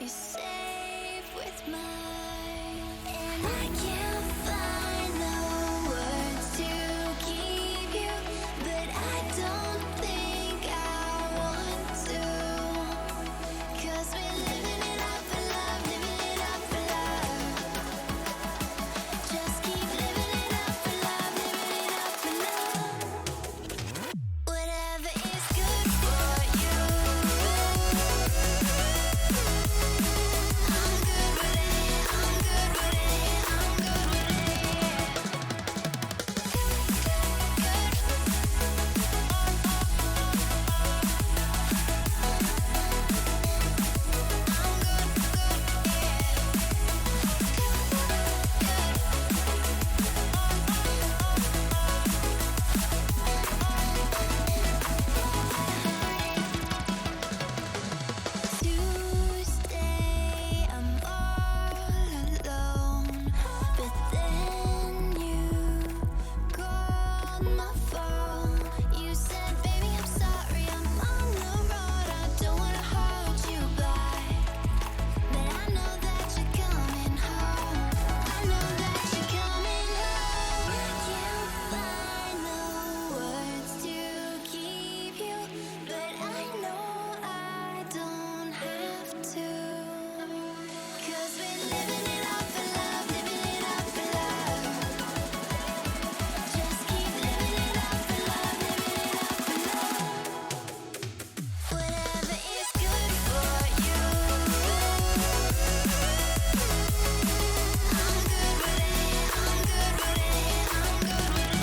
be safe with mine. And I can't find the words to keep you, but I don't think I want to. 'Cause we're living it up for love, living it up for love. Just keep living it up for love, living it up for love. Whatever is good for you. I'm good with it, I'm good with it, I'm good with Tuesday, I'm all alone, but then you called my phone. You said, baby, I'm sorry, I'm on the road. I don't wanna hold you back, but I know that you're coming home. I know that you're coming home. I can't find the words to keep you, but I know I don't have to. 'Cause we're living it up for love, living it up for love. Just keep living it up for love, living it up for love. Whatever is good for you. I'm good with it, I'm good with it, I'm good with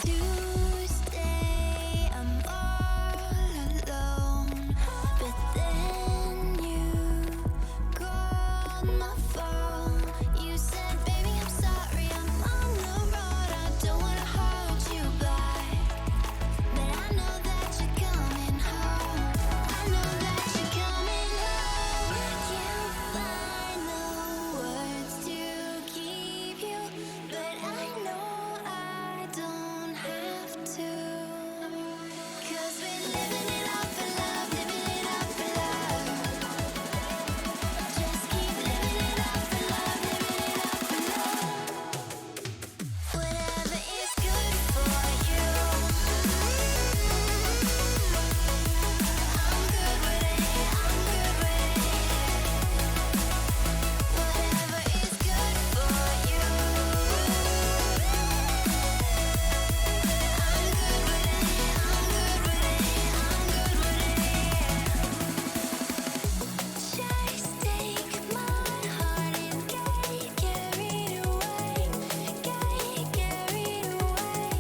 Tuesday, I'm all alone, but then you called my phone. You said, baby, I'm sorry, I'm on the road. I don't wanna hold you back, but I know that you're coming home. I know that you're coming home. I can't find the words to keep you, but I know I don't have to. 'Cause we're living it up for love, living it up for love. Just keep living it up for love, living it up for love. Whatever is good for you. I'm good with it, I'm good with it. Whatever is good for you. I'm good with it, I'm good with it, I'm good with it. Just take my heart and get carried away, get carried away.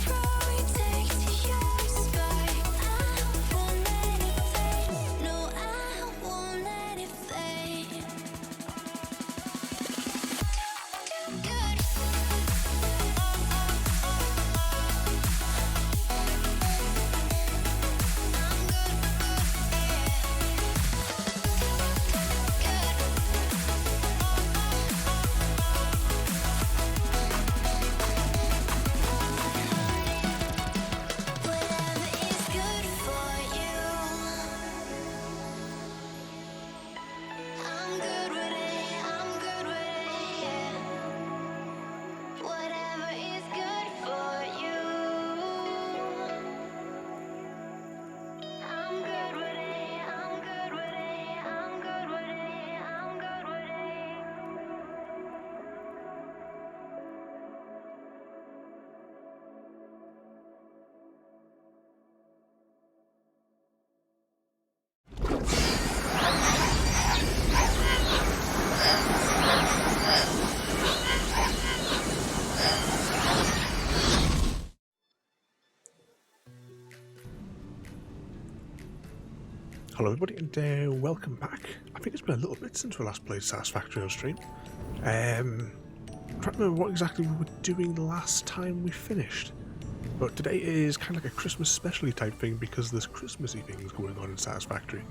Throw it, take to your spot. I won't let it fade. No, I won't let it fade. Good. Whatever is good for you. I'm good with it, I'm good with it, yeah. Whatever is good for you. I'm good with it, I'm good with it, I'm good with it, I'm good with it. Hello everybody and welcome back. I think it's been a little bit since we last played Satisfactory on stream. trying to remember what exactly we were doing the last time we finished. But today is kind of like a Christmas specially type thing because there's Christmassy things going on in Satisfactory.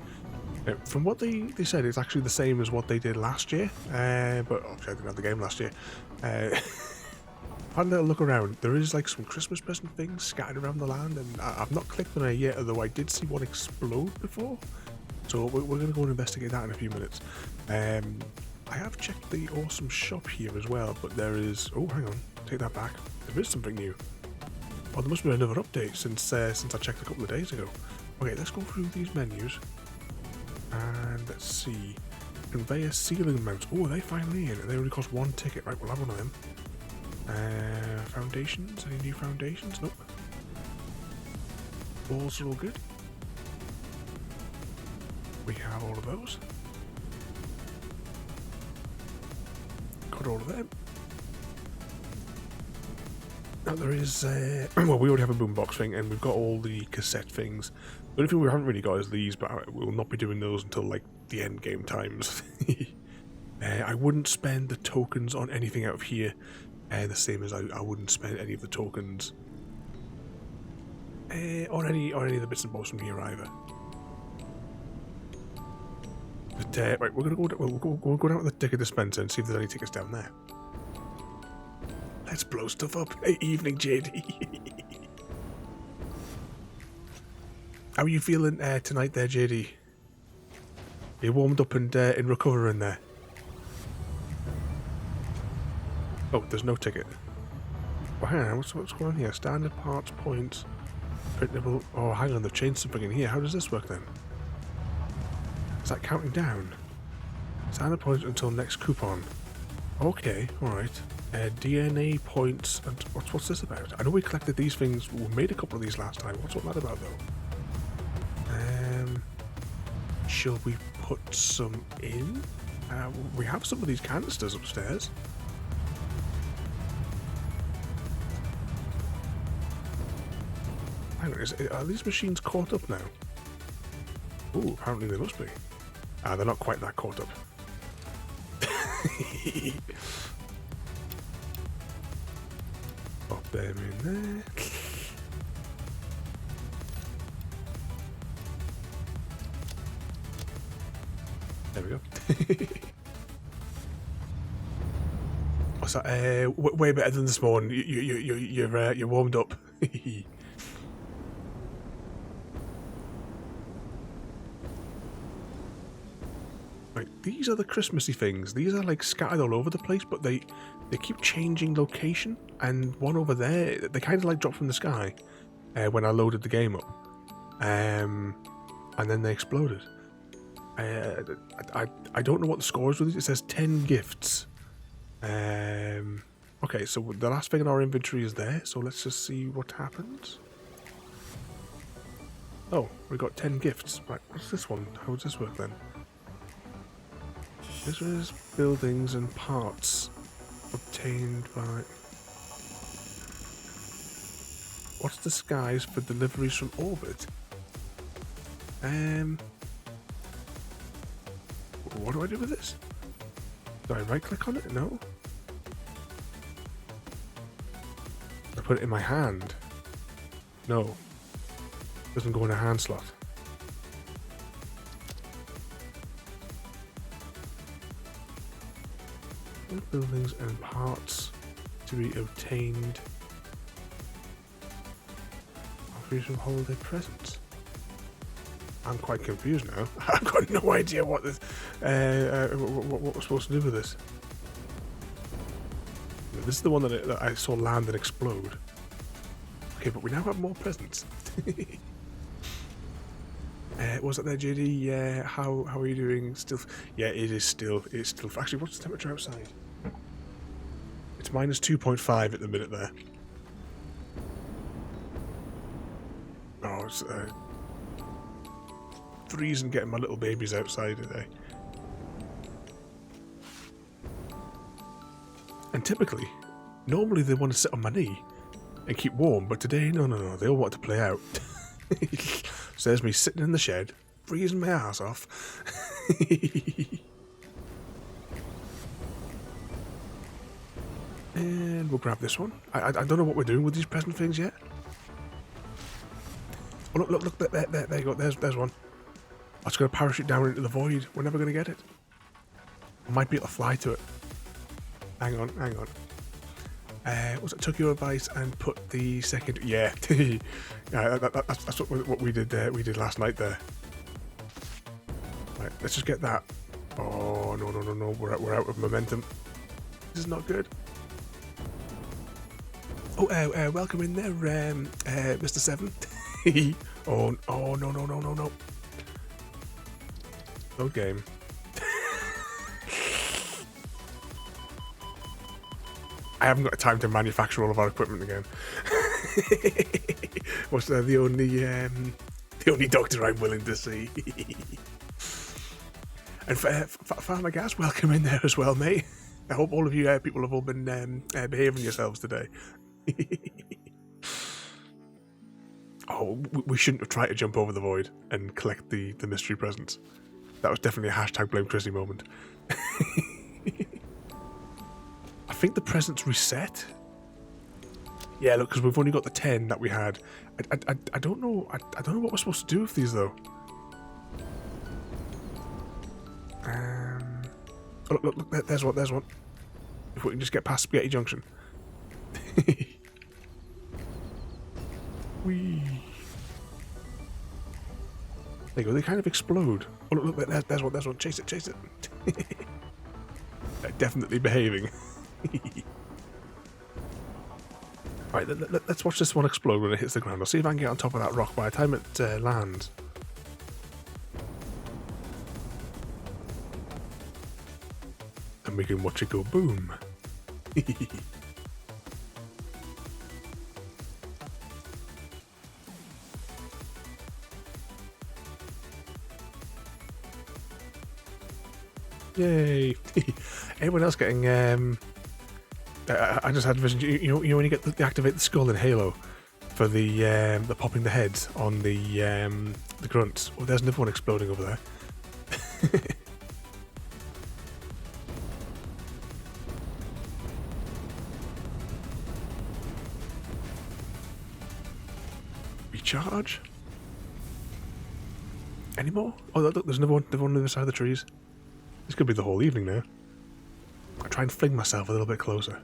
From what they said, it's actually the same as what they did last year. But obviously I didn't have the game last year. Had a little look around. There is like some Christmas present things scattered around the land, and I've not clicked on it yet, although I did see one explode before. So we're going to go and investigate that in a few minutes. I have checked the awesome shop here as well, but there is... Oh, hang on. Take that back. There is something new. Oh, there must be another update since I checked a couple of days ago. Okay, let's go through these menus. And let's see. Conveyor ceiling mounts. Oh, are they finally in? They only cost 1 ticket. Right, we'll have one of them. Foundations? Any new foundations? Nope. Walls are all good. We have all of those. Got all of them. Now there is, well, we already have a boombox thing, and we've got all the cassette things. The only thing we haven't really got is these, but we'll not be doing those until, like, the end game times. I wouldn't spend the tokens on anything out of here, the same as I wouldn't spend any of the tokens on any of the bits and bobs from here either. But right, we're gonna we'll go down to the ticket dispenser and see if there's any tickets down there. Let's blow stuff up. Hey, evening, JD. How are you feeling tonight there, JD? You warmed up and recovering there? Oh, there's no ticket. Well, hang on, what's going on here? Standard parts, points, printable... Oh, hang on, they've changed something in here. How does this work then? Is that counting down? Standard points until next coupon. Okay, alright. DNA points, and what's this about? I know we collected these things, we made a couple of these last time. What's all that about though? Shall we put some in? We have some of these canisters upstairs. Hang on, are these machines caught up now? Ooh, apparently they must be. They're not quite that caught up. Pop them in there. There we go. What's that? Way better than this morning. You're warmed up. Right, these are the Christmassy things. These are like scattered all over the place, but they keep changing location. And one over there, they kind of like dropped from the sky when I loaded the game up, and then they exploded. I don't know what the score is with it. It says 10 gifts. Okay, so the last thing in our inventory is there, so let's just see what happens. Oh, we got 10 gifts. Right, what's this one? How does this work then? This is buildings and parts obtained by... What's the skies for deliveries from orbit? What do I do with this? Do I right click on it? No. I put it in my hand. No. Doesn't go in a hand slot. Buildings and parts to be obtained. Offers from holiday presents. I'm quite confused now. I've got no idea what this, what we're supposed to do with this. This is the one that I saw land and explode. Okay, but we now have more presents. Was that there, JD? Yeah. How are you doing? Still? Yeah, it is still. It's still. Actually, what's the temperature outside? It's minus 2.5 at the minute there. Oh, it's freezing getting my little babies outside today. And typically, normally they want to sit on my knee and keep warm, but today, no, they all want to play out. So there's me sitting in the shed, freezing my ass off. And we'll grab this one. I don't know what we're doing with these present things yet. Oh, look, there you go. There's one. I was going to parachute down into the void. We're never going to get it. I might be able to fly to it. Hang on. Took your advice and put the second... Yeah. That's what we did last night there. Right, let's just get that. Oh, no. We're out of momentum. This is not good. Oh, welcome in there, Mr. 7. Oh, no. Load game. I haven't got time to manufacture all of our equipment again. What's the only doctor I'm willing to see? And Farmer Gas, welcome in there as well, mate. I hope all of you people have all been behaving yourselves today. Oh, we shouldn't have tried to jump over the void and collect the mystery presents. That was definitely a hashtag blame Chrissy moment. I think the presents reset. Yeah, look, because we've only got the 10 that we had. I don't know. I don't know what we're supposed to do with these though. Oh, look, there's one. If we can just get past Spaghetti Junction. Whee. There you go, they kind of explode. Oh, look, there's one. Chase it. They're definitely behaving. Right, let's watch this one explode when it hits the ground. I'll see if I can get on top of that rock by the time it lands. And we can watch it go boom. Yay! Anyone else getting? I just had a vision. You know when you get the activate the skull in Halo for the popping the heads on the grunts. Oh, there's another one exploding over there. Recharge. Any more? Oh, look, there's another one. Another one on the other side of the trees. This could be the whole evening now. I try and fling myself a little bit closer.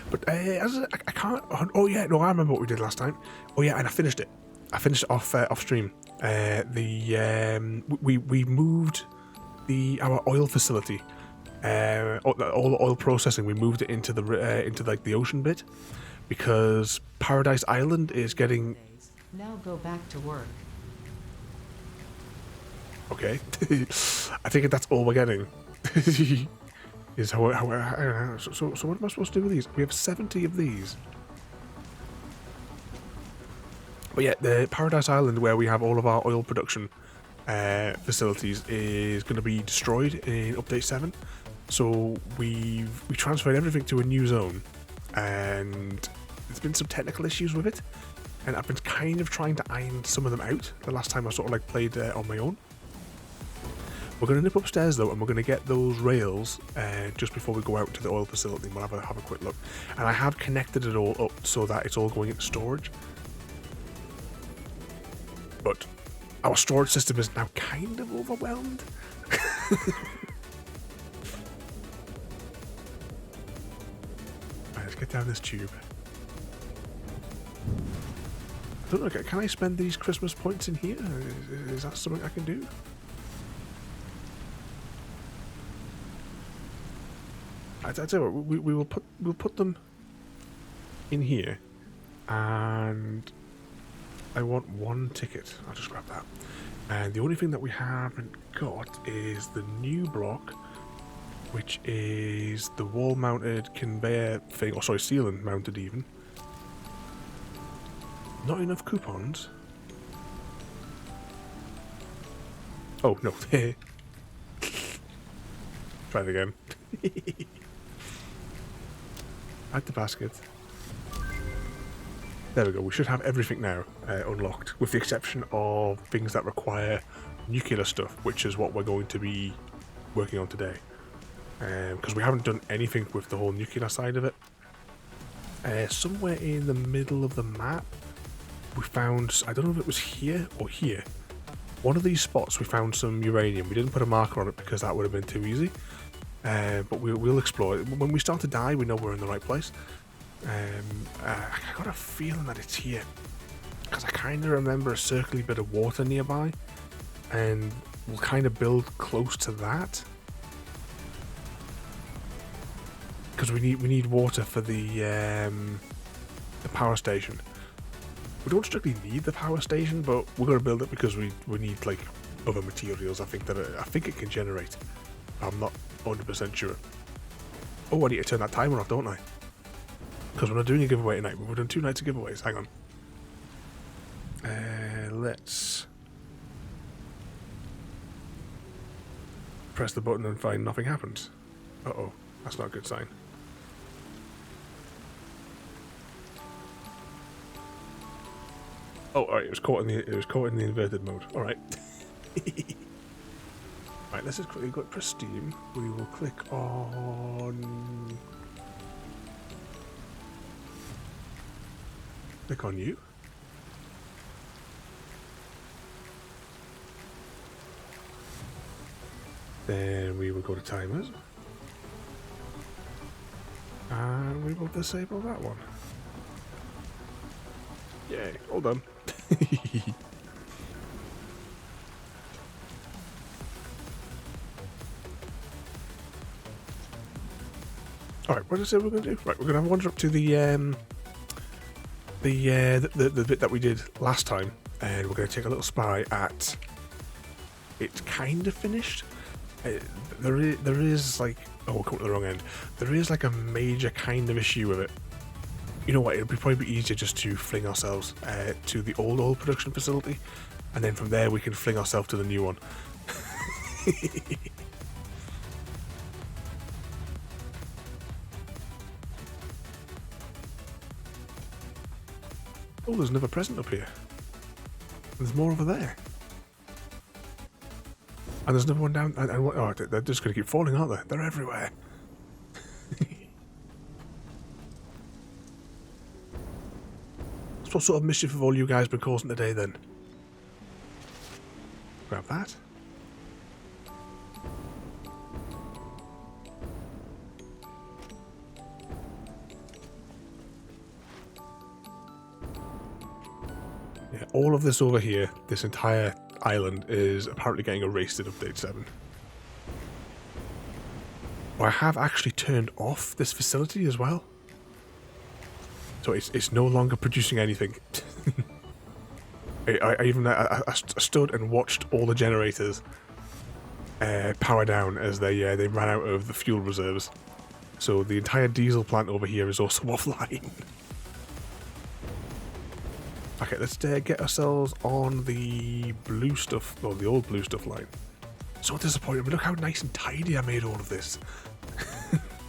But I can't. Oh yeah, no, I remember what we did last time. Oh yeah, and I finished it. I finished it off stream. We moved our oil facility. All the oil processing. We moved it into the ocean bit because Paradise Island is getting. Now go back to work. Okay, I think that's all we're getting. Is so what am I supposed to do with these? We have 70 of these. But yeah, the Paradise Island where we have all of our oil production facilities is going to be destroyed in Update 7. So we transferred everything to a new zone, and there's been some technical issues with it, and I've been kind of trying to iron some of them out. The last time I sort of like played on my own. We're going to nip upstairs though, and we're going to get those rails just before we go out to the oil facility. We'll have a quick look, and I have connected it all up so that it's all going into storage. But our storage system is now kind of overwhelmed. Right, let's get down this tube. I don't know, can I spend these Christmas points in here? Is that something I can do? I tell you what, we'll put them in here, and I want one ticket. I'll just grab that. And the only thing that we haven't got is the new block, which is the wall-mounted conveyor thing. Oh, sorry, ceiling-mounted even. Not enough coupons. Oh no! Try it again. Add the basket. There we go. We should have everything now unlocked, with the exception of things that require nuclear stuff, which is what we're going to be working on today, because we haven't done anything with the whole nuclear side of it. Somewhere in the middle of the map, we found, I don't know if it was here or here, one of these spots we found some uranium. We didn't put a marker on it because that would have been too easy, but we'll explore it. When we start to die, we know we're in the right place. I got a feeling that it's here, because I kind of remember a circly bit of water nearby, and we'll kind of build close to that. Because we need water for the power station. We don't strictly need the power station, but we're going to build it because we need like other materials. I think it can generate. I'm not 100% sure. Oh, I need to turn that timer off, don't I? Because we're not doing a giveaway tonight. We've done 2 nights of giveaways. Hang on. Let's press the button and find nothing happens. Uh-oh, that's not a good sign. Oh, alright, it was caught in the inverted mode. Alright. Right, let's just quickly go press Steam. We will click on you. Then we will go to timers. And we will disable that one. Yay, all done. Alright, what did I say we're going to do? Right, we're going to wander up to the bit that we did last time, and we're going to take a little spy at... It's kind of finished. There is like... Oh, we're coming to the wrong end. There is like a major kind of issue with it. You know what, it'd probably be easier just to fling ourselves to the old production facility, and then from there we can fling ourselves to the new one. Oh, there's another present up here. There's more over there. And there's another one down... oh, they're just going to keep falling, aren't they? They're everywhere. What sort of mischief have all you guys been causing today, then? Grab that. Yeah, all of this over here, this entire island, is apparently getting erased in Update 7. Well, I have actually turned off this facility as well. So it's no longer producing anything. I stood and watched all the generators power down as they ran out of the fuel reserves. So the entire diesel plant over here is also offline. Okay, let's get ourselves on the blue stuff, or the old blue stuff line. So disappointed, but look how nice and tidy I made all of this.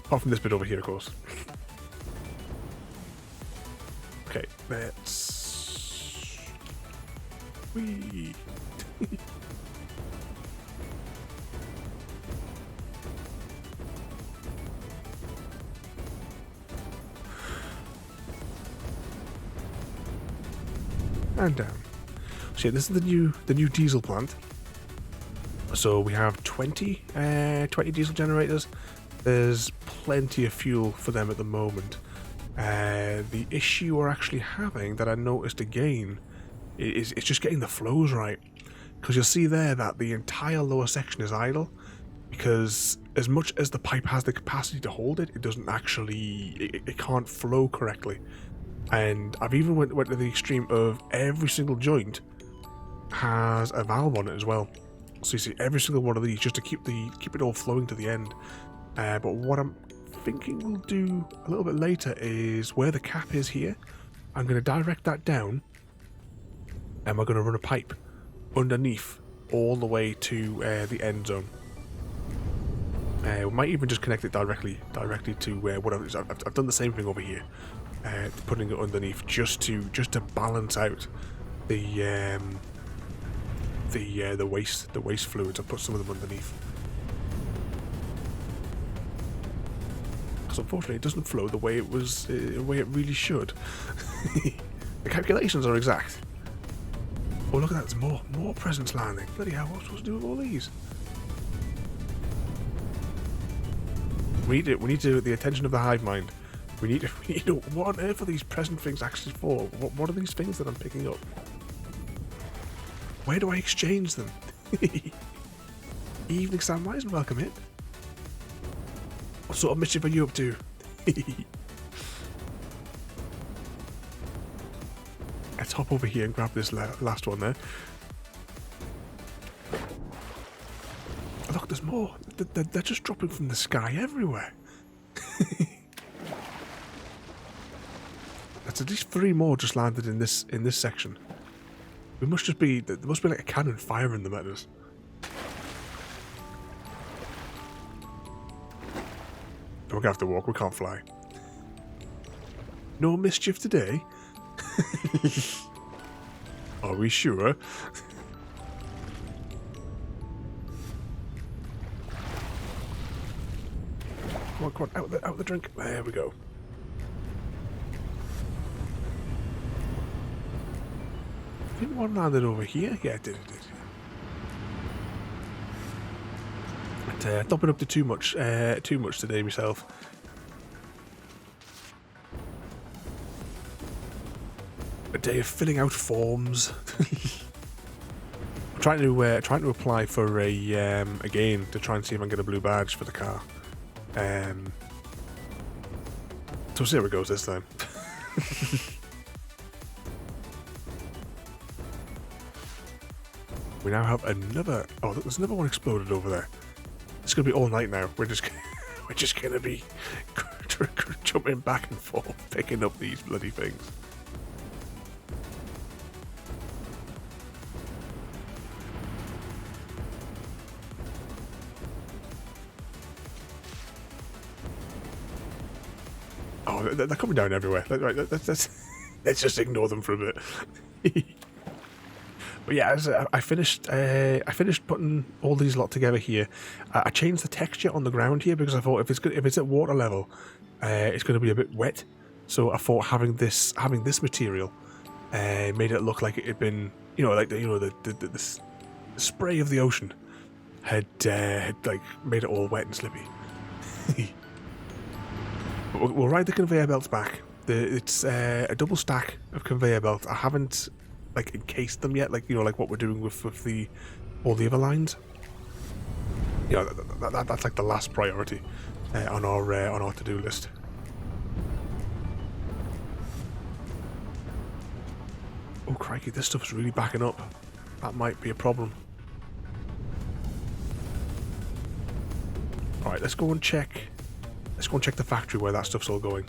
Apart from this bit over here, of course. Okay, let's... Whee! And down. So yeah, this is the new diesel plant. So we have 20 diesel generators. There's plenty of fuel for them at the moment. The issue we're actually having, that I noticed again, is it's just getting the flows right. Because you'll see there that the entire lower section is idle, because as much as the pipe has the capacity to hold it, it doesn't actually, it can't flow correctly. And I've even went to the extreme of every single joint has a valve on it as well. So you see every single one of these just to keep it all flowing to the end. But what I'm thinking we'll do a little bit later is where the cap is here, I'm going to direct that down, and we're going to run a pipe underneath all the way to the end zone. We might even just connect it directly to whatever. I've done the same thing over here, putting it underneath just to balance out the waste fluids. I'll put some of them underneath. because unfortunately it doesn't flow the way it was, the way it really should. The calculations are exact. Oh, look at that! There's more presents landing. Bloody hell! What am I supposed to do with all these? We need to the attention of the hive mind. We need to. What on earth are these present things actually for? What are these things that I'm picking up? Where do I exchange them? Evening Samwise and welcome in. What sort of mischief are you up to? Let's hop over here and grab this last one there. Look, there's more. They're just dropping from the sky everywhere. That's at least 3 more just landed in this section. There must be like a cannon firing them at us. We're gonna have to walk. We can't fly. No mischief today. Are we sure? Come on, out the drink. There we go. I think one landed over here. Yeah, it did. But not been up to too much today myself. A day of filling out forms. I'm trying to apply for a game to try and see if I can get a blue badge for the car. So we'll see how it goes this time. We now have another. Oh, there's another one exploded over there. It's gonna be all night now. We're just gonna be jumping back and forth, picking up these bloody things. Oh, they're coming down everywhere. Right, let's just ignore them for a bit. But yeah, I finished putting all these lot together here. I changed the texture on the ground here because I thought if it's at water level, it's going to be a bit wet. So I thought having this material made it look like it had been, the spray of the ocean had like made it all wet and slippy. We'll ride the conveyor belts back. It's a double stack of conveyor belts. I haven't like encased them yet, like like what we're doing with all the other lines. That's like the last priority on our to-do list. Oh crikey, this stuff's really backing up. That might be a problem. All right, let's go and check. Let's go and check the factory where that stuff's all going.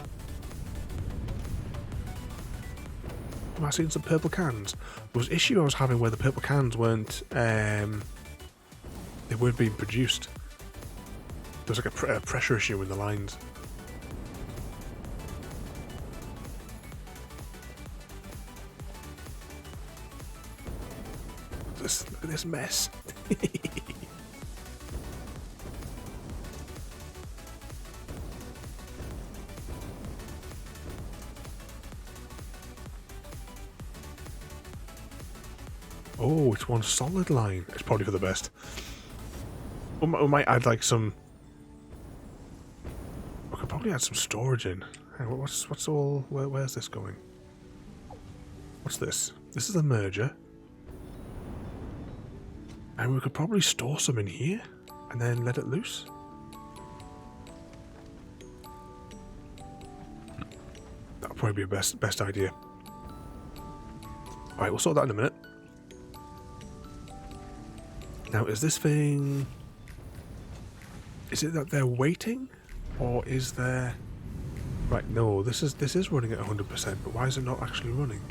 Am I seeing some purple cans? There was an issue I was having where the purple cans weren't they weren't being produced. There was like a pressure issue in the lines. Look at this mess. Oh, it's one solid line. It's probably for the best. We might add like some. We could probably add some storage in. Hang on, what's all? Where's this going? What's this? This is a merger, and we could probably store some in here and then let it loose. That'll probably be a best idea. All right, we'll sort that in a minute. Now, is this thing... Is it that they're waiting? Or is there... Right, no, this is running at 100%, but why is it not actually running?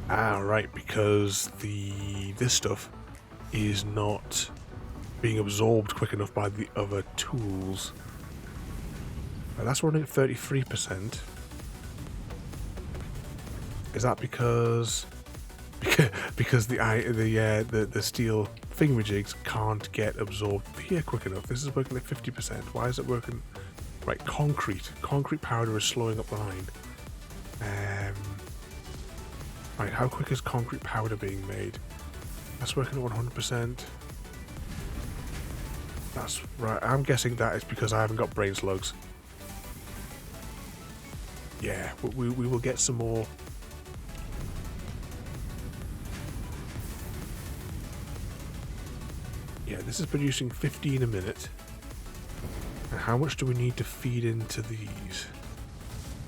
Ah, right, because this stuff is not being absorbed quick enough by the other tools. Right, that's running at 33%. Is that because the steel thingamajigs can't get absorbed here quick enough. This is working at 50%. Why is it working? Right, concrete. Concrete powder is slowing up the line. Right, how quick is concrete powder being made? That's working at 100%. That's right. I'm guessing that is because I haven't got brain slugs. Yeah, we will get some more. Yeah, this is producing 15 a minute. And how much do we need to feed into these?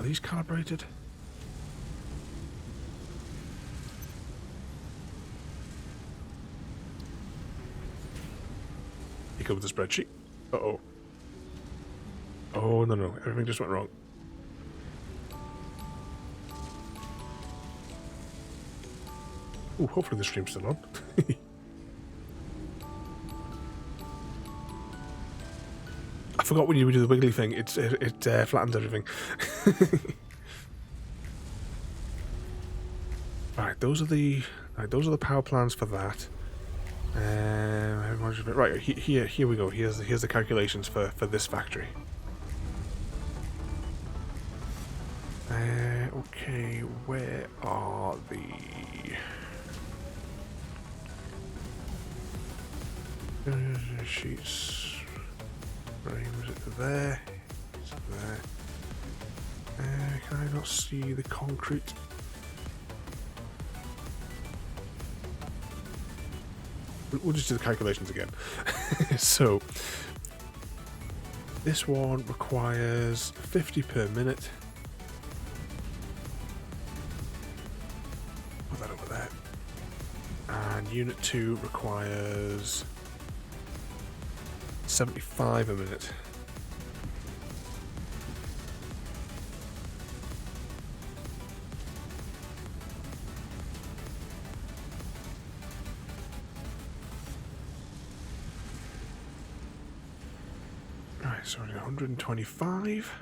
Are these calibrated? Here comes the spreadsheet. Uh-oh. Oh, no. Everything just went wrong. Ooh, hopefully the stream's still on. I forgot when you do the wiggly thing, it flattens everything. Right, those are the power plans for that. Right, here we go. Here's the calculations for this factory. Okay, where are the sheets? Right, was it there? It's there. Can I not see the concrete? We'll just do the calculations again. So, this one requires 50 per minute. Put that over there. And Unit 2 requires 75 a minute. Right, so 125.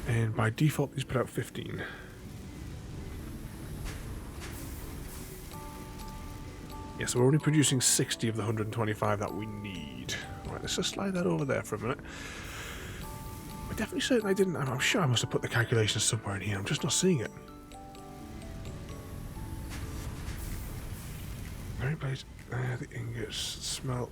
And by default, these put out 15. Yeah, so we're only producing 60 of the 125 that we need. Right, let's just slide that over there for a minute. I'm definitely certain I didn't. I'm sure I must have put the calculations somewhere in here. I'm just not seeing it. Right, please. The ingots smelt.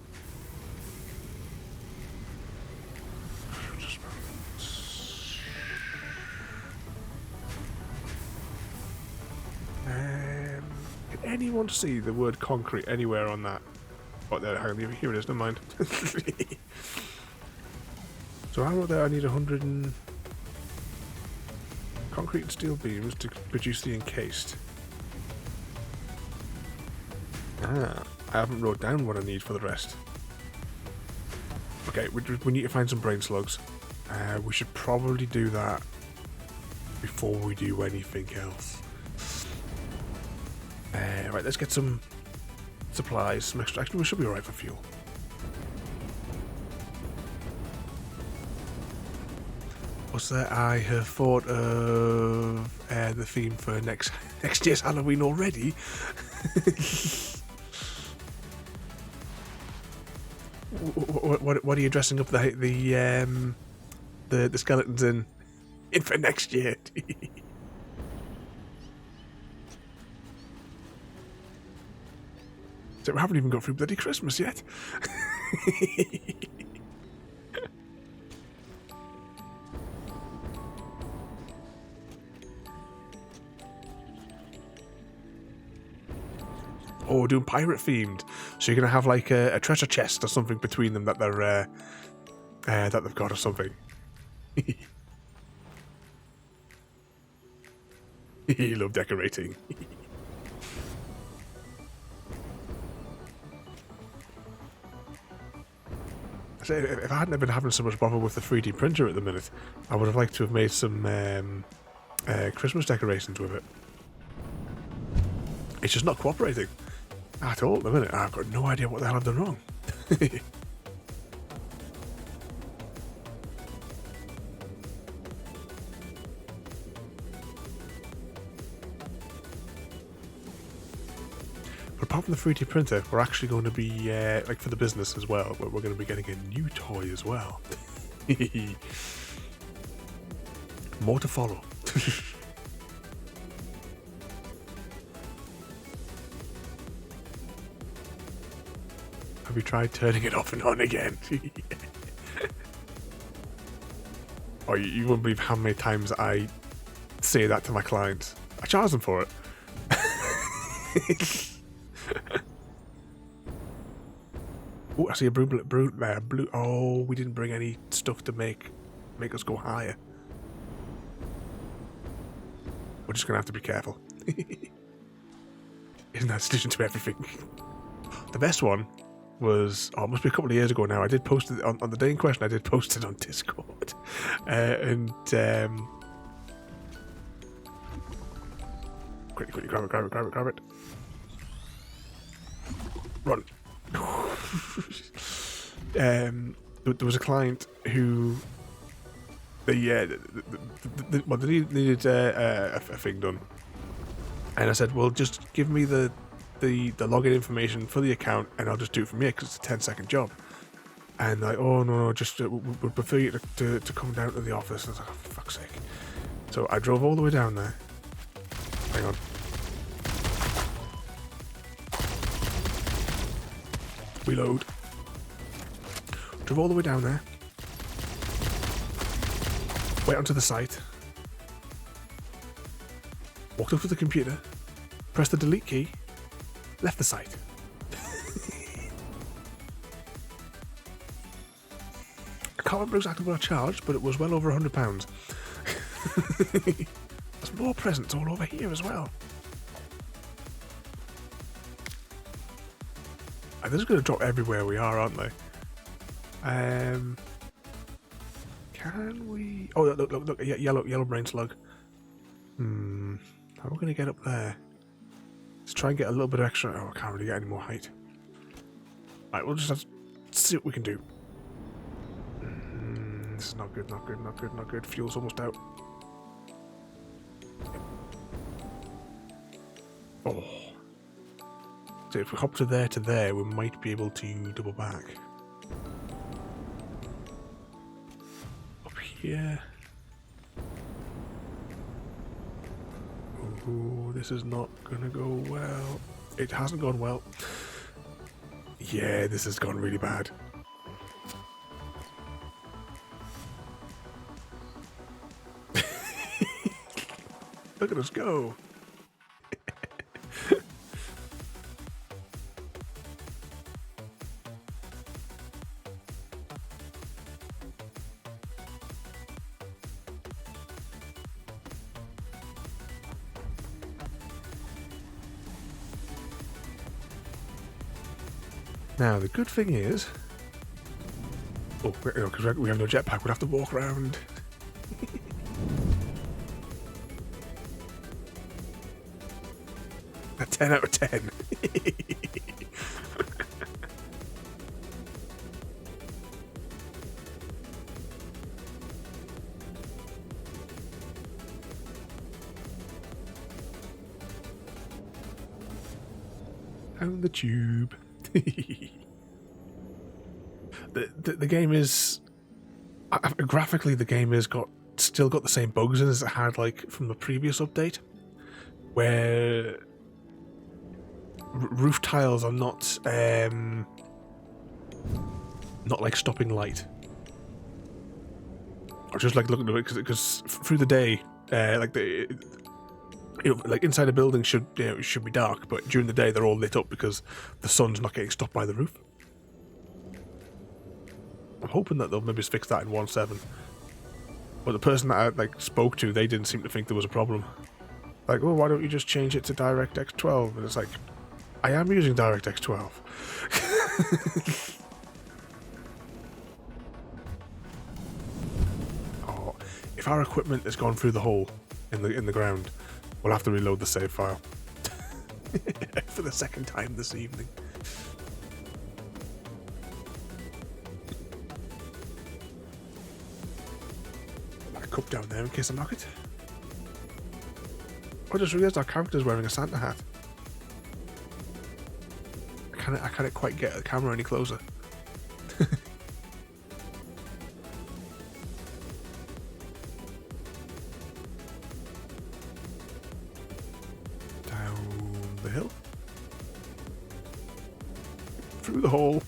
Can anyone see the word concrete anywhere on that? Oh, there, hang on, here it is, never mind. So I wrote there I need 100 and... concrete and steel beams to produce the encased. Ah, I haven't wrote down what I need for the rest. Okay, we need to find some brain slugs. We should probably do that before we do anything else. Right, let's get some supplies, some extra. Actually, we should be alright for fuel. What's that? I have thought of the theme for next year's Halloween already. What are you dressing up the skeletons in for next year? So we haven't even got through bloody Christmas yet. Oh, doing pirate themed. So you're gonna have like a treasure chest or something between them that they're that they've got or something. You love decorating. So if I hadn't been having so much bother with the 3D printer at the minute, I would have liked to have made some Christmas decorations with it. It's just not cooperating at all at the minute. I've got no idea what the hell I've done wrong. But apart from the 3D printer, we're actually going to be, like for the business as well, we're going to be getting a new toy as well. More to follow. Have you tried turning it off and on again? Oh, you wouldn't believe how many times I say that to my clients. I charge them for it. Oh, I see a blue. Oh, we didn't bring any stuff to make us go higher. We're just gonna have to be careful. Isn't that a solution to everything? The best one was, oh, it must be a couple of years ago now. I did post it on the day in question. I did post it on Discord, quickly grab it. Run. There was a client who they needed a thing done, and I said, well, just give me the login information for the account and I'll just do it from here because it's a 10-second job. And like, oh no, just would prefer you to come down to the office. I was like, oh, for fuck's sake. So I drove all the way down there. Hang on. Reload. Drove all the way down there. Went onto the site. Walked up to the computer. Pressed the delete key. Left the site. I can't remember exactly what I charged, but it was well over £100. There's more presents all over here as well. And they're just going to drop everywhere we are, aren't they? Can we... Oh, look, yellow brain slug. How are we going to get up there? Let's try and get a little bit extra... Oh, I can't really get any more height. Right, we'll just have to see what we can do. This is not good. Fuel's almost out. Oh. So if we hop to there, we might be able to double back. Up here. Ooh, this is not gonna go well. It hasn't gone well. Yeah, this has gone really bad. Look at us go. Now, the good thing is... Oh, because we have no jetpack, we'll have to walk around. A 10 out of 10. Down the tube. The game is graphically, the game has still got the same bugs as it had like from the previous update, where roof tiles are not like stopping light. Or just like looking at it because through the day, like inside a building should be dark, but during the day they're all lit up because the sun's not getting stopped by the roof. I'm hoping that they'll maybe fix that in 1.7. But the person that I spoke to, they didn't seem to think there was a problem. Like, oh, why don't you just change it to DirectX 12? And it's like, I am using DirectX 12. Oh, if our equipment has gone through the hole in the ground, we'll have to reload the save file for the second time this evening. Cup down there in case I knock it. I just realised our character's wearing a Santa hat. can't quite get the camera any closer. Down the hill. Through the hole.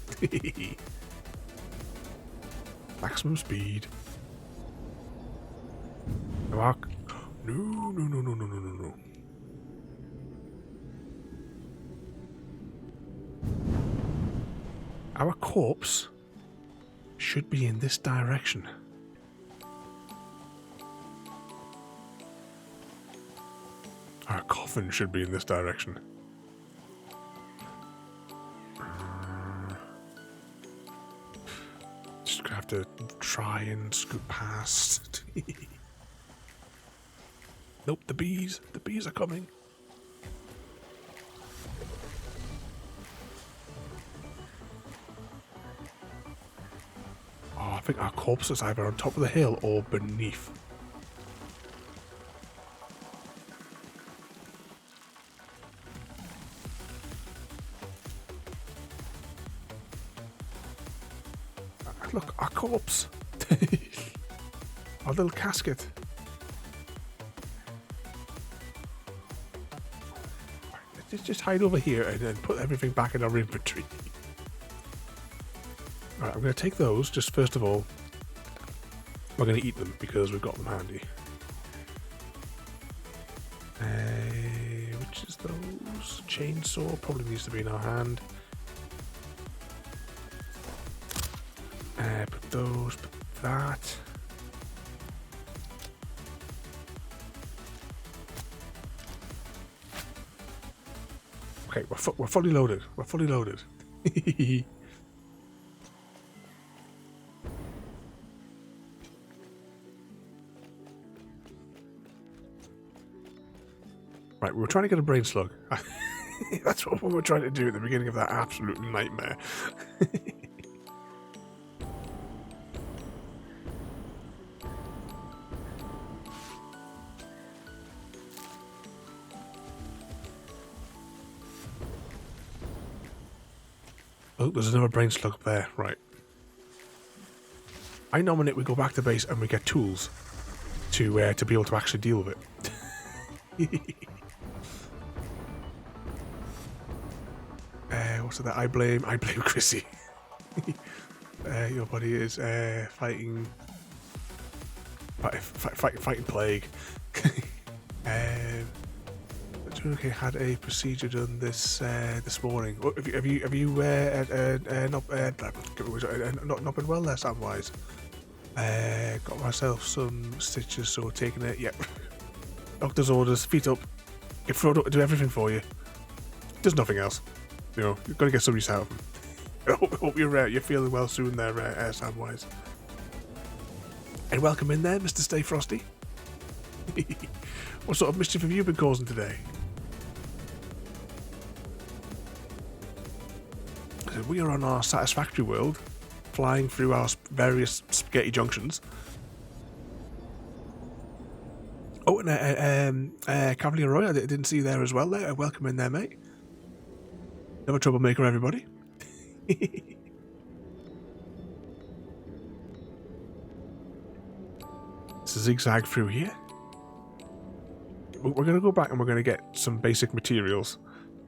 Maximum speed. No, no. Our corpse should be in this direction. Our coffin should be in this direction. Just gonna have to try and scoot past. Nope, the bees. The bees are coming. Oh, I think our corpse is either on top of the hill or beneath. Look, our corpse. Our little casket. Let's just hide over here and then put everything back in our inventory. Alright, I'm going to take those. Just first of all, we're going to eat them because we've got them handy. Which is those? Chainsaw probably needs to be in our hand. Put those, put that. Okay, we're fully loaded. We're fully loaded. Right, we were trying to get a brain slug. That's what we were trying to do at the beginning of that absolute nightmare. Oh, there's another brain slug up there. Right. I nominate we go back to base and we get tools to be able to actually deal with it. What's that? I blame Chrissy. Your buddy is fighting plague. Okay, had a procedure done this morning. Have you not been well there, Samwise? Got myself some stitches, so taking it. Yep. Doctor's orders, feet up. Get Frodo to do everything for you. Does nothing else. You know, you've got to get some use out of him. I hope you're feeling well soon there, Samwise. And welcome in there, Mr. Stay Frosty. What sort of mischief have you been causing today? So we are on our Satisfactory world, flying through our various spaghetti junctions. Oh, and Cavalier Roy, I didn't see you there as well. There, welcome in there, mate. Never troublemaker, everybody. It's a zigzag through here. We're going to go back and we're going to get some basic materials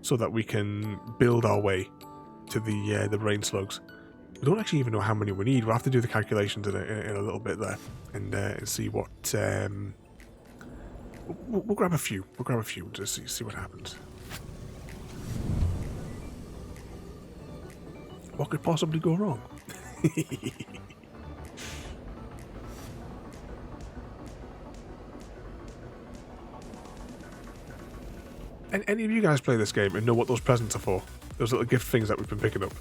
so that we can build our way to the brain slugs. We don't actually even know how many we need. We'll have to do the calculations in a little bit there and see what. We'll grab a few. We'll grab a few to see what happens. What could possibly go wrong? And any of you guys play this game and know what those presents are for? Those little gift things that we've been picking up.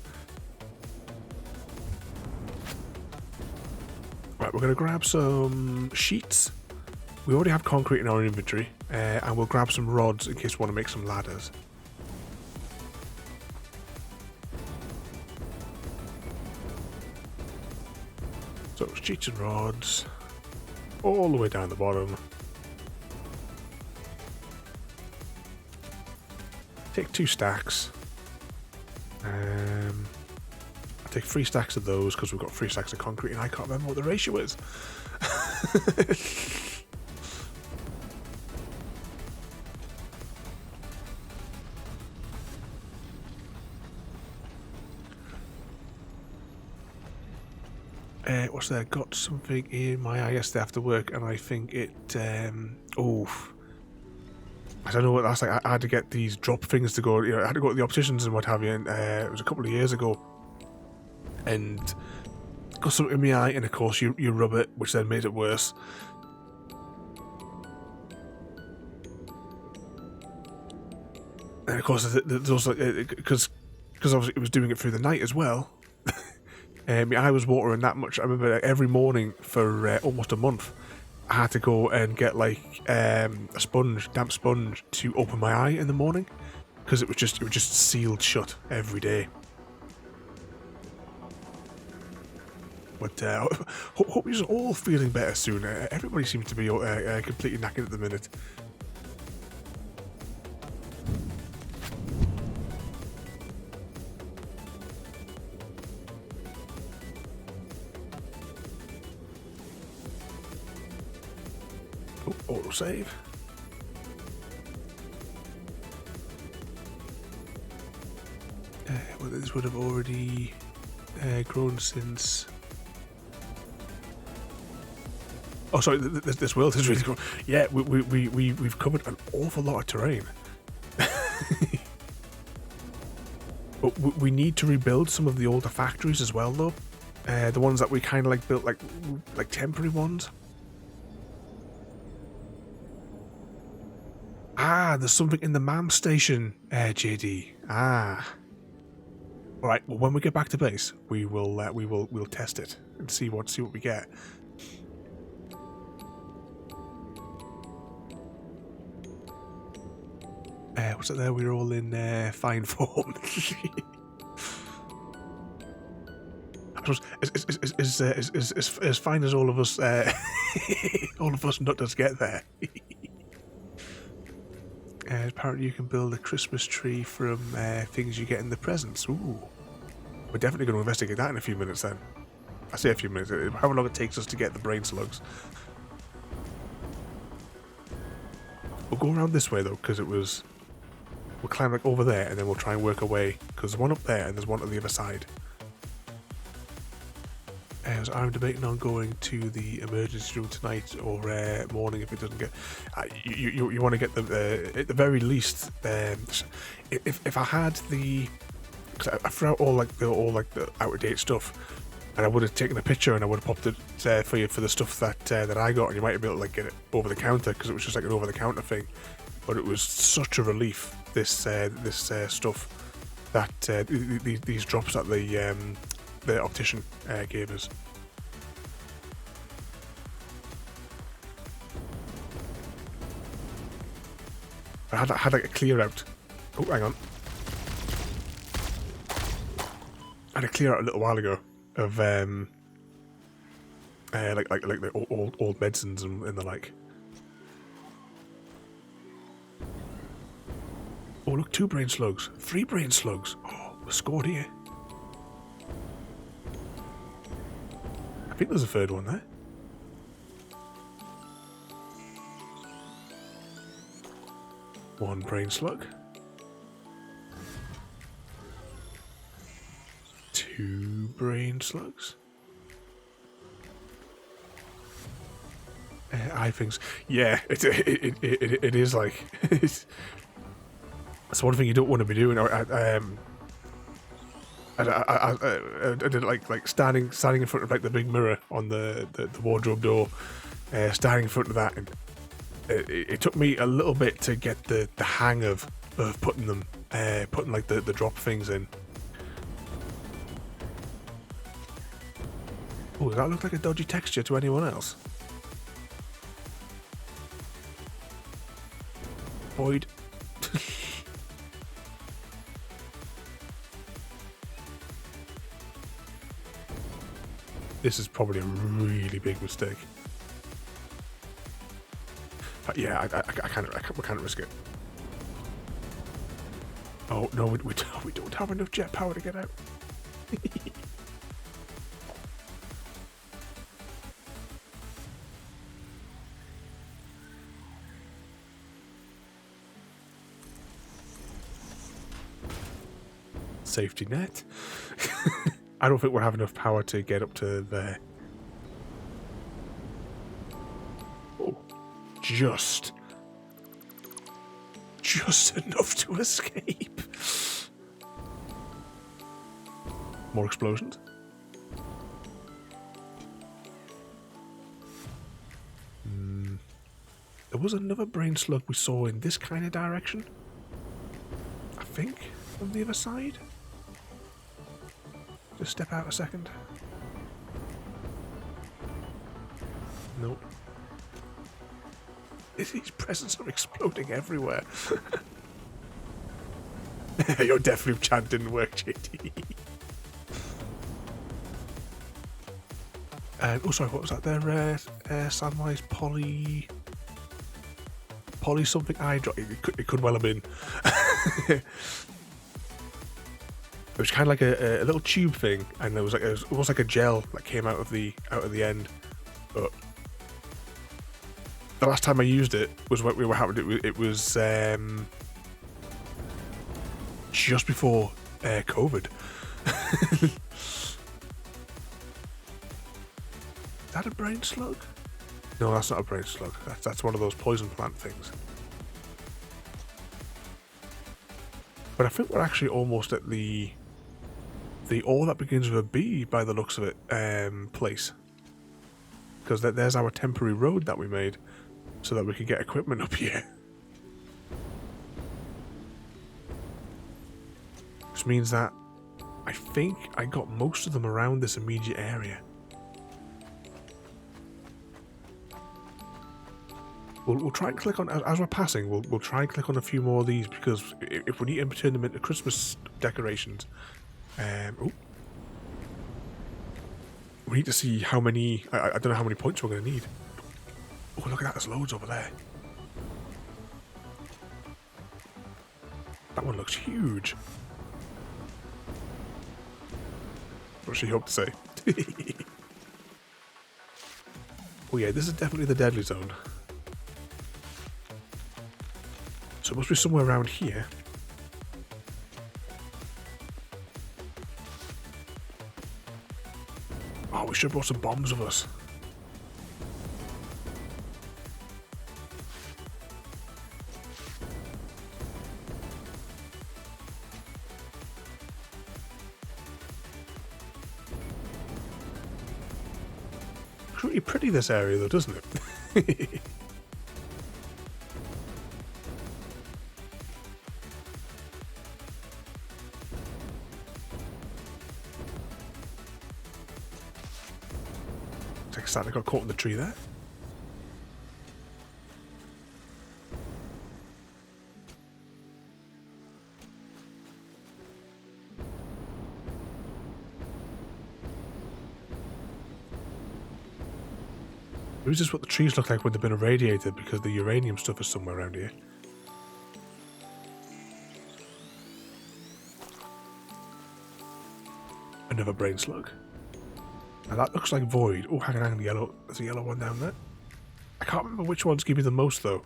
Right, we're going to grab some sheets. We already have concrete in our inventory. And we'll grab some rods in case we want to make some ladders. So, sheets and rods. All the way down the bottom. Take 2 stacks. I'll take 3 stacks of those because we've got 3 stacks of concrete and I can't remember what the ratio is. What's there? Got something in my eye yesterday after work, and I think it. Oh, I don't know what that's like. I had to get these drop things to go. You know, I had to go to the opticians and what have you. And it was a couple of years ago, and got something in my eye, and of course you rub it, which then made it worse. And of course, there's also because obviously it was doing it through the night as well. My eye was watering that much. I remember every morning for almost a month, I had to go and get like a sponge, damp sponge, to open my eye in the morning because it was just sealed shut every day. But hope you're all feeling better soon. Everybody seems to be completely knackered at the minute. Autosave. Well, this would have already grown since. Oh, sorry. This world has really grown. Yeah, we've covered an awful lot of terrain. But we need to rebuild some of the older factories as well, though. The ones that we kind of like built, like temporary ones. Ah, there's something in the MAM station, JD. Ah. All right. Well, when we get back to base, we'll test it and see what we get. What's it there? We're all in fine form. I suppose as fine as all of us, all of us nutters get there. Apparently you can build a Christmas tree from things you get in the presents. Ooh. We're definitely going to investigate that in a few minutes then. I say a few minutes, however long it takes us to get the brain slugs. We'll go around this way though, because we'll climb like over there and then we'll try and work our way, because there's one up there and there's one on the other side. So I'm debating on going to the emergency room tonight or morning if it doesn't get. You want to get the at the very least. If I had the, cause I threw out all the out of date stuff, and I would have taken a picture and I would have popped it for you for the stuff that I got, and you might be able to like get it over the counter because it was just like an over the counter thing. But it was such a relief this stuff that these drops that the optician gave us. I had like a clear out. Oh, hang on. I had a clear out a little while ago of like the old medicines and the like. Oh look, 2 brain slugs, 3 brain slugs. Oh, we're scored here. I think there's a 3rd one there. One brain slug. 2 brain slugs. I think so. Yeah, it is like that's one thing you don't want to be doing. I did like standing in front of like the big mirror on the wardrobe door, standing in front of that, and it took me a little bit to get the hang of putting like the drop things in. Oh, does that look like a dodgy texture to anyone else? Void. This is probably a really big mistake. But yeah, we can't risk it. Oh, no, we don't have enough jet power to get out. Safety net. I don't think we'll have enough power to get up to there. Oh, just enough to escape. More explosions. There was another brain slug we saw in this kind of direction. I think on the other side. Just step out a second. Nope. These presents are exploding everywhere. Your death loop chant didn't work, JT. Oh, sorry, what was that there? Samwise poly something hydro. It could well have been. It was kind of like a little tube thing, and there was like almost like a gel that came out of the end. But the last time I used it was when we were having it was just before COVID. Is that a brain slug? No, that's not a brain slug. That's one of those poison plant things. But I think we're actually almost at the all that begins with a B by the looks of it place. Because there's our temporary road that we made so that we could get equipment up here. Which means that I think I got most of them around this immediate area. We'll try and click on, as we're passing, we'll try and click on a few more of these, because if we need to turn them into Christmas decorations, we need to see how many, I don't know how many points we're going to need. Oh, look at that, there's loads over there. That one looks huge. What she hoped to say. Oh yeah, this is definitely the deadly zone. So it must be somewhere around here. Oh, we should have brought some bombs with us. It's really pretty, this area, though, doesn't it? Santa got caught in the tree there. Maybe this is what the trees look like when they've been irradiated, because the uranium stuff is somewhere around here. Another brain slug. Now that looks like void. Oh, hang on, yellow. There's a yellow one down there. I can't remember which ones give me the most, though.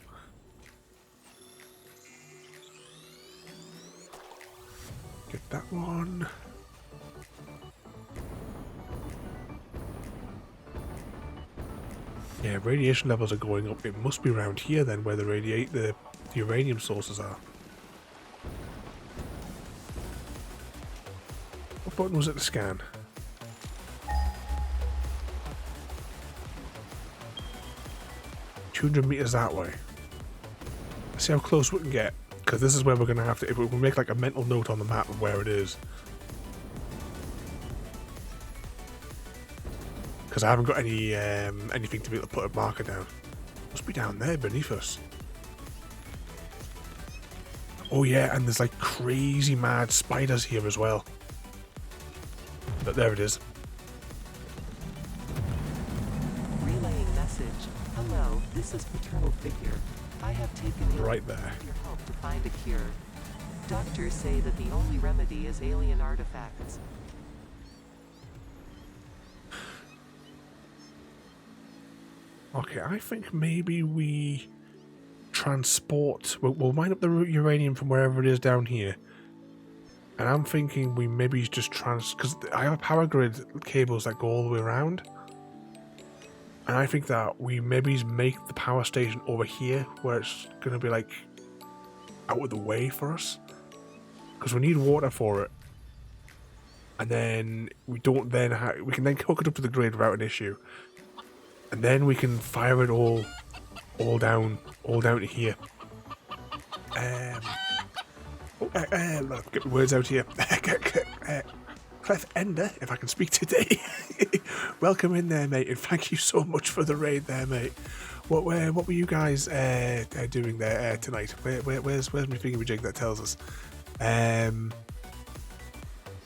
Get that one. Yeah, radiation levels are going up. It must be around here then, where the uranium sources are. What button was it to scan? 200 meters that way. Let's see how close we can get, because this is where we're going to have to, if we make like a mental note on the map of where it is. Because I haven't got any anything to be able to put a marker down. Must be down there beneath us. Oh yeah, and there's like crazy mad spiders here as well. But there it is. Relaying message. This is Paternal Figure. I have taken right there. your help to find a cure. Doctors say that the only remedy is alien artifacts. Okay, I think maybe we transport... We'll mine up the uranium from wherever it is down here. And I'm thinking we maybe just because I have power grid cables that go all the way around. And I think that we maybe make the power station over here, where it's going to be like out of the way for us. Because we need water for it. And then we don't then we can then hook it up to the grid without an issue. And then we can fire it all down to here. Get my words out here. Clef Ender, if I can speak today. Welcome in there, mate, and thank you so much for the raid there, mate. What were you guys doing there tonight? Where's my thingamajig that tells us?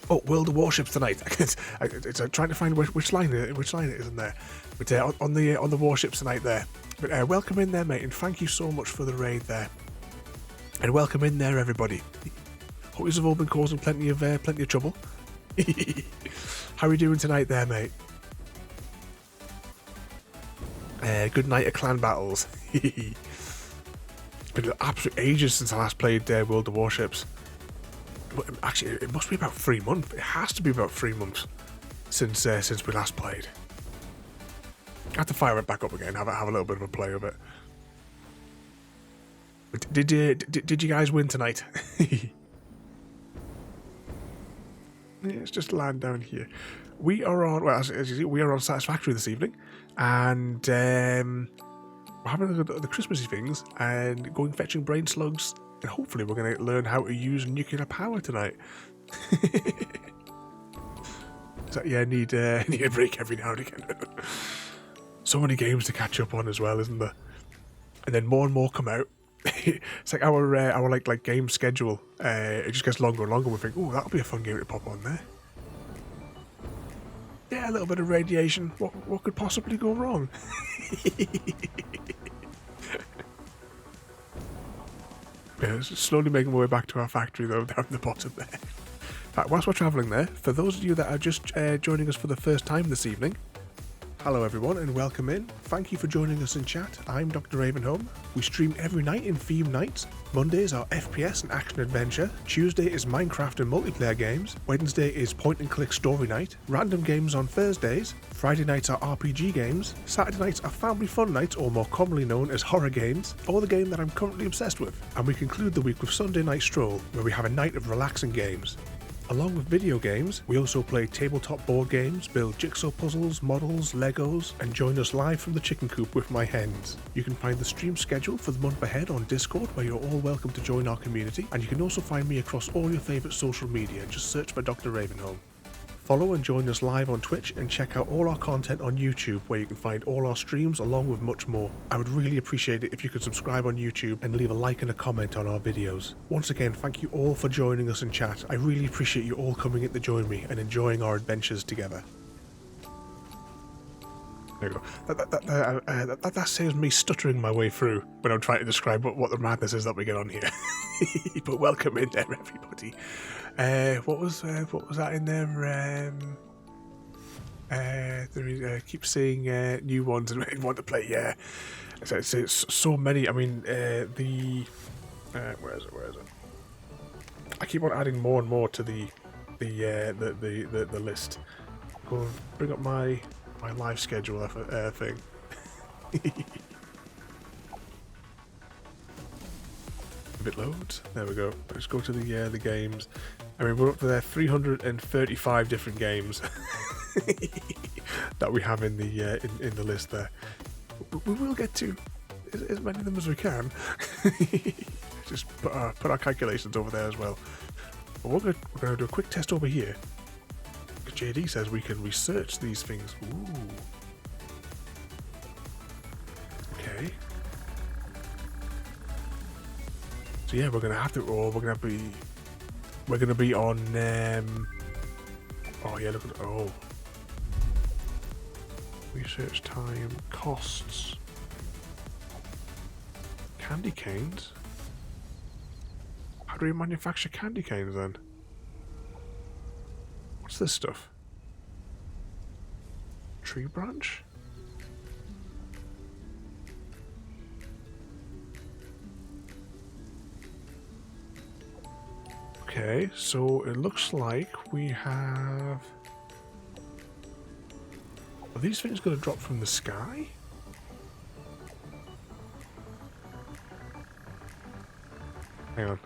Oh, World of Warships tonight. It's trying to find which line it is in there. But on the warships tonight there. But welcome in there, mate, and thank you so much for the raid there. And welcome in there, everybody. Hope you've all been causing plenty of trouble. How are you doing tonight there, mate? Good night of clan battles. It's been absolute ages since I last played World of Warships. Actually, it must be about 3 months. It has to be about 3 months since we last played. I have to fire it back up again. Have a little bit of a play of it. Did you guys win tonight? Let's just land down here. We are on, well, as you see, we are on Satisfactory this evening, and we're having a look at the Christmassy things and going fetching brain slugs, and hopefully we're going to learn how to use nuclear power tonight. So, yeah, need a break every now and again. So many games to catch up on as well, isn't there? And then more and more come out. It's like our like game schedule. It just gets longer and longer. We think, oh, that'll be a fun game to pop on there. Yeah, a little bit of radiation. What could possibly go wrong? Yeah, slowly making my way back to our factory though, down the bottom there. In fact, whilst we're travelling there, for those of you that are just joining us for the first time this evening, hello everyone and welcome in. Thank you for joining us in chat. I'm Dr. Ravenholm. We stream every night in theme nights. Mondays are FPS and action adventure. Tuesday is Minecraft and multiplayer games. Wednesday is point and click story night. Random games on Thursdays. Friday nights are RPG games. Saturday nights are family fun nights, or more commonly known as horror games, or the game that I'm currently obsessed with. And we conclude the week with Sunday Night Stroll, where we have a night of relaxing games. Along with video games, we also play tabletop board games, build jigsaw puzzles, models, Legos, and join us live from the chicken coop with my hens. You can find the stream schedule for the month ahead on Discord, where you're all welcome to join our community, and you can also find me across all your favourite social media. Just search for Dr. Ravenholm. Follow and join us live on Twitch, and check out all our content on YouTube, where you can find all our streams along with much more. I would really appreciate it if you could subscribe on YouTube and leave a like and a comment on our videos. Once again, thank you all for joining us in chat. I really appreciate you all coming in to join me and enjoying our adventures together. There you go. That saves me stuttering my way through when I'm trying to describe what the madness is that we get on here. But welcome in there, everybody. What was that in there? Keep seeing new ones and want to play. Yeah, it's so many. I mean, where is it? I keep on adding more and more to the list. Go and bring up my live schedule thing. If it loads, there we go. Let's go to the games. I mean, we're up to 335 different games that we have in the list there. We will get to as many of them as we can. Just put our calculations over there as well. But we're going to do a quick test over here. JD says we can research these things. Ooh. Okay. So yeah, we're gonna have to. Or we're gonna be on. Oh yeah, look at research time, costs, candy canes. How do we manufacture candy canes then? What's this stuff? Tree branch? Okay, so it looks like we have... Are these things going to drop from the sky? Hang on,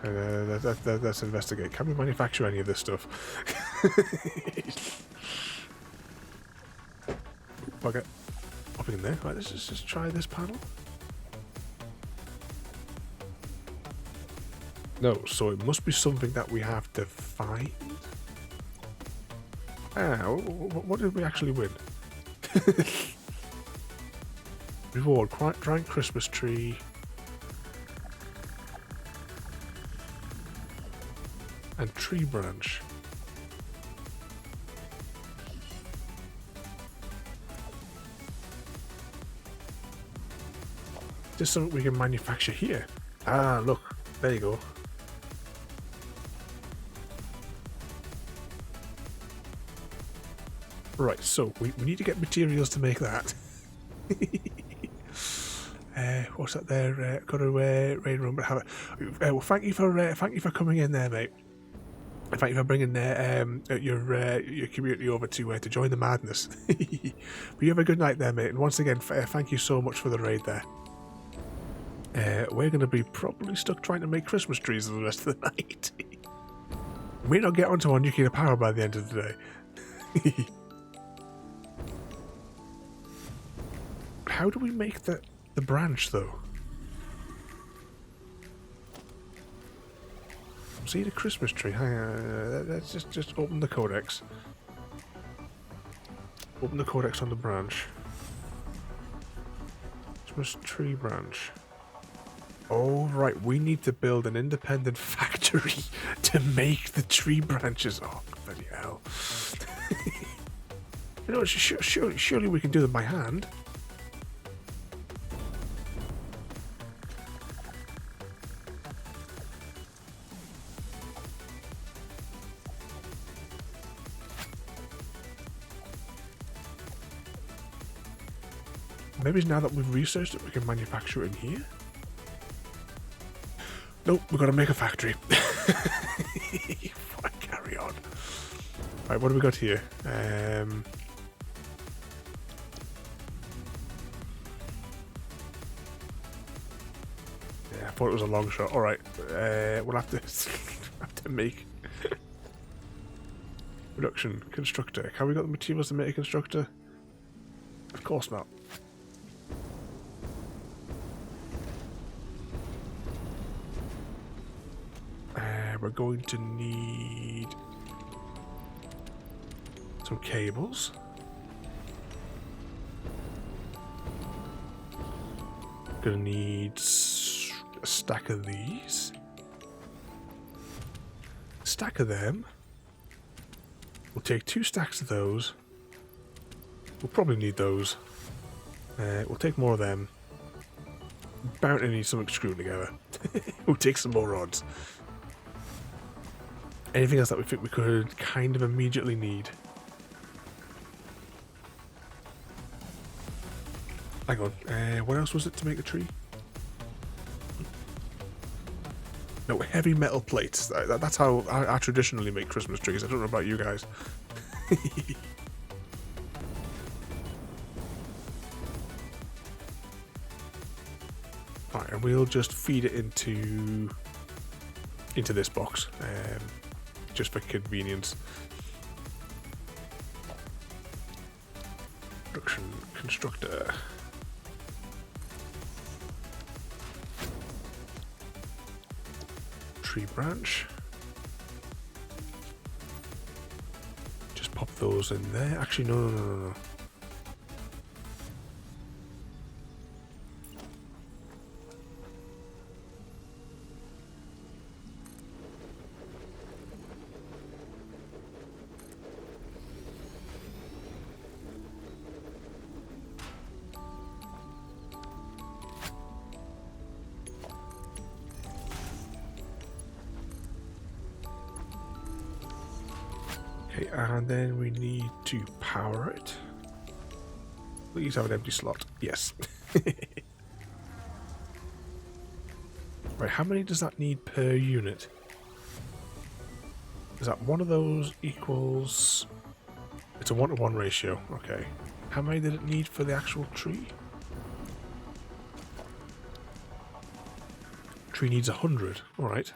let's investigate. Can we manufacture any of this stuff? Okay, popping in there. Right, let's just try this panel. No, so it must be something that we have to find. What did we actually win? Reward, giant Christmas tree. And tree branch. Just something we can manufacture here. Ah, look, there you go. Right, so we need to get materials to make that. What's that there? Got to Ravenholm, but have it. Well, thank you for coming in there, mate. Thank you for bringing your community over to join the madness. But you have a good night there, mate. And once again, thank you so much for the raid there. We're going to be probably stuck trying to make Christmas trees for the rest of the night. We may not get onto our nuclear power by the end of the day. How do we make the branch, though? See the Christmas tree. Hang on, let's just open the codex. Open the codex on the branch. Christmas tree branch. Oh, right, we need to build an independent factory to make the tree branches. Oh, bloody hell. You know, surely we can do them by hand. Maybe now that we've researched it, we can manufacture it in here? Nope, we've got to make a factory. Carry on. Right, what do we got here? Yeah, I thought it was a long shot. Alright, we'll have to make... Production, constructor. Have we got the materials to make a constructor? Of course not. We're going to need some cables. Gonna need a stack of these. A stack of them. We'll take 2 stacks of those. We'll probably need those. We'll take more of them. Bound to need something screwed together. We'll take some more rods. Anything else that we think we could kind of immediately need? Hang on, what else was it to make a tree? No, heavy metal plates. That's how I traditionally make Christmas trees. I don't know about you guys. Right, and we'll just feed it into this box. Just for convenience. Production constructor. Tree branch. Just pop those in there. Actually, no. Okay, and then we need to power it. Please have an empty slot. Yes. Right, how many does that need per unit? Is that one of those equals... It's a 1-to-1 ratio. Okay. How many did it need for the actual tree? Tree needs 100. Alright.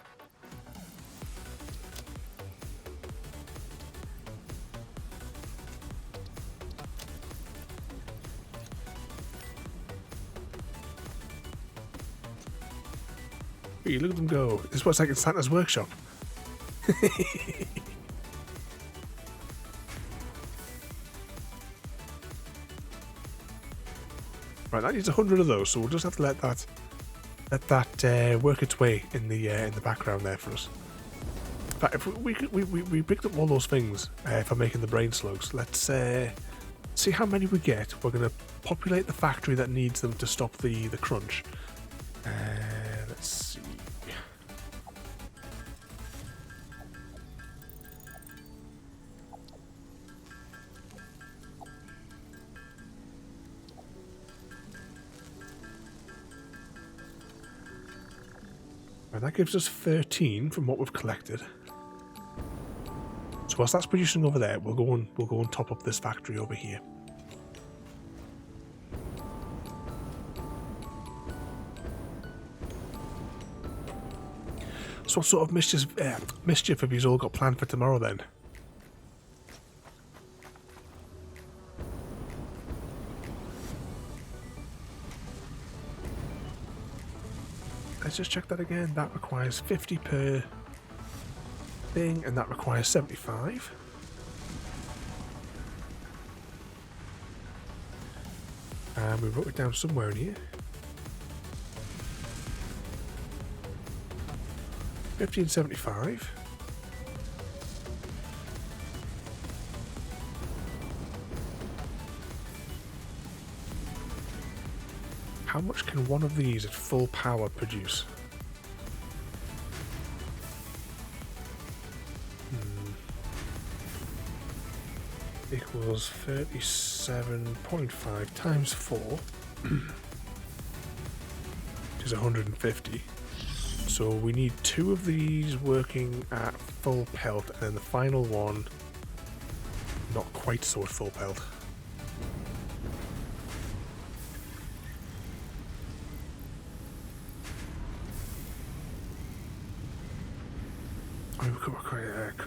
Hey, look at them go. This is what's like in Santa's workshop. Right, that needs 100 of those, so we'll just have to let that work its way in the background there for us. In fact, if we picked up all those things for making the brain slugs. Let's see how many we get. We're going to populate the factory that needs them to stop the crunch. Let's see. Right, that gives us 13 from what we've collected. So whilst that's producing over there, we'll go and top up this factory over here. So what sort of mischief have you all got planned for tomorrow then? Let's just check that again. That requires 50 per thing, and that requires 75. And we wrote it down somewhere in here. 50 and 75. How much can one of these at full power produce? Equals 37.5 times 4, which is 150. So we need 2 of these working at full pelt, and then the final one not quite so at full pelt.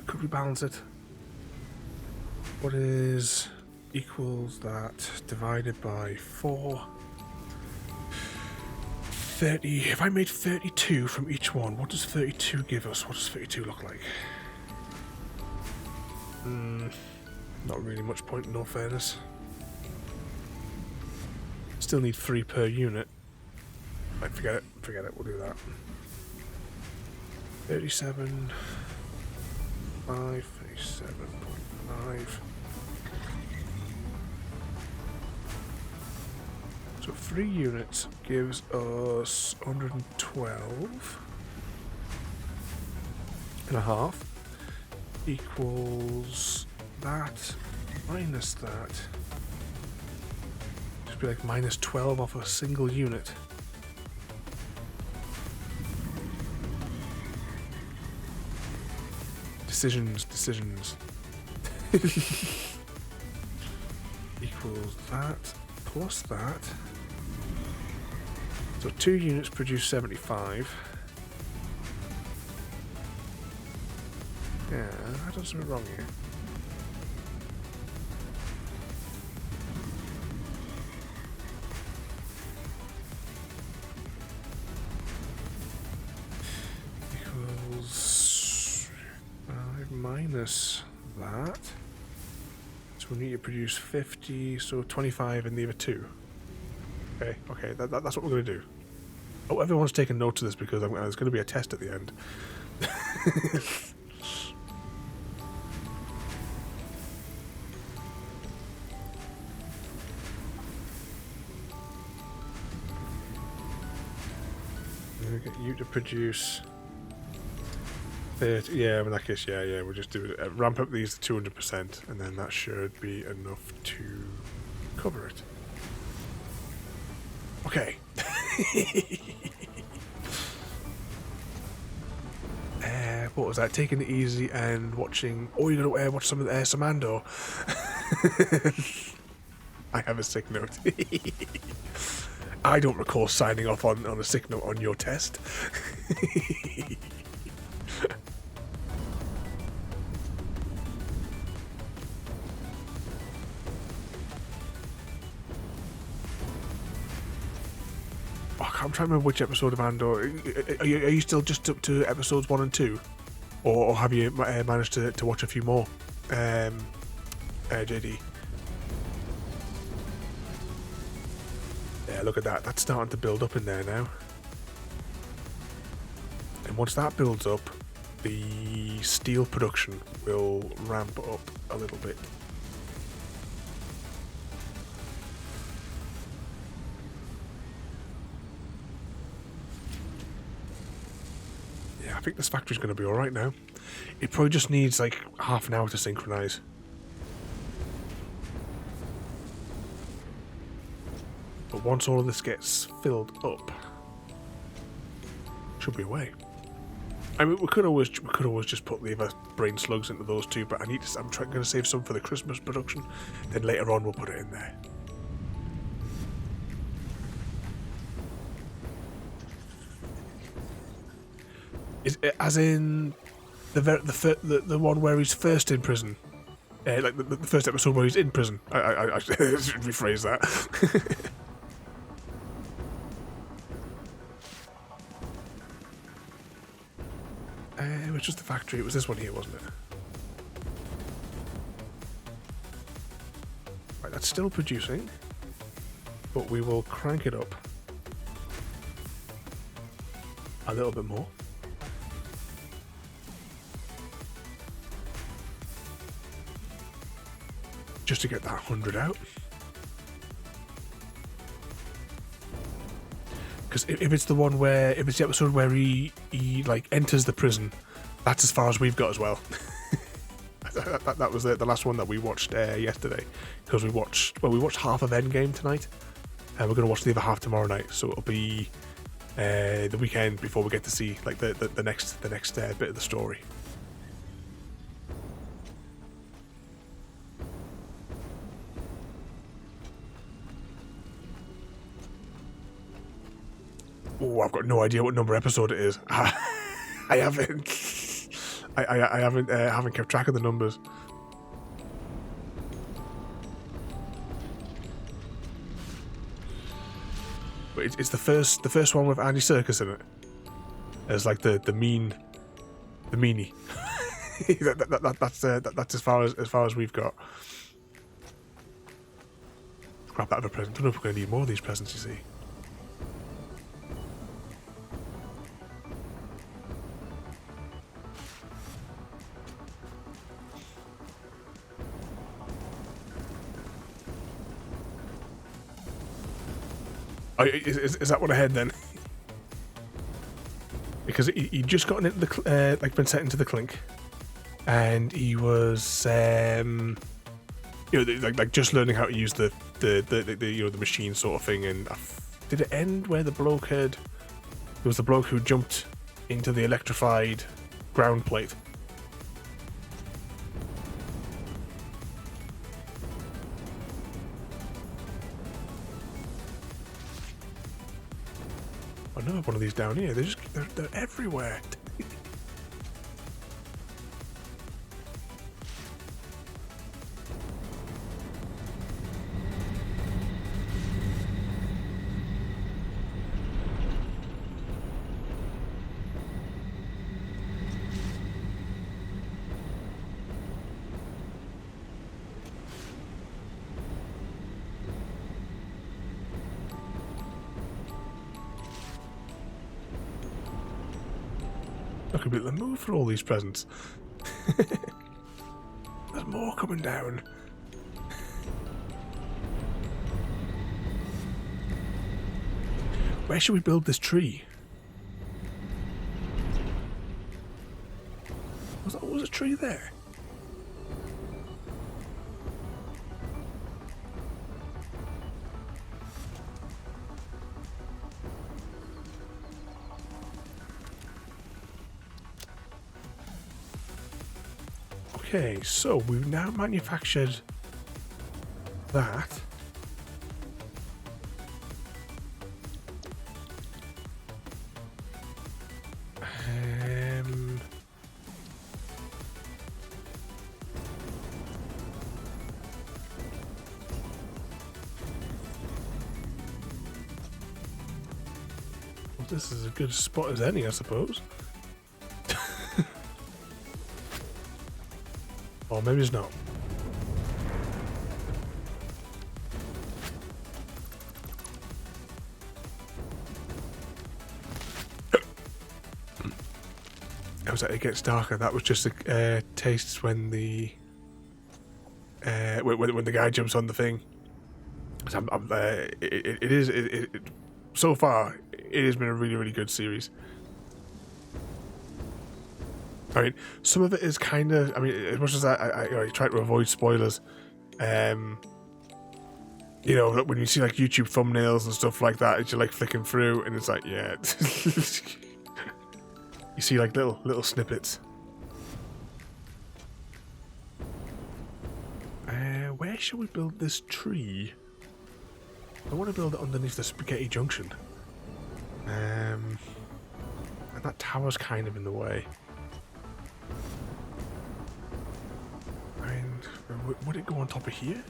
Could we balance it? What is equals that divided by 4? 30. If I made 32 from each one, what does 32 give us? What does 32 look like? Not really much point in all fairness. Still need 3 per unit. Right, forget it, we'll do that. 37. 37.5. So 3 units gives us 112 and a half equals that minus that. Just be like minus 12 off a single unit. Decisions. Equals that plus that. So 2 units produce 75. Yeah, I've done something wrong here. Equals 5 minus that. So we need to produce 50, so 25 in the other 2. Okay, that's what we're going to do. Oh, everyone's taking notes of this because there's going to be a test at the end. I'm going to get you to produce Yeah, in that case, yeah. We'll just do it. Ramp up these to 200%, and then that should be enough to cover it. Okay. What was that? Taking it easy and watching. Oh, you're gonna watch some Andor. I have a sick note. I don't recall signing off on a sick note on your test. I'm trying to remember which episode of Andor. Are you still just up to episodes 1 and 2? Or have you managed to watch a few more? JD. Yeah, look at that. That's starting to build up in there now. And once that builds up, the steel production will ramp up a little bit. I think this factory's going to be alright now. It probably just needs like half an hour to synchronize. But once all of this gets filled up, should be away. I mean, we could always just put the other brain slugs into those two, but I'm going to save some for the Christmas production. Then later on we'll put it in there. As in the one where he's first in prison, like the first episode where he's in prison. I should rephrase that. Which was the factory? It was this one here, wasn't it? Right, that's still producing, but we will crank it up a little bit more. Just to get that 100 out. Because if it's the one where, if it's the episode where he like enters the prison, that's as far as we've got as well. that was the last one that we watched yesterday. Because we watched half of Endgame tonight, and we're going to watch the other half tomorrow night. So it'll be the weekend before we get to see like the next bit of the story. Oh, I've got no idea what number episode it is. I haven't kept track of the numbers. But it's the first one with Andy Serkis in it. As like the meanie. That's as far as we've got. Grab that of a present. Don't know if we're going to need more of these presents. You see. Oh, is that what I had then? Because he just gotten into the like been sent into the clink, and he was like just learning how to use the machine sort of thing. And did it end where the bloke had? It was the bloke who jumped into the electrified ground plate. I know I have one of these down here. They're everywhere. I could be able to move for all these presents. There's more coming down. Where should we build this tree? Was that always a tree there? Okay, so we've now manufactured that. Well, this is as good a spot as any, I suppose. Or maybe it's not. It gets darker. That was just a taste when the when the guy jumps on the thing. So far it has been a really good series. I mean, some of it is kind of. I mean, as much as I try to avoid spoilers, you know, when you see like YouTube thumbnails and stuff like that, as you're like flicking through, and it's like, yeah, you see like little snippets. Where shall we build this tree? I want to build it underneath the spaghetti junction, and that tower's kind of in the way. Would it go on top of here?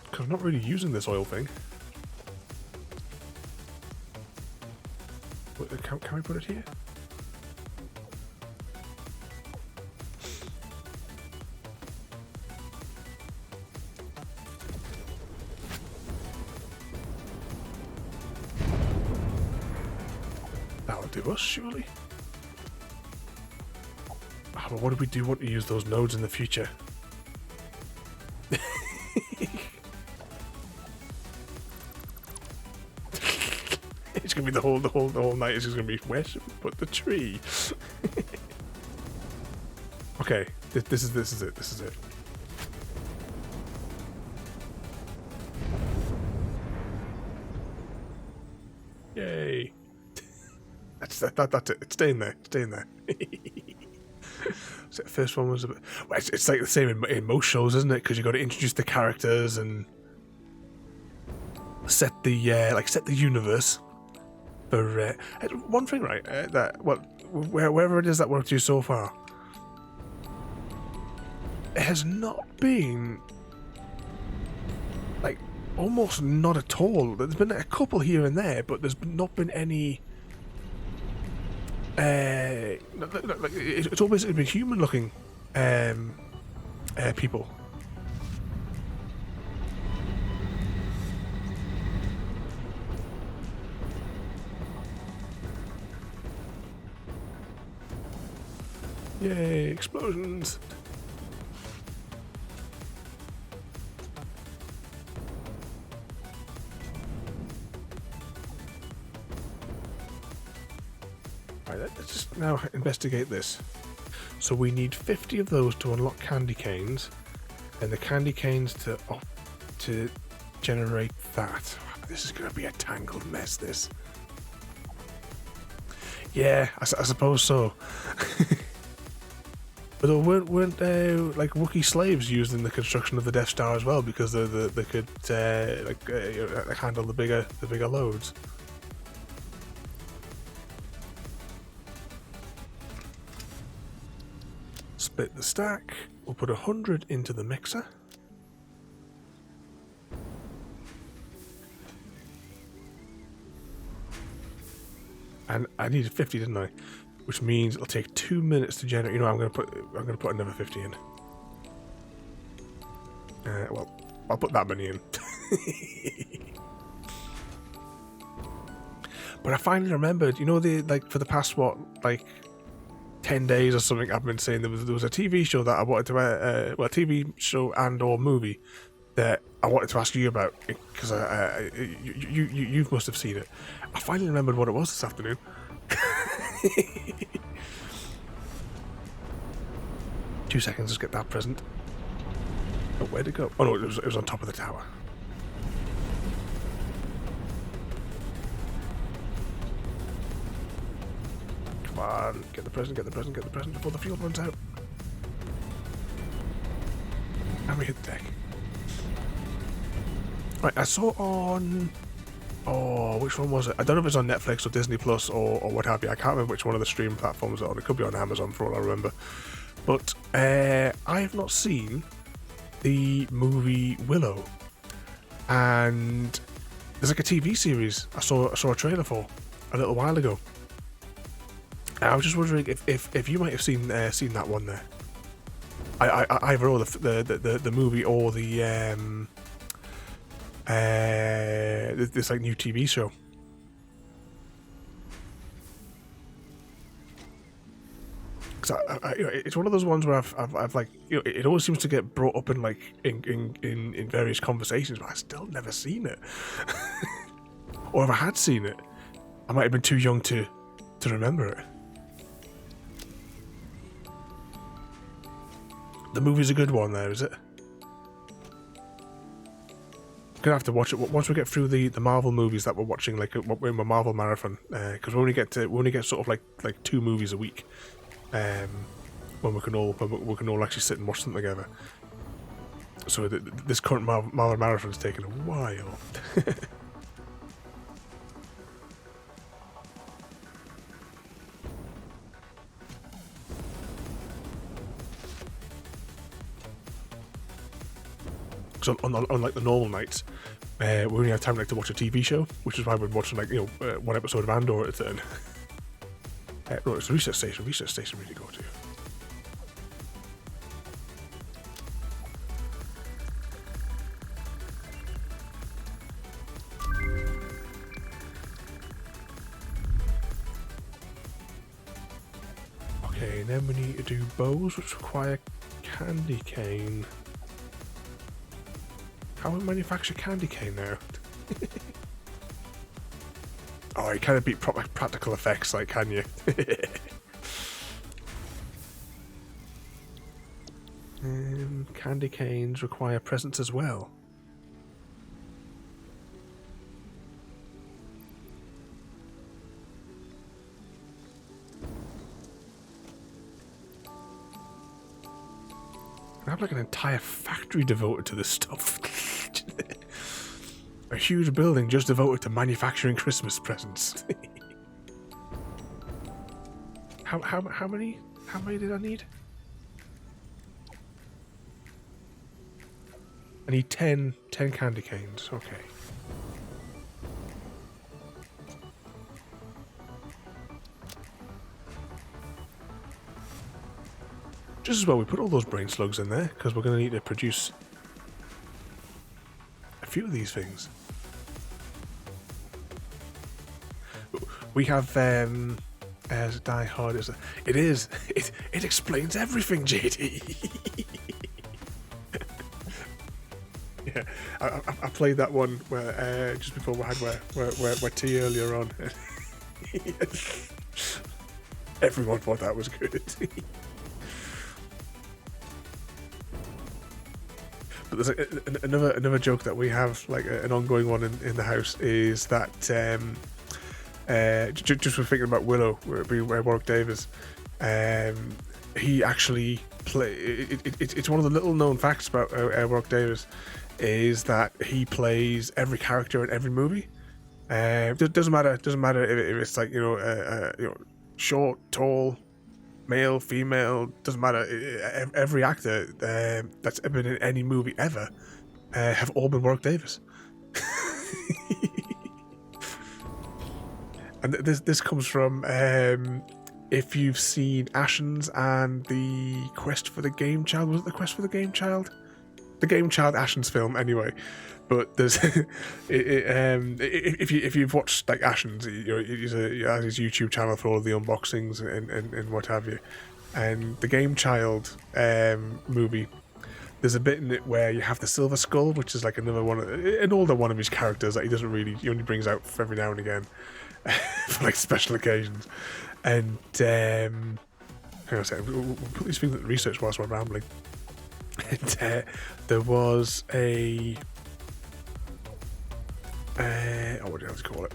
Because I'm not really using this oil thing. Can we put it here? That'll do us, surely. But what if we do want to use those nodes in the future? It's gonna be the whole night. It's just gonna be, where should we put the tree? Okay, this is it. This is it. Yay! That's it. It's staying there. It's staying there. So the first one was a bit. Well, it's like the same in most shows, isn't it? Because you got to introduce the characters and set the universe. For one thing, right? Wherever it is that worked you so far, it has not been like almost not at all. There's been a couple here and there, but there's not been any. It's all basically been human-looking people. Yay! Explosions. Let's just now investigate this. So we need 50 of those to unlock candy canes, and the candy canes to generate that. This is going to be a tangled mess, this. Yeah, I suppose so. But weren't like Wookiee slaves used in the construction of the Death Star as well, because they could handle the bigger loads. Split the stack. We'll put 100 into the mixer. And I needed 50, didn't I? Which means it'll take 2 minutes to generate. You know, I'm gonna put another 50 in. Well, I'll put that many in. But I finally remembered. You know, for the past 10 days or something, I've been saying there was a TV show that I wanted to a TV show and or movie that I wanted to ask you about, because you must have seen it. I finally remembered what it was this afternoon. 2 seconds, let's get that present. Oh, where'd it go? Oh no, it was on top of the tower. Come on, get the present, get the present, get the present before the fuel runs out. And we hit the deck. Right, I saw on... Oh, which one was it? I don't know if it's on Netflix or Disney Plus or what have you. I can't remember which one of the streaming platforms it's on. It could be on Amazon for all I remember. But I have not seen the movie Willow. And there's like a TV series I saw a trailer for a little while ago. And I was just wondering if you might have seen that one there. Either or the movie or the this like new TV show. Because it's one of those ones where I've like, you know, it always seems to get brought up in like in various conversations, but I've still never seen it. Or if I had seen it, I might have been too young to remember it. The movie's a good one there, is it? Gonna have to watch it once we get through the Marvel movies that we're watching, like in my Marvel marathon, because we only get sort of like 2 movies a week, when we can all actually sit and watch them together. So this current Marvel marathon is taking a while. So on like the normal nights, we only have time like to watch a TV show, which is why we're watching like, you know, one episode of Andor at a turn. No, it's the research station. Research station we need to go to. Okay, and then we need to do bows, which require candy cane. How do we manufacture candy cane now? Oh, you can't beat practical effects, like, can you? Candy canes require presents as well. I have like an entire factory devoted to this stuff. A huge building just devoted to manufacturing Christmas presents. How many did I need? I need 10 candy canes. Okay. Just as well we put all those brain slugs in there, because we're going to need to produce a few of these things. We have as Die Hard is it explains everything, JD. Yeah, I played that one where just before we had where tea earlier on. Everyone thought that was good. But there's another joke that we have, like an ongoing one in the house, is that just for thinking about Willow, being Warwick Davis, he actually it's one of the little known facts about Warwick Davis, is that he plays every character in every movie. It doesn't matter if it's like, you know, short, tall, male, female, doesn't matter. Every actor that's ever been in any movie ever have all been Warwick Davis. And this comes from if you've seen Ashen's and the Quest for the Game Child. Was it the Quest for the Game Child? The Game Child Ashen's film, anyway. But there's if you've watched like Ashen's, he has his YouTube channel for all the unboxings and what have you. And the Game Child movie, there's a bit in it where you have the Silver Skull, which is like an older one of his characters that he only brings out every now and again for like special occasions. And hang on a second. We'll put these things in research whilst we're rambling. And, there was a what do you have to call it?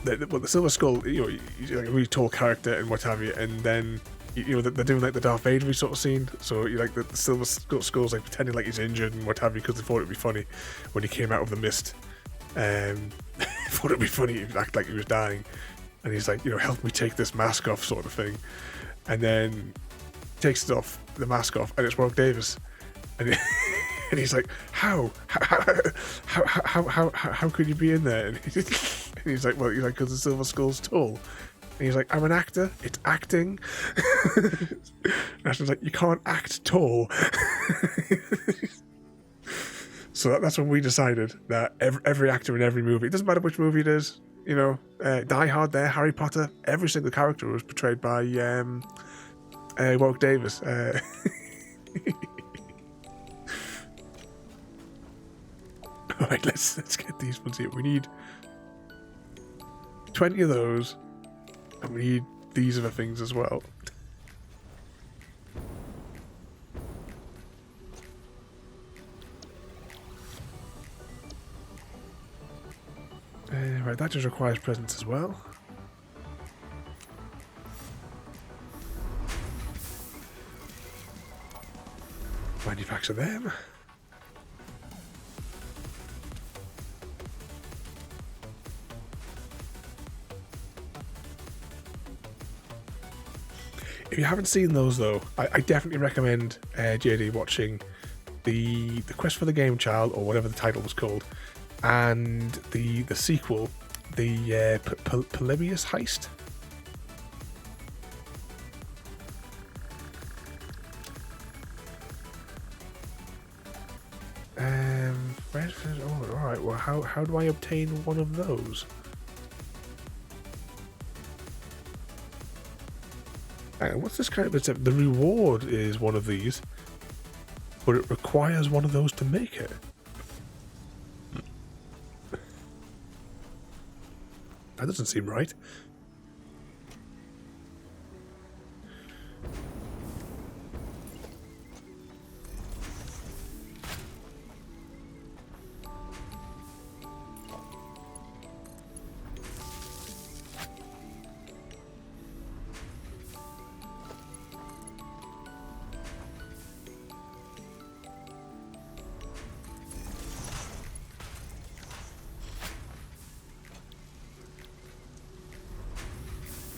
The Silver Skull, you know, he's like a really tall character and what have you, and then you know they're doing like the Darth Vader sort of scene. So you like the Silver Skull's like pretending like he's injured and what have you because they thought it'd be funny when he came out of the mist. Thought it'd be funny if he acted like he was dying, and he's like, you know, help me take this mask off, sort of thing, and then takes it off, the mask off, and it's Warwick Davis, and and he's like, how could you be in there? And he's like, well, he's like, because the Silver Skull's tall. And he's like, I'm an actor. It's acting. And Ashton's like, you can't act tall. So that's when we decided that every actor in every movie, it doesn't matter which movie it is, you know, Die Hard there, Harry Potter, every single character was portrayed by Warwick Davis. Alright, let's get these ones here. We need 20 of those, and we need these other things as well. Right, that just requires presents as well. Manufacture them. If you haven't seen those though, I definitely recommend JD watching the Quest for the Game Child, or whatever the title was called, and the sequel, the Polybius Heist. Oh, all right. Well, how do I obtain one of those? What's this kind of? The reward is one of these, but it requires one of those to make it. That doesn't seem right.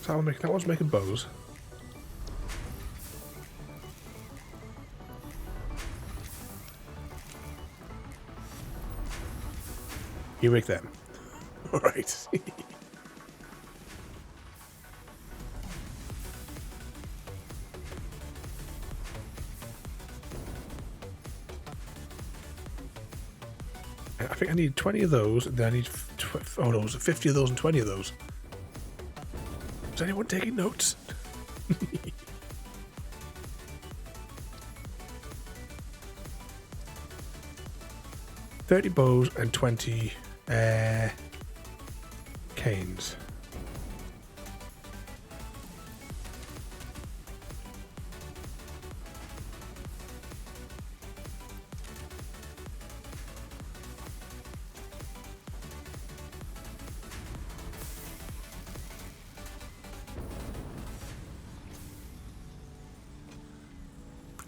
So that one's making bows. You make them. Alright. I think I need 20 of those, and then I need 50 of those and 20 of those. Is anyone taking notes? 30 bows and 20 canes.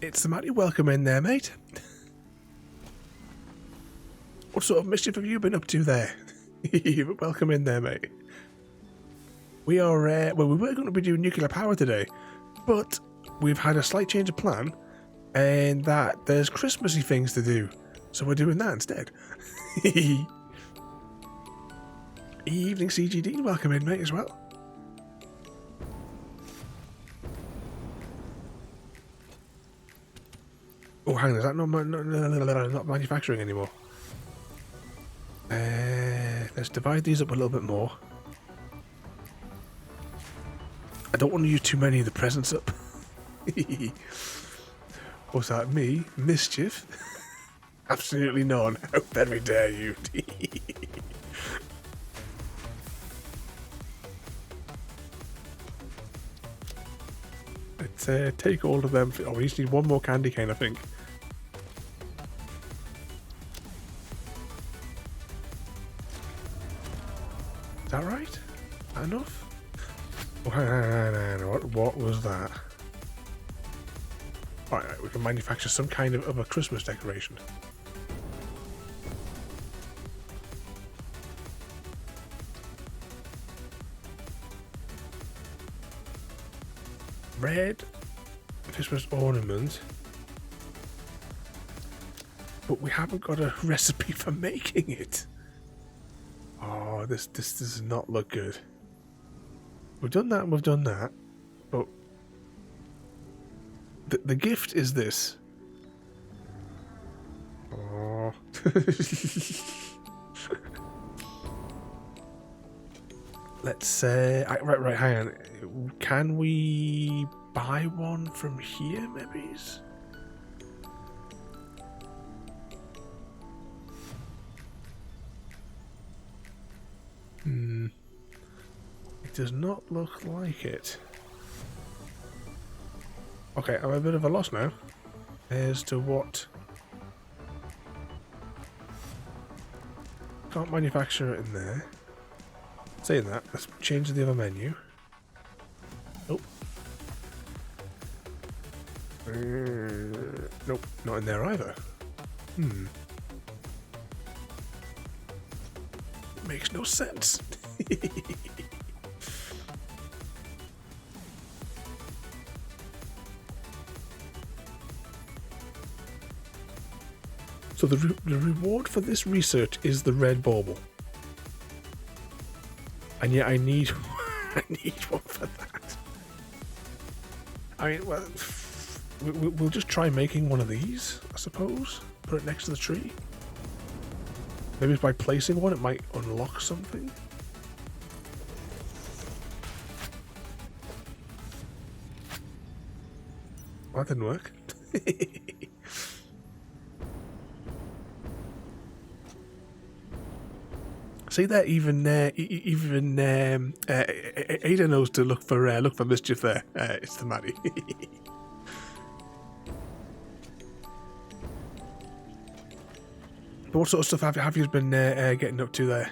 It's the mighty welcome in there, mate. What sort of mischief have you been up to there? Welcome in there, mate. We are, well, we were going to be doing nuclear power today, but we've had a slight change of plan, and that there's Christmassy things to do, so we're doing that instead. Evening CGD, welcome in, mate, as well. Oh, hang on, is that not manufacturing anymore? Let's divide these up a little bit more. I don't want to use too many of the presents up. What's that, me? Mischief? Absolutely none. How very dare you? Let's take all of them. Oh, we just need one more candy cane, I think. Is that right? Enough? Oh, hang on. What was that? Alright, we can manufacture some kind of a Christmas decoration. Red Christmas ornament. But we haven't got a recipe for making it. Oh, this does not look good. We've done that and we've done that. But the gift is this. Oh. Let's say right, hang on. Can we buy one from here, maybe? It does not look like it. Okay, I'm a bit of a loss now as to what. Can't manufacture it in there. Saying that, let's change the other menu. Nope. Nope, not in there either. It makes no sense. So the reward for this research is the red bauble. And yet I need I need one for that. I mean, well, we'll just try making one of these, I suppose. Put it next to the tree. Maybe by placing one it might unlock something. Well, that didn't work. See that even Ada knows to look for mischief there. It's the Maddie. But what sort of stuff have you been getting up to there?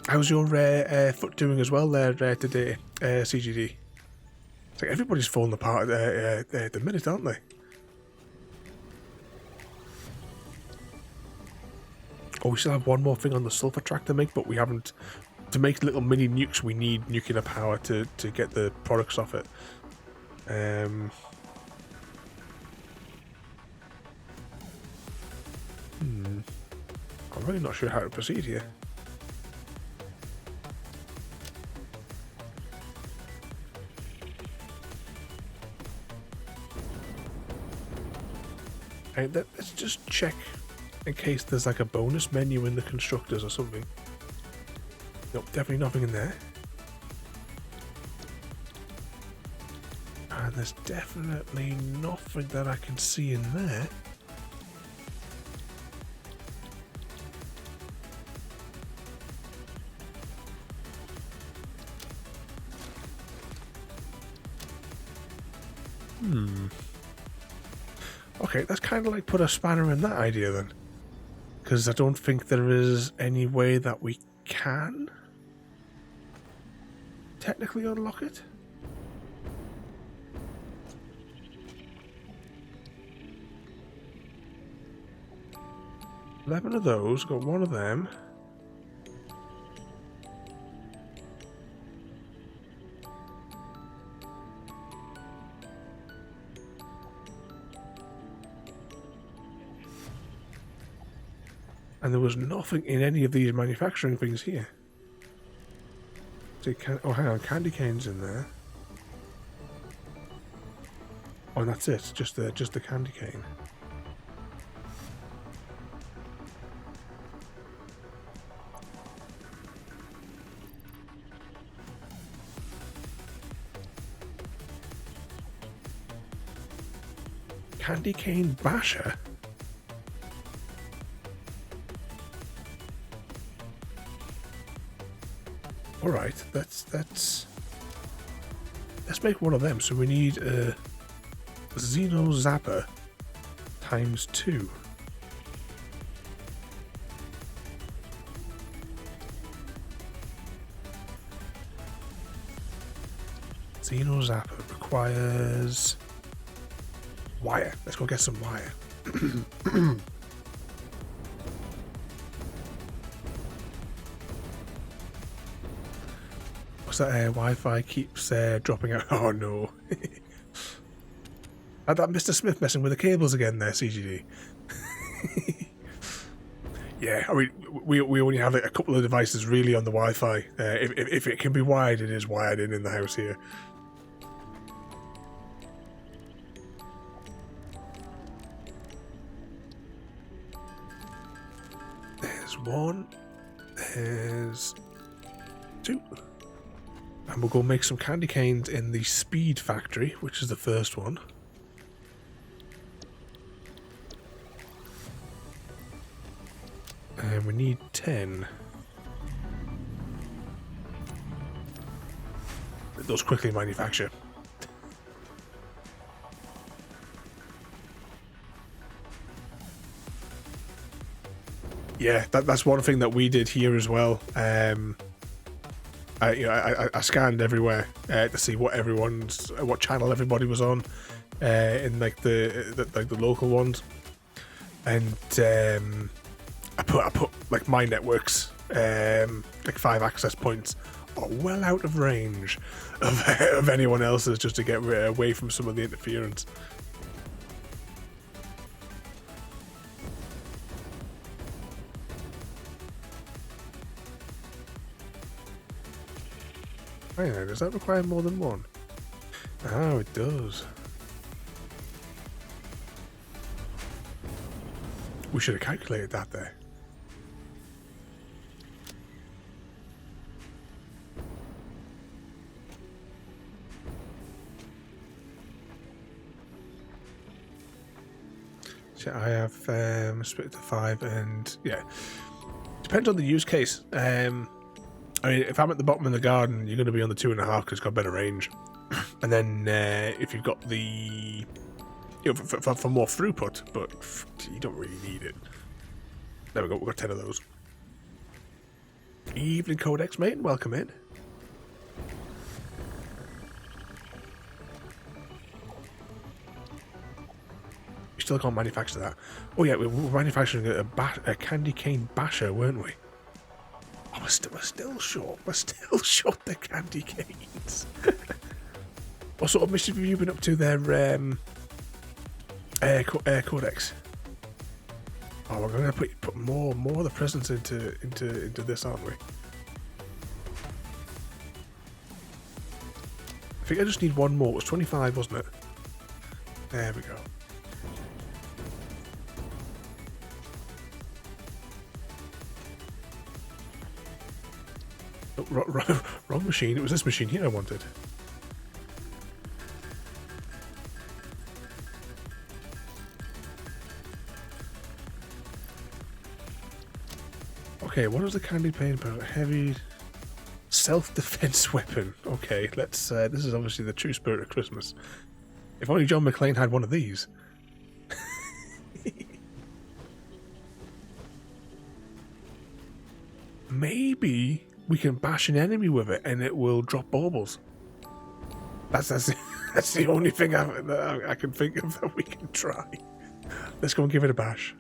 How's your foot doing as well there today, CGD? It's like everybody's falling apart at the minute, aren't they? Oh, we still have one more thing on the sulfur track to make, but we haven't. To make little mini nukes, we need nuclear power to get the products off it. I'm really not sure how to proceed here. Let's just check in case there's like a bonus menu in the constructors or something. Nope, definitely nothing in there. And there's definitely nothing that I can see in there. Okay, that's kind of like put a spanner in that idea then. Because I don't think there is any way that we can technically unlock it. $11 of those, got one of them. And there was nothing in any of these manufacturing things here. So oh, hang on, candy canes in there. Oh, and that's it, just the candy cane. Candy cane basher? Alright, that's let's make one of them. So we need a Xeno Zapper times 2. Xeno Zapper requires wire. Let's go get some wire. What's that? Wi-Fi keeps dropping out. Oh no. Had that Mr. Smith messing with the cables again there, CGD. Yeah, I mean, we only have like a couple of devices really on the Wi-Fi. If it can be wired, it is wired in the house here. There's one. There's 2. And we'll go make some candy canes in the Speed Factory, which is the first one. And we need 10. Those quickly manufacture. Yeah, that's one thing that we did here as well. I scanned everywhere to see what channel everybody was on, in like the local ones, and I put like my networks, like 5 access points, are well out of range of anyone else's, just to get away from some of the interference. Hang on, does that require more than one? Oh, it does. We should have calculated that there. So I have split it to 5, and yeah, depends on the use case. I mean, if I'm at the bottom of the garden, you're going to be on the 2.5 because it's got better range. And then if you've got the, for more throughput, but you don't really need it. There we go. We've got 10 of those. Evening Codex, mate. Welcome in. We still can't manufacture that. Oh yeah, we were manufacturing a candy cane basher, weren't we? Oh, we're still short. We're still short the candy canes. What sort of mischief have you been up to there, Codex? Oh, we're going to put more of the presents into this, aren't we? I think I just need one more. It was 25, wasn't it? There we go. Wrong machine. It was this machine here I wanted. Okay, what is the candy paint powder? Heavy self-defense weapon. Okay, let's. This is obviously the true spirit of Christmas. If only John McClane had one of these. Maybe we can bash an enemy with it and it will drop baubles. That's the only thing I can think of that we can try. Let's go and give it a bash.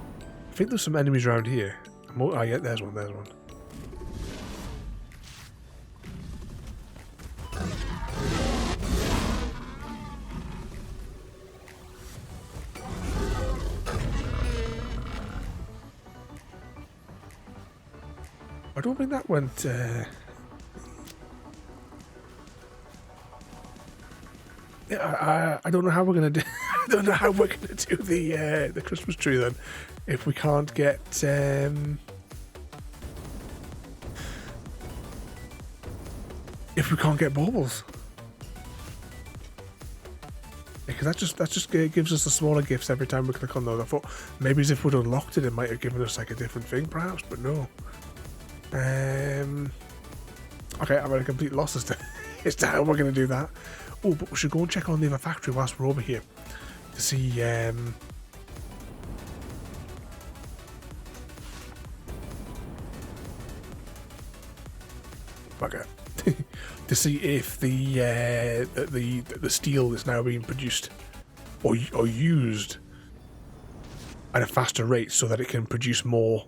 I think there's some enemies around here. Oh yeah, there's one. I don't think that went. Yeah, I don't know how we're gonna do. I don't know how we're gonna do the Christmas tree then, if we can't get. If we can't get baubles. Because that just gives us the smaller gifts every time we click on those. I thought maybe as if we'd unlocked it may have given us like a different thing, perhaps, but no. Okay, I'm at a complete loss as to how we're going to do that. Oh, but we should go and check on the other factory whilst we're over here to see. Okay. To see if the steel is now being produced or used at a faster rate, so that it can produce more.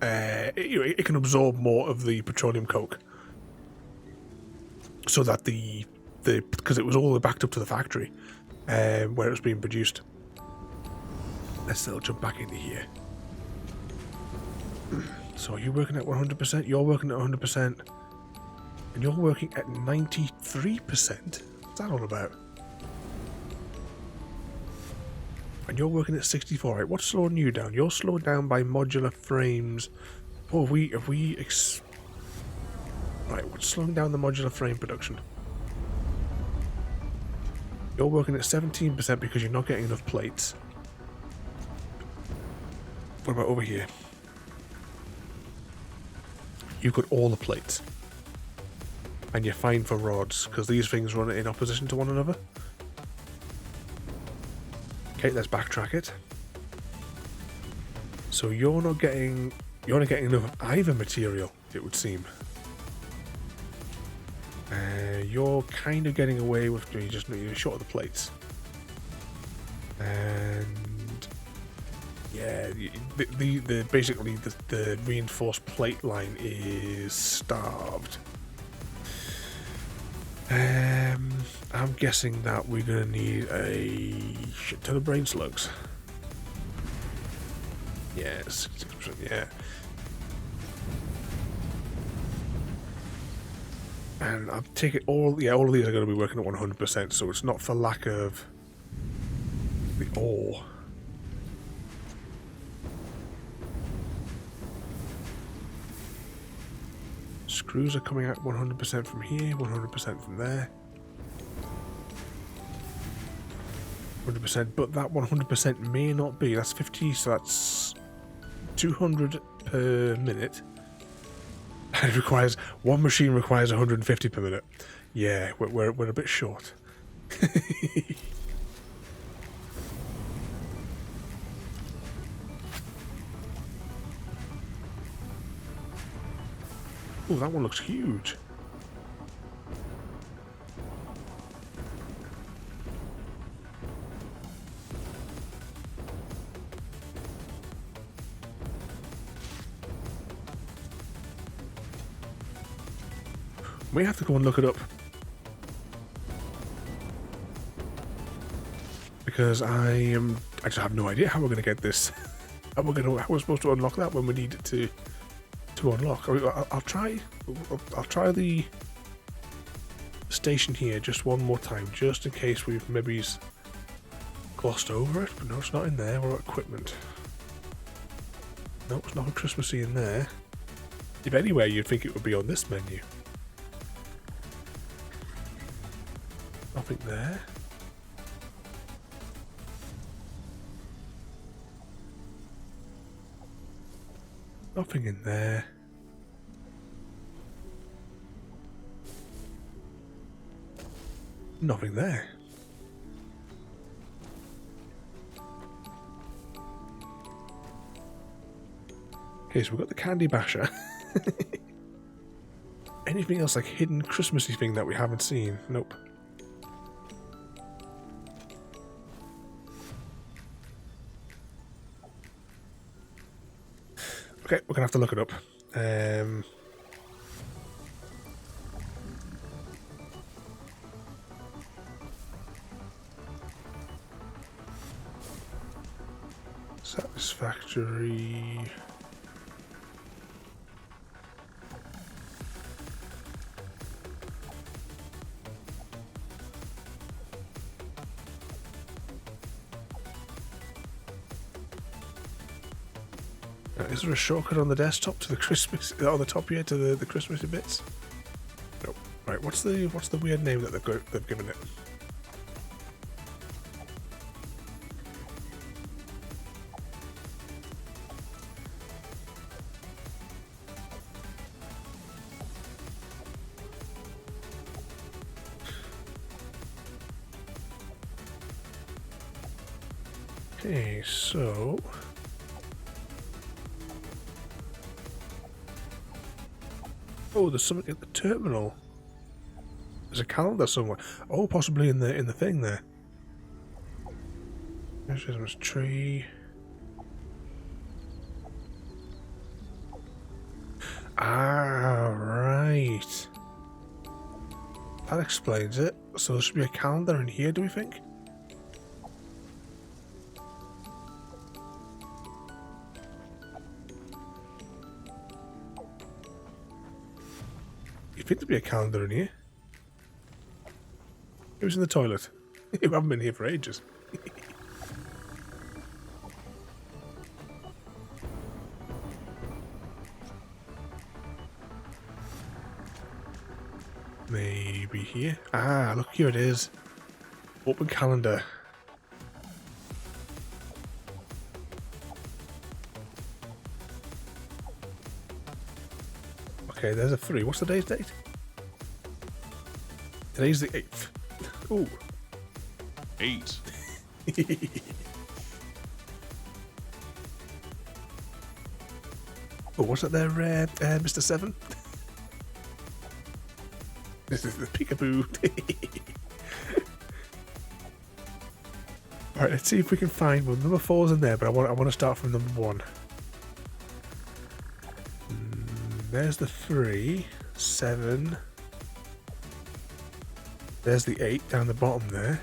It can absorb more of the petroleum coke, so that because it was all backed up to the factory where it was being produced. Let's still jump back into here. So are you working at 100%? You're working at 100%. And you're working at 93%. What's that all about? And you're working at 64, right? What's slowing you down? You're slowed down by modular frames. Oh, right, what's slowing down the modular frame production? You're working at 17% because you're not getting enough plates. What about over here? You've got all the plates. And you're fine for rods, because these things run in opposition to one another. Okay, let's backtrack it. So you're not getting enough either material, it would seem. You're kind of getting away with you're short of the plates. And yeah, basically the reinforced plate line is starved. I'm guessing that we're gonna need a shit ton of brain slugs. Yeah, 66%, yeah. And I'll take it all of these are gonna be working at 100%, so it's not for lack of the ore. Screws are coming out 100% from here, 100% from there. 100%, but that 100% may not be. That's 50, so that's 200 per minute. And it requires, one machine requires 150 per minute. Yeah, we're a bit short. Oh, that one looks huge. We have to go and look it up. Because I just have no idea how we're going to get this. How we're supposed to unlock that when we need it to unlock. I'll try the station here just one more time, just in case we've maybe glossed over it. But no, it's not in there. What about equipment? No, it's not Christmassy in there. If anywhere, you'd think it would be on this menu. Nothing there. Nothing in there. Nothing there. Okay, so we've got the candy basher. Anything else like hidden Christmassy thing that we haven't seen? Nope. Okay, we're gonna have to look it up. Satisfactory. Is there a shortcut on the desktop to the Christmas on the top here to the Christmassy bits? Nope. Right, what's the weird name that they've given it? Okay, so oh, there's something at the terminal. There's a calendar somewhere. Oh, possibly in the thing there. There's a tree. Ah, right. That explains it. So there should be a calendar in here, do we think? You think there'd be a calendar in here? It was in the toilet. We haven't been here for ages. Maybe here. Ah, look, here it is. Open calendar. Okay, there's a 3. What's today's date? Today's the 8th. Ooh. 8. Oh, what's that there, Mr. 7? This is the peekaboo. Alright, let's see if we can find one. Number 4's in there, but I want to start from number 1. There's the 3, 7. There's the 8 down the bottom there.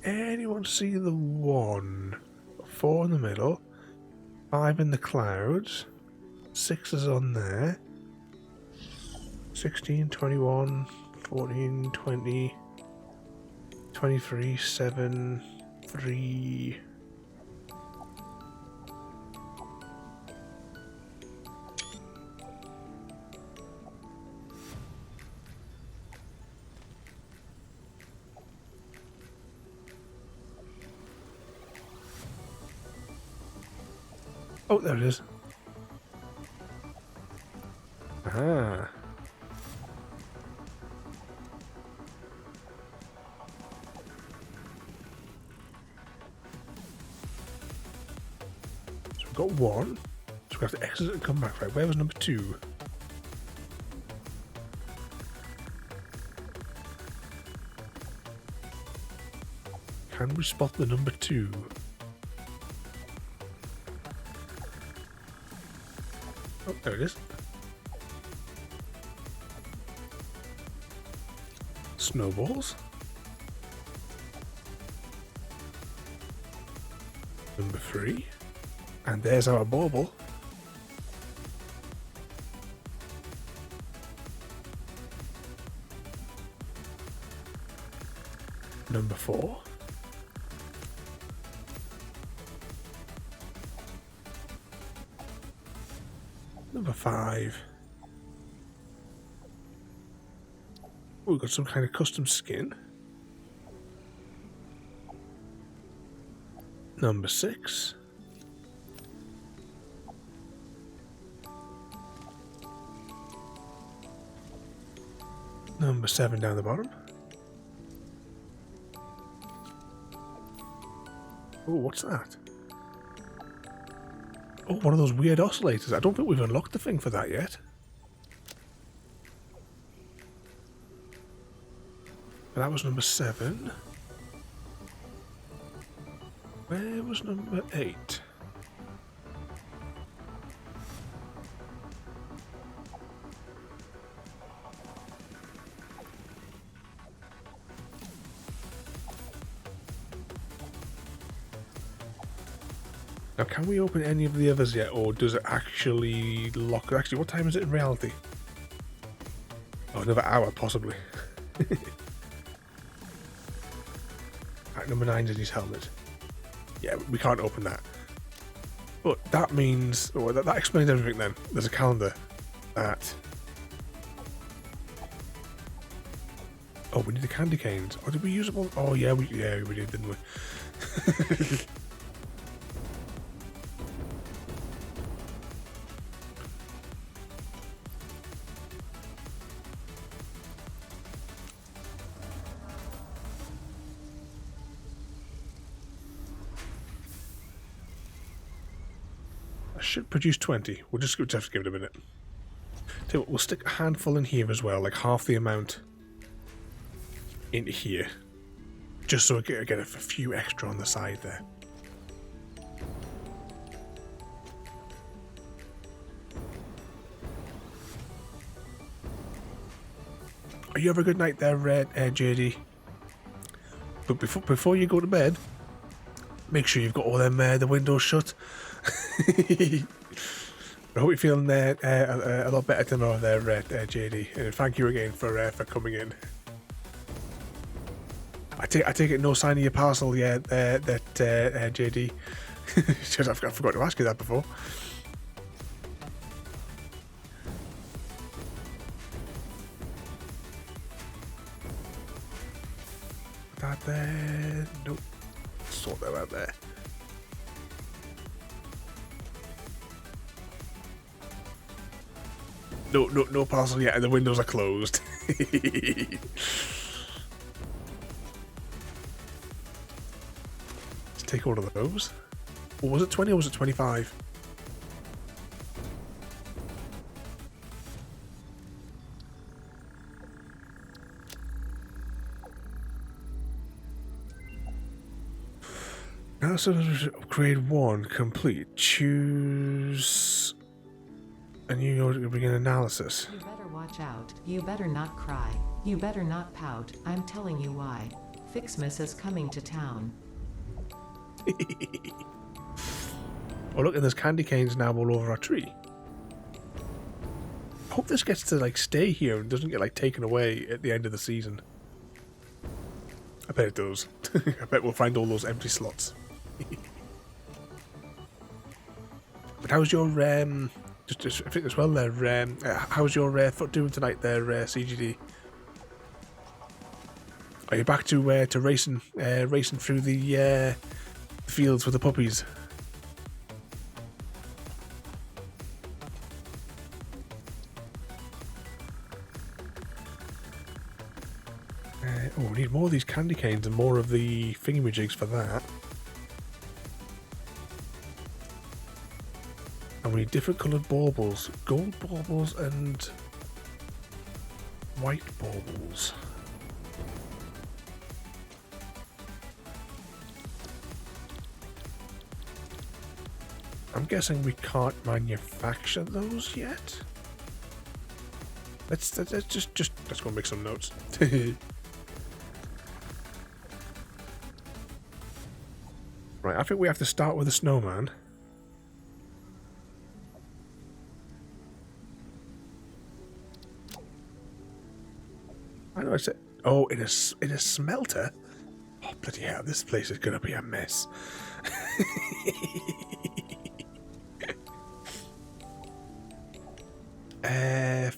Anyone see the 1? 4 in the middle. 5 in the clouds. 6 is on there. 16, 21, 14, 20, 23, 7, 3. Oh, there it is. Aha. So we've got 1. So we have to exit and come back. Right, where was number 2? Can we spot the number 2? Oh, there it is. Snowballs. Number 3. And there's our bauble. Number 4. Number 5. Oh, we've got some kind of custom skin. Number 6. Number 7 down the bottom. Oh, what's that? Oh, one of those weird oscillators. I don't think we've unlocked the thing for that yet. But that was number 7. Where was number 8? Now, can we open any of the others yet, or does it actually lock? Actually, what time is it in reality? Oh, another hour, possibly. Right, number 9's in his helmet. Yeah, we can't open that. But that means... Oh, that explains everything then. There's a calendar that... Oh, we need the candy canes. Oh, did we use them all? Oh, yeah, we did, didn't we? I should produce 20. We'll just have to give it a minute. So we'll stick a handful in here as well, like half the amount into here. Just so I get a few extra on the side there. You have a good night there, JD. But before you go to bed, make sure you've got all them the windows shut. I hope you're feeling a lot better tomorrow there, JD. And thank you again for coming in. I take it no sign of your parcel yet, JD. I forgot to ask you that before. That there, nope. Sort that out there. No parcel yet, and the windows are closed. Let's take all of those. Or was it 20 or was it 25? Now, so upgrade 1 complete. Choose a new order to begin analysis. You better watch out. You better not cry. You better not pout. I'm telling you why. FICSMAS is coming to town. Oh look, and there's candy canes now all over our tree. I hope this gets to like stay here and doesn't get like taken away at the end of the season. I bet it does. I bet we'll find all those empty slots. But how's your just I think as well there, how's your foot doing tonight there, CGD? Are you back to racing through the fields with the puppies? Oh, we need more of these candy canes and more of the thingamajigs for that. And we need different coloured baubles. Gold baubles and white baubles. I'm guessing we can't manufacture those yet. Let's go make some notes. Right, I think we have to start with a snowman. I know I said, oh, in a smelter. Oh bloody hell! This place is gonna be a mess.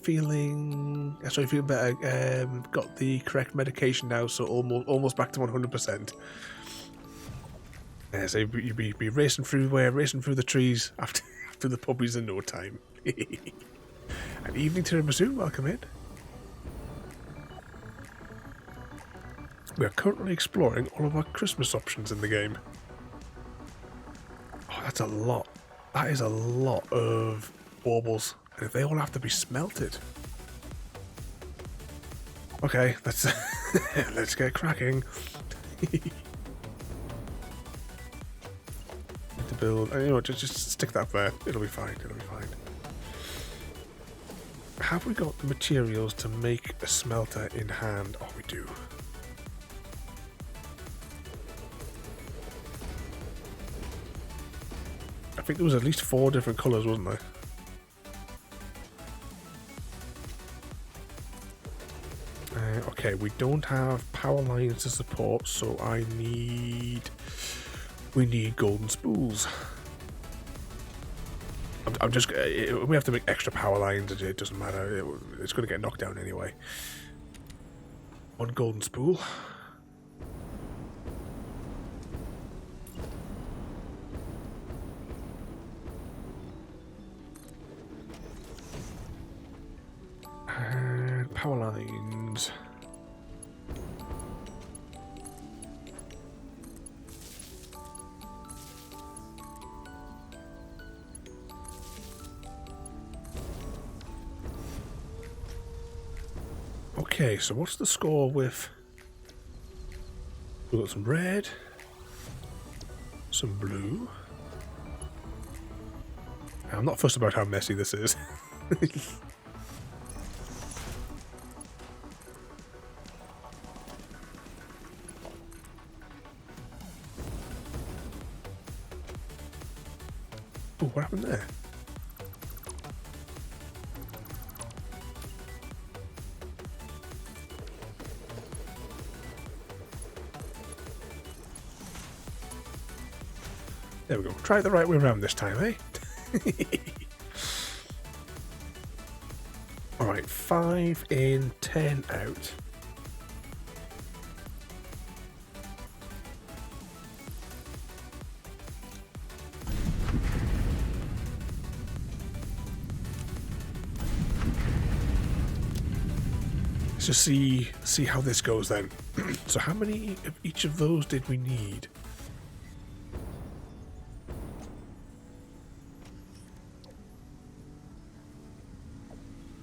Feeling better. Got the correct medication now, so almost back to 100%. So you'd be racing through the trees after the puppies in no time. An evening tiramisu, welcome in. We are currently exploring all of our Christmas options in the game. Oh, that's a lot. That is a lot of baubles. And if they all have to be smelted. Okay, let's get cracking. To build, you know, just stick that there. It'll be fine. It'll be fine. Have we got the materials to make a smelter in hand? Oh, we do. I think there was at least 4 different colours, wasn't there? Okay, we don't have power lines to support, so we need golden spools. I'm just, we have to make extra power lines, it doesn't matter, it's going to get knocked down anyway. 1 golden spool. And power lines. Okay, so what's the score with... We've got some red, some blue. I'm not fussed about how messy this is. Oh, what happened there? There we go. Try it the right way around this time, eh? Alright, 5 in, 10 out. Let's just see how this goes then. So how many of each of those did we need?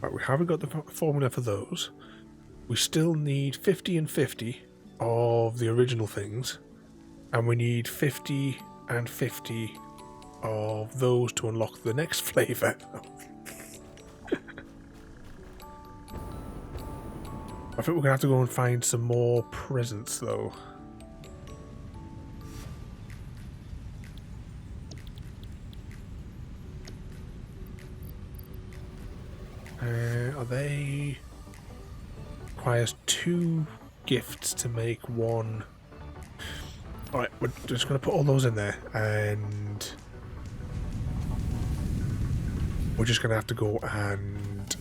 Right, we haven't got the formula for those. We still need 50 and 50 of the original things. And we need 50 and 50 of those to unlock the next flavour. I think we're going to have to go and find some more presents though. Are they... Requires 2 gifts to make 1. Alright, we're just going to put all those in there and we're just going to have to go and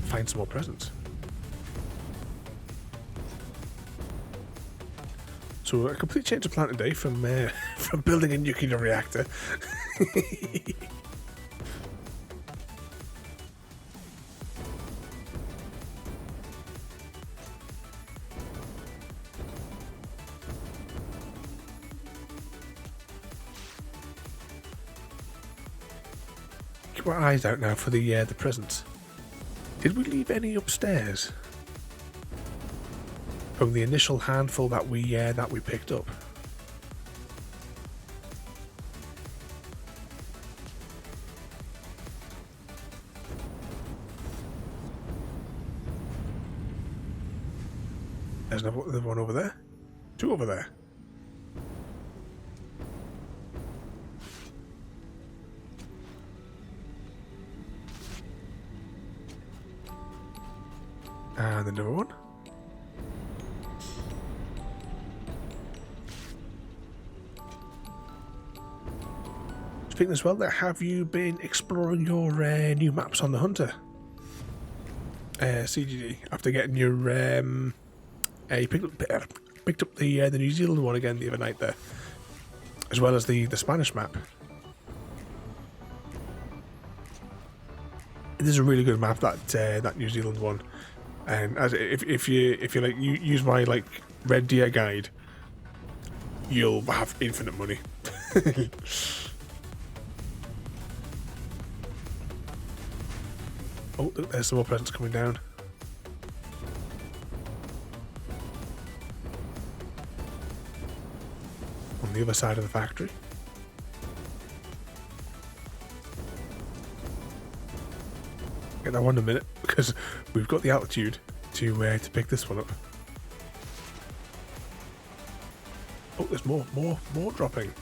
find some more presents. So a complete change of plan today from from building a nuclear reactor. Keep our eyes out now for the presents. Did we leave any upstairs from the initial handful that we picked up? There's another one over there. 2 over there. And another one. Speaking as well, have you been exploring your new maps on the Hunter? CGD, after getting your you picked up the New Zealand one again the other night there, as well as the Spanish map. It is a really good map, that New Zealand one, and as if you like use my Red Deer guide, you'll have infinite money. Oh, look, there's some more presents coming down. On the other side of the factory. Get that one in a minute, because we've got the altitude to pick this one up. Oh, there's more dropping.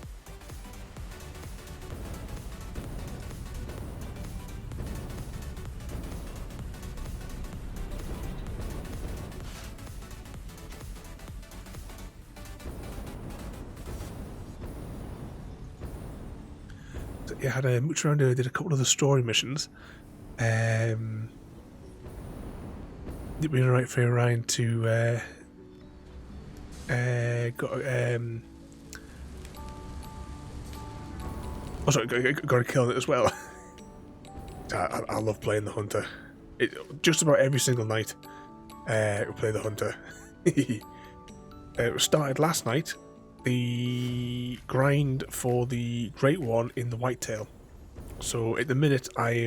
Yeah, had a mooch around here, did a couple of the story missions. Did we right for around to got to kill it as well. I love playing the Hunter. Just about every single night we play the Hunter. It started last night. The grind for the Great One in the Whitetail. So at the minute I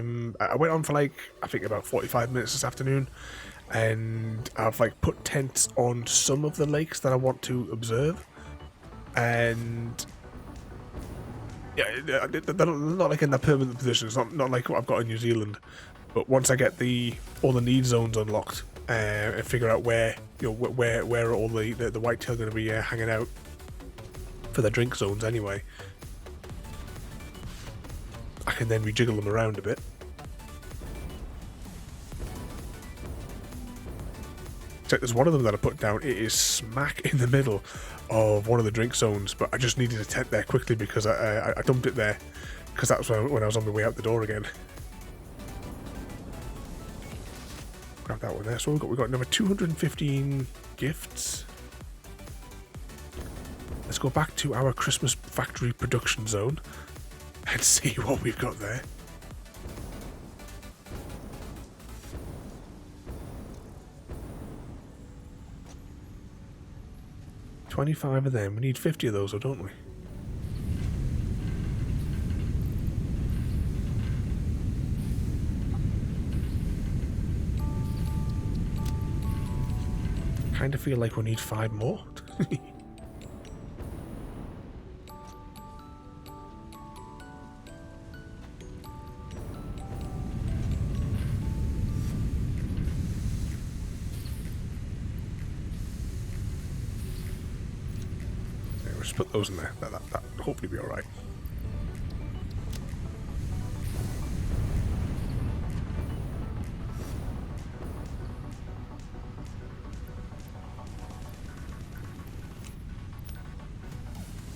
went on for I think about 45 minutes this afternoon, and I've like put tents on some of the lakes that I want to observe, and yeah, they're not like in that permanent position. It's not like what I've got in New Zealand. But once I get all the need zones unlocked and figure out where where are all the whitetail going to be hanging out for the drink zones anyway, I can then rejiggle them around a bit. So there's one of them that I put down. It is smack in the middle of one of the drink zones, but I just needed a tent there quickly because I dumped it there because that was when I was on my way out the door again. Grab that one there. So we've got another 215 gifts. Let's go back to our Christmas factory production zone and see what we've got there. $25 of them. We need 50 of those, though, don't we? Kind of feel like we need 5 more. Just put those in there. That hopefully be all right.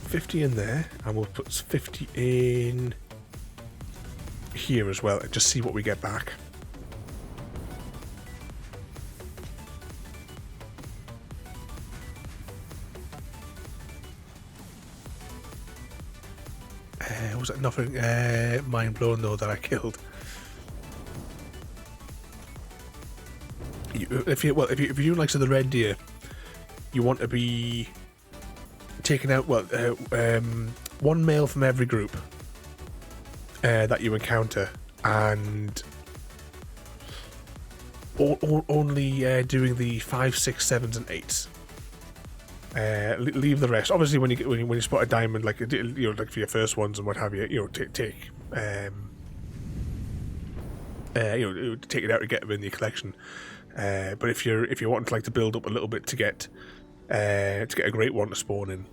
$50 in there, and we'll put 50 in here as well, and just see what we get back. Was that nothing mind blown though that I killed? If you're doing like the red deer, you want to be taking out one male from every group that you encounter, and only doing the 5, 6, 7s, and 8s. Leave the rest. Obviously, when you spot a diamond, like like for your first ones and what have you, take take it out to get them in your collection. But if you're wanting to build up a little bit to get a great one to spawn in,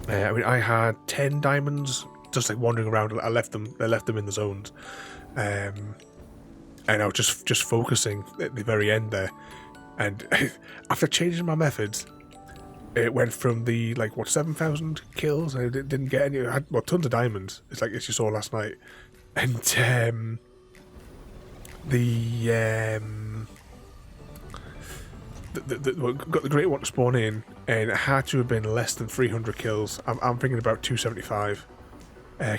I had 10 diamonds just like wandering around. I left them in the zones, and I was just focusing at the very end there. And after changing my methods, it went from the 7,000 kills. I didn't get any. I had tons of diamonds. It's like as you saw last night, and got the great one to spawn in, and it had to have been less than 300 kills. I'm thinking about 275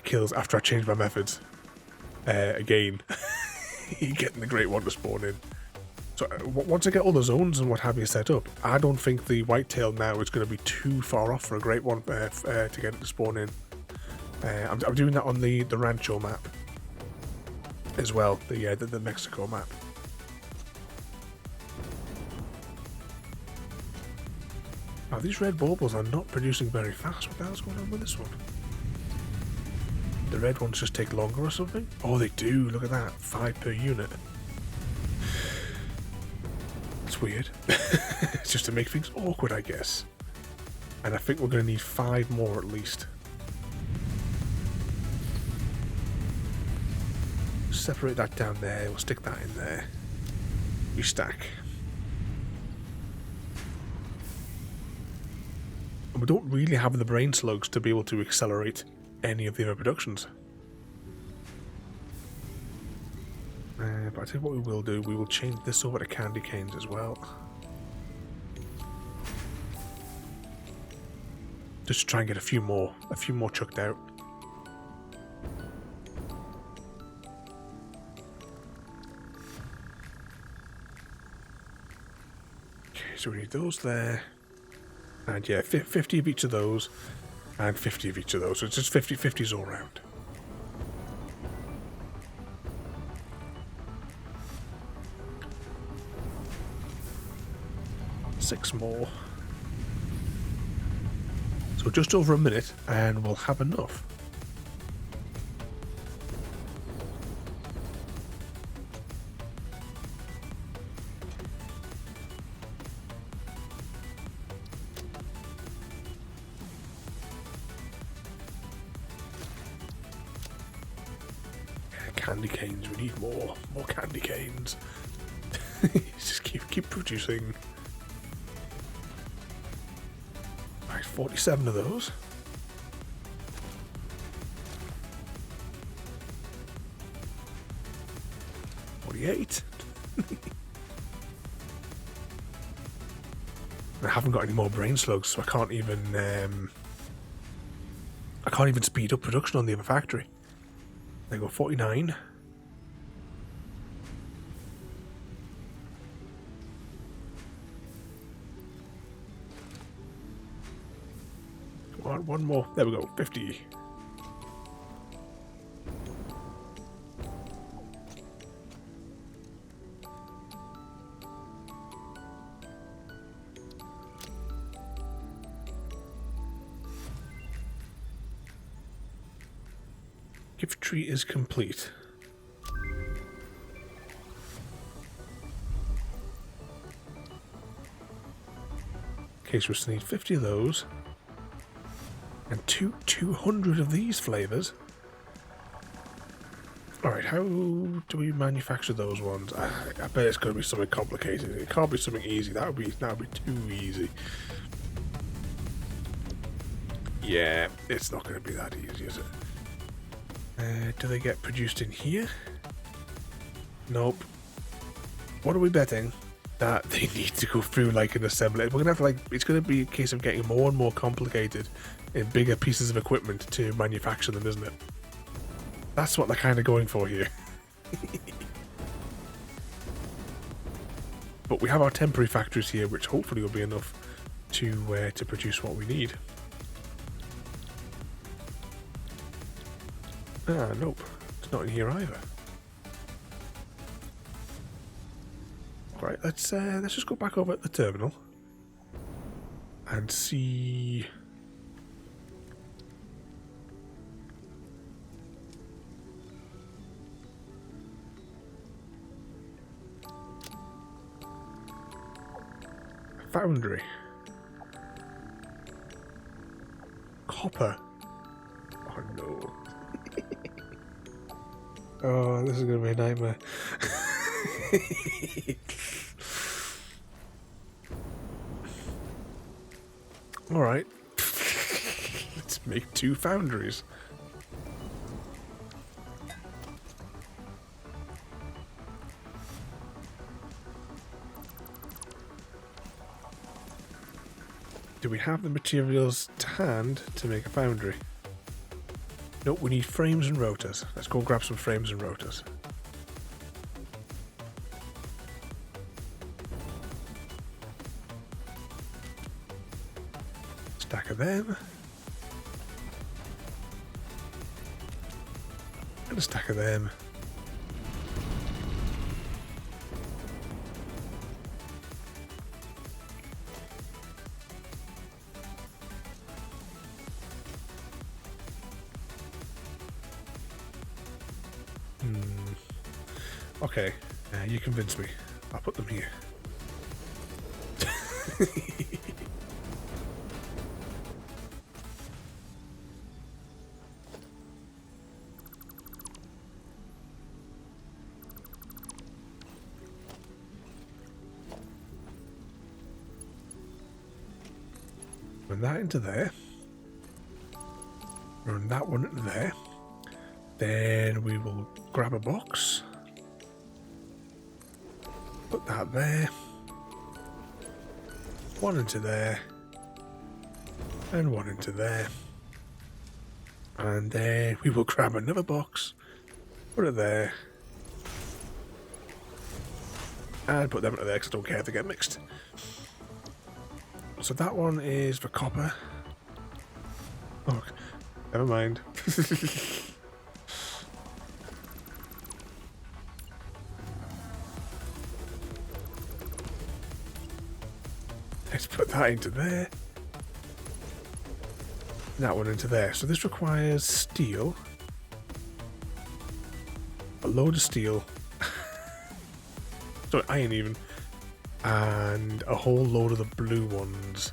kills after I changed my methods again. Getting the great one to spawn in. So once I get all the zones and what have you set up, I don't think the whitetail now is going to be too far off for a great one to get it to spawn in. I'm doing that on the Rancho map as well, the Mexico map. Now these red baubles are not producing very fast. What the hell's going on with this one? The red ones just take longer or something? Oh, they do. Look at that. 5 per unit. It's weird. It's just to make things awkward, I guess. And I think we're going to need 5 more at least. Separate that down there. We'll stick that in there. Restack. And we don't really have the brain slugs to be able to accelerate any of the other productions. But I tell you what we will do, we will change this over to candy canes as well. Just to try and get a few more chucked out. Okay, so we need those there. And yeah, 50 of each of those, and 50 of each of those. So it's just 50/50s all around. 6 more. So just over a minute and we'll have enough. Candy canes, we need more candy canes. Just keep producing. Right, 47 of those. I haven't got any more brain slugs, so I can't even speed up production on the other factory. There you go, 49. Come on, one more. There we go, 50. Gift tree is complete. Okay, so we still need 50 of those. And 200 of these flavours. Alright, how do we manufacture those ones? I bet it's going to be something complicated. It can't be something easy. That would be too easy. Yeah, it's not going to be that easy, is it? Do they get produced in here? Nope. What are we betting? That they need to go through like an assembly. We're gonna have to it's gonna be a case of getting more and more complicated in bigger pieces of equipment to manufacture them, isn't it? That's what they're kind of going for here. But we have our temporary factories here, which hopefully will be enough to produce what we need. Ah, nope. It's not in here either. Right, let's just go back over at the terminal and see. Foundry. Copper. Oh no. Oh, this is going to be a nightmare. Alright. Let's make 2 foundries. Do we have the materials to hand to make a foundry? Nope, we need frames and rotors. Let's go grab some frames and rotors. Stack of them. And a stack of them. Okay, you convinced me. I'll put them here. Run that into there. Run that one into there. Then we will grab a box. Put that there. One into there. And one into there. And then we will grab another box. Put it there. And put them into there because I don't care if they get mixed. So that one is for copper. Oh, never mind. that into there. That one into there. So this requires steel. A load of steel. Sorry, iron even. And a whole load of the blue ones.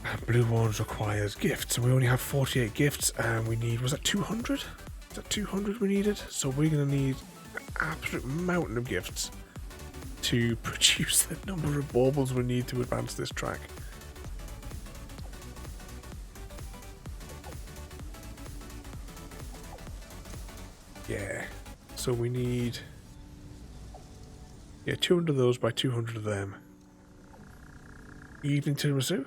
And blue ones requires gifts. And we only have 48 gifts. And we need, was that 200? Is that 200 we needed? So we're going to need an absolute mountain of gifts to produce the number of baubles we need to advance this track. Yeah, so we need 200 of those by 200 of them. Evening tiramisu.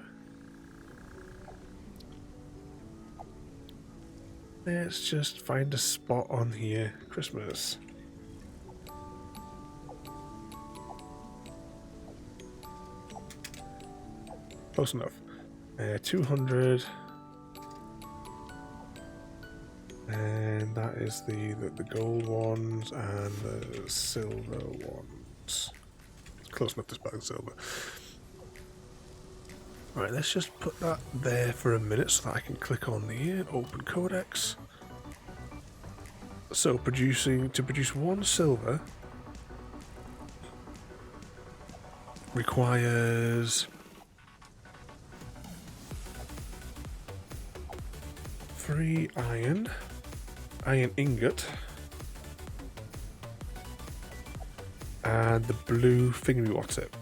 Let's just find a spot on here. Christmas. Close enough. 200. And that is the gold ones and the silver ones. It's close enough to spelling silver. Right, let's just put that there for a minute so that I can click on the open codex. So to produce one silver requires 3 iron ingot, and the blue thingy what's it.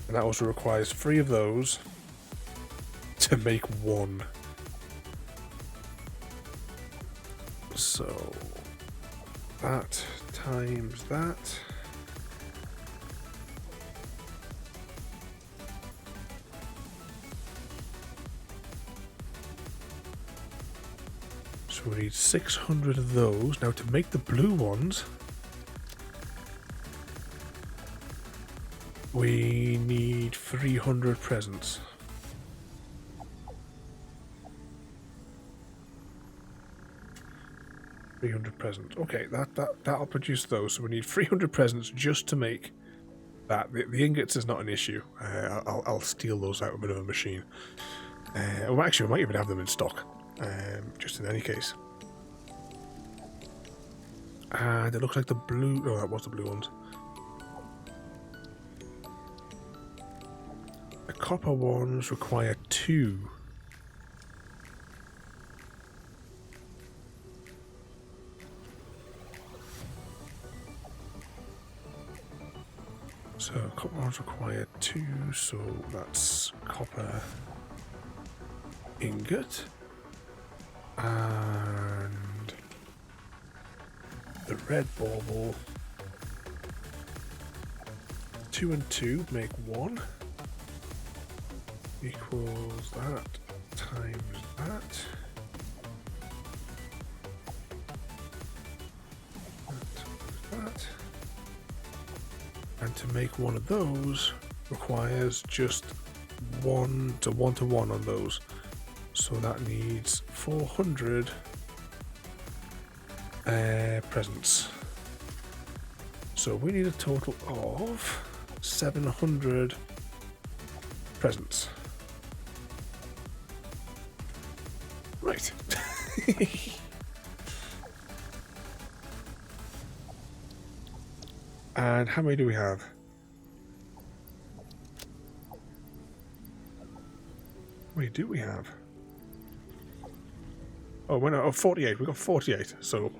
And that also requires 3 of those to make 1. So that times that. So we need 600 of those. Now to make the blue ones, we need 300 presents. Okay, that'll produce those. So we need 300 presents just to make that. The ingots is not an issue. I'll steal those out of a bit of a machine. Well, actually, we might even have them in stock. Just in any case. And it looks like the blue... Oh, that was the blue ones. The copper ones require 2. So copper ones require 2, so that's copper ingot. And the red bauble. 2 and 2 make 1. Equals that times that. That. And to make one of those requires just 1 to 1 to 1 on those. So that needs 400 presents. So we need a total of 700 presents. Right. And how many do we have? How many do we have? Oh, we're not, 48. We've got 48. So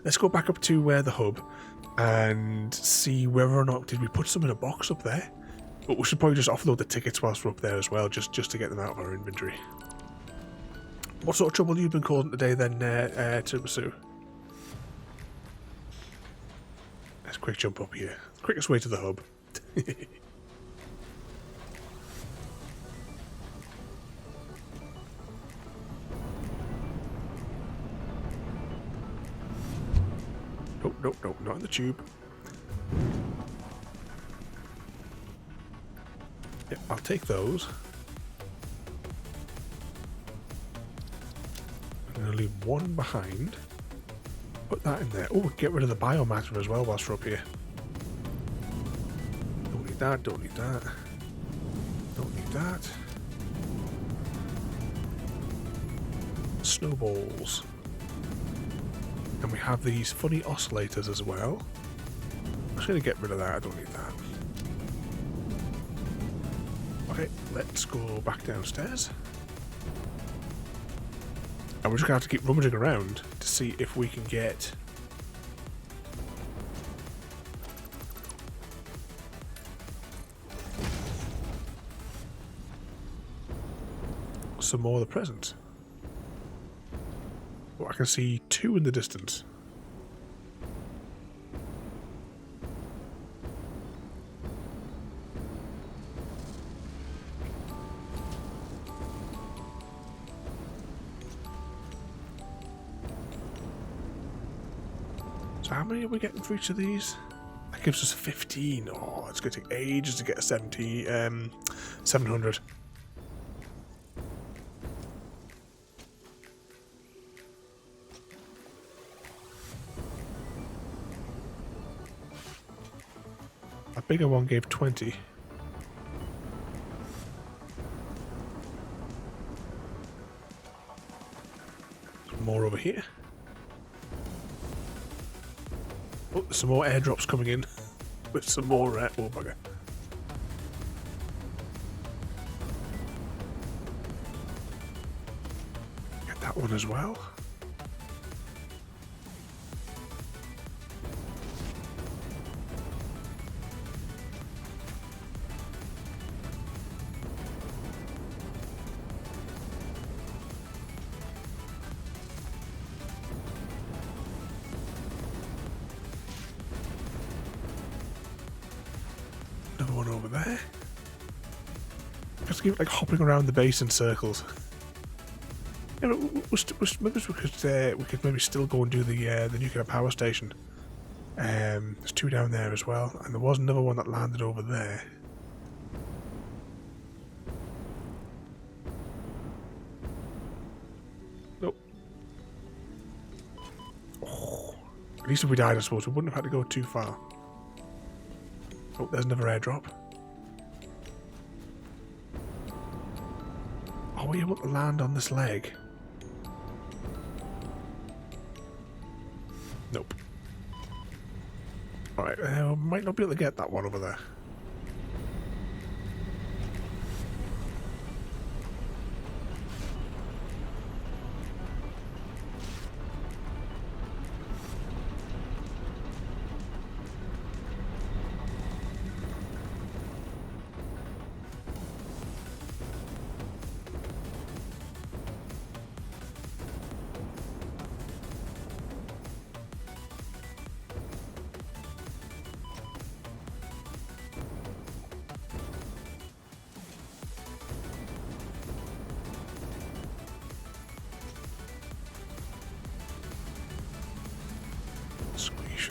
let's go back up to the hub and see whether or not did we put some in a box up there. But we should probably just offload the tickets whilst we're up there as well, just to get them out of our inventory. What sort of trouble have you been causing today then, Tiramisu? Let's quick jump up here. Quickest way to the hub. Nope, not in the tube. Yep, I'll take those. I'm going to leave one behind. Put that in there. Oh, get rid of the biomatter as well whilst we're up here. that, don't need that. Don't need that. Snowballs. And we have these funny oscillators as well. I'm just going to get rid of that, I don't need that. Okay, let's go back downstairs. And we're just going to have to keep rummaging around to see if we can get some more of the presents. Oh, I can see 2 in the distance. So how many are we getting for each of these? That gives us 15. Oh, it's going to take ages to get a 700. A bigger one gave 20. More over here. Oh, there's some more airdrops coming in with some more. Oh, bugger. Get that one as well. Another one over there. Just keep like hopping around the base in circles. Yeah, but maybe we could maybe still go and do the nuclear power station. There's 2 down there as well, and there was another one that landed over there. Nope. Oh, at least if we died, I suppose we wouldn't have had to go too far. Oh, there's another airdrop. Are we able to land on this leg? Nope. Alright, might not be able to get that one over there.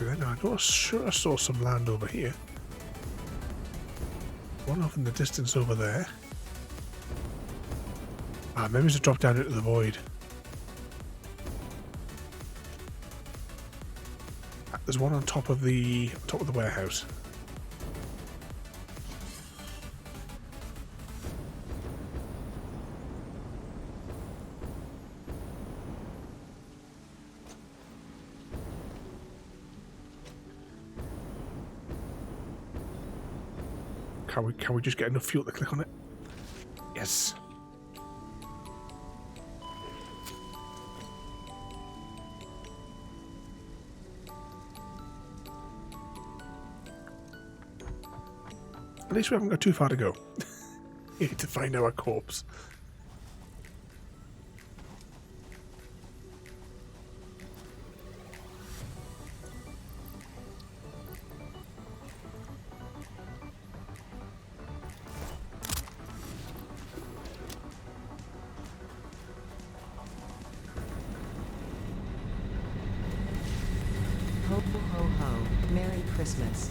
Then I'm sure I saw some land over here. One off in the distance over there. Ah, maybe it's dropped down into the void. There's one on top of the warehouse. Can we just get enough fuel to click on it? Yes. At least we haven't got too far to go. Need to find our corpse. Ho ho ho. Merry Christmas.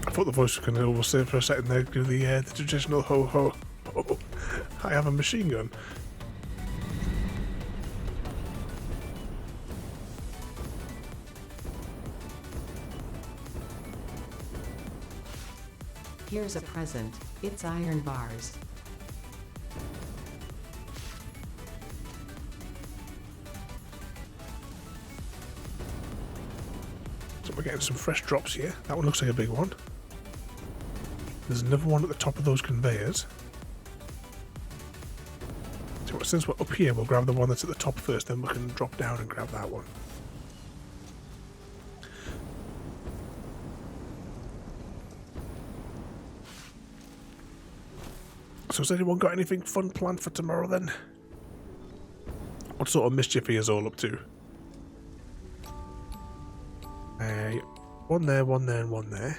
I thought the voice was going to almost say for a second there, do the traditional ho ho ho. I have a machine gun. Here's a present. It's iron bars. So we're getting some fresh drops here. That one looks like a big one. There's another one at the top of those conveyors. So since we're up here, we'll grab the one that's at the top first, then we can drop down and grab that one. So has anyone got anything fun planned for tomorrow then? What sort of mischief are you all up to? One there, one there, and one there.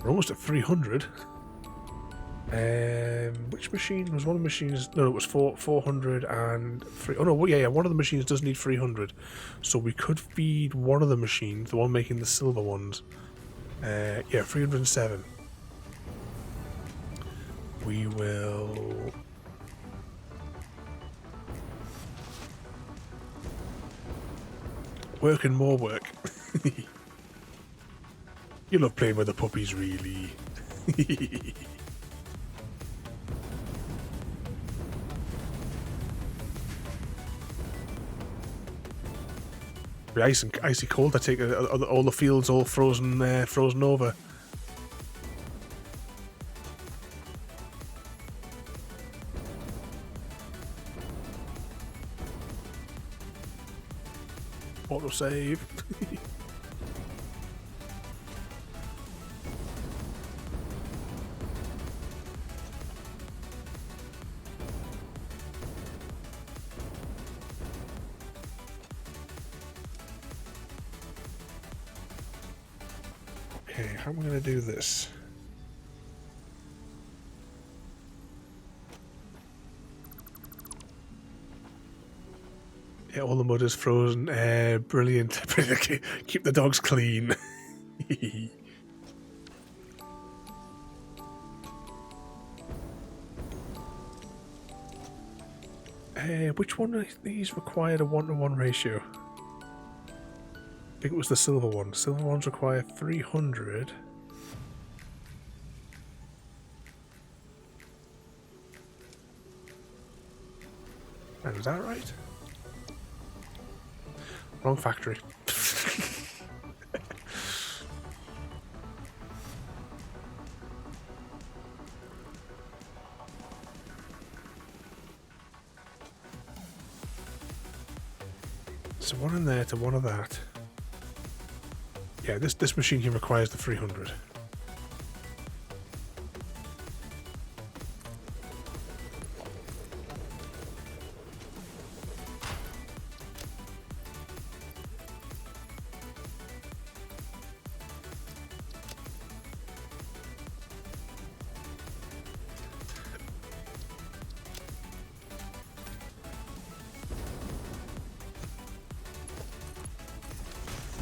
We're almost at 300. Which machine was one of the machines? No, it was 403. Oh no, yeah, one of the machines does need 300. So we could feed one of the machines, the one making the silver ones. Yeah, 307. We will... work and more work. You love playing with the puppies, really. Be icy cold. I take all the fields all frozen over. Auto save. Okay, how am I going to do this? Yeah, all the mud is frozen. Brilliant. Keep the dogs clean. Which one of these required a 1-to-1 ratio? I think it was the silver one. Silver ones require 300. And is that right? Wrong factory. So one in there to one of that. Yeah, this machine here requires the 300.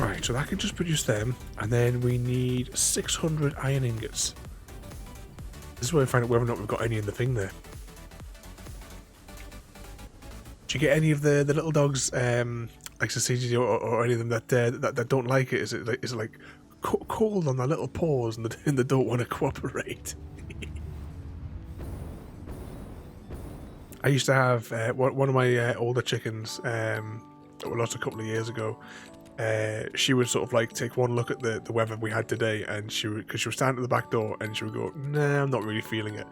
Right, so that can just produce them, and then we need 600 iron ingots. This is where we find out whether or not we've got any in the thing there. Do you get any of the little dogs, like Cecilia or any of them that don't like it? Is it like cold on their little paws and they don't want to cooperate? I used to have one of my older chickens that were lost a couple of years ago. She would sort of like take one look at the weather we had today, and because she was standing at the back door, and she would go, "Nah, I'm not really feeling it,"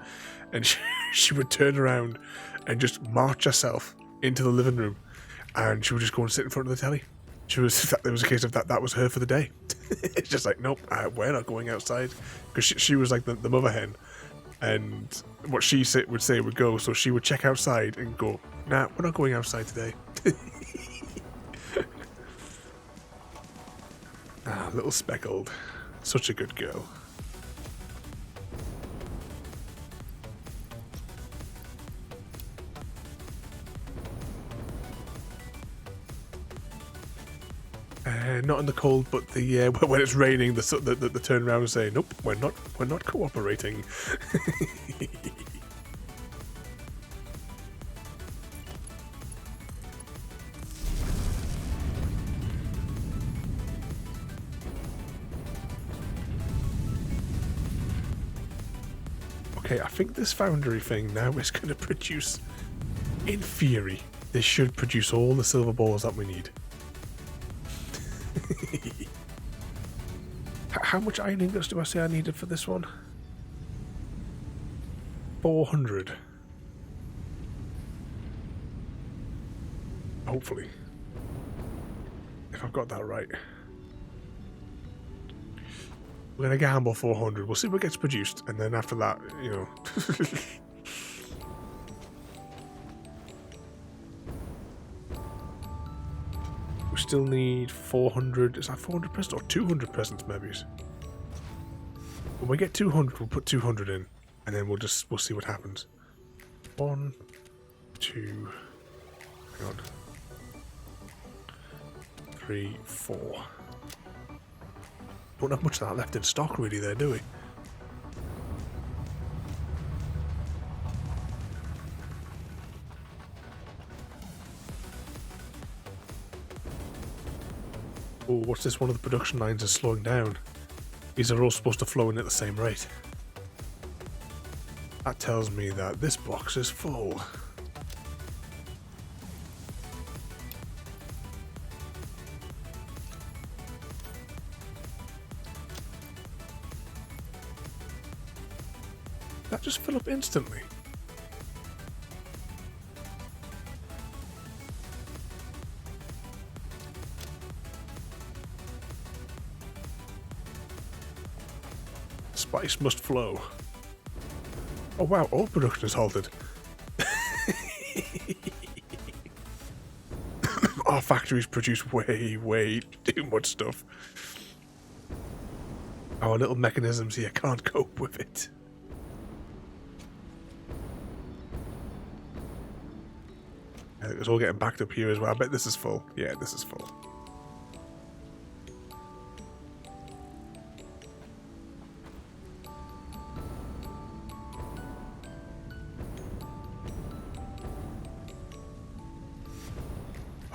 and she would turn around and just march herself into the living room, and she would just go and sit in front of the telly. There was a case of that was her for the day. It's just like, nope, we're not going outside, because she was like the mother hen, and what she would go, so she would check outside and go, "Nah, we're not going outside today." Ah, little speckled. Such a good girl. Not in the cold, but the when it's raining, the turn around and say, "Nope, we're not cooperating." Okay, I think this foundry thing now is going to produce, in theory, this should produce all the silver balls that we need. How much iron ingots do I say I needed for this one? 400. Hopefully. If I've got that right. We're going to gamble 400. We'll see what gets produced. And then after that, you know. We still need 400. Is that 400 presents or 200 presents, maybe? When we get 200, we'll put 200 in. And then we'll see what happens. 1, 2, hang on. 3, 4. Don't have much of that left in stock really there, do we? Oh, what's this? One of the production lines is slowing down. These are all supposed to flow in at the same rate. That tells me that this box is full. That just fill up instantly. Spice must flow. Oh wow, all production is halted. Our factories produce way too much stuff. Our little mechanisms here can't cope with it. I think it's all getting backed up here as well. I bet this is full. Yeah, this is full.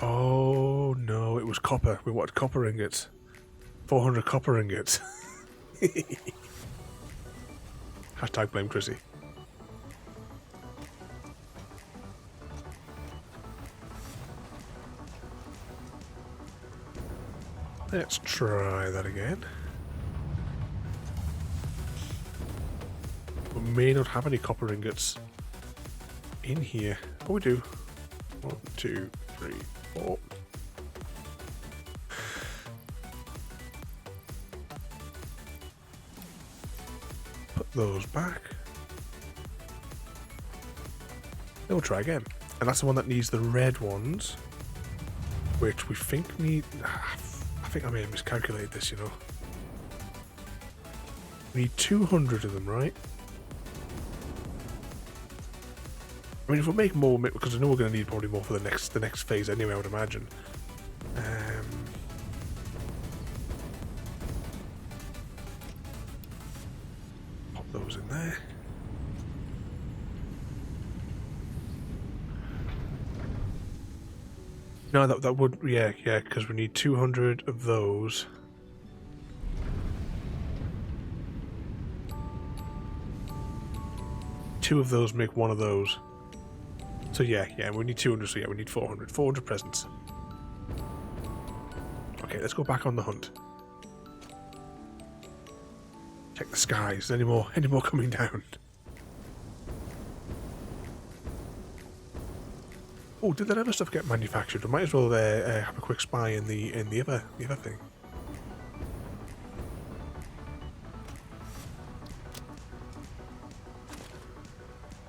Oh no, it was copper. We wanted copper ingots. 400 copper ingots. Hashtag blame Chrissy. Let's try that again. We may not have any copper ingots in here. Oh, we do. 1, 2, 3, 4. Put those back. Then we'll try again. And that's the one that needs the red ones, which we think need... I think I may have miscalculated this, you know. We need 200 of them, right? I mean, if we make more, because I know we're going to need probably more for the next phase anyway, I would imagine. Pop those in there. No, that would, yeah, because we need 200 of those. Two of those make one of those. So yeah, we need 200, so yeah, we need 400. 400 presents. Okay, let's go back on the hunt. Check the skies. Any more coming down? Oh, did that other stuff get manufactured? We might as well have a quick spy in the other thing.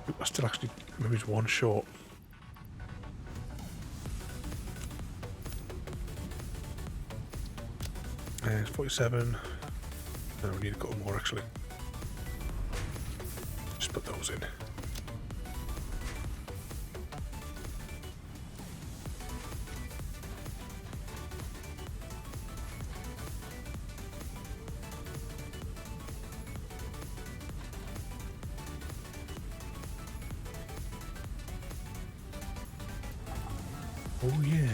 Ooh, I still actually maybe it's one short. It's 47. No, we need a couple more actually. Just put those in. Oh yeah.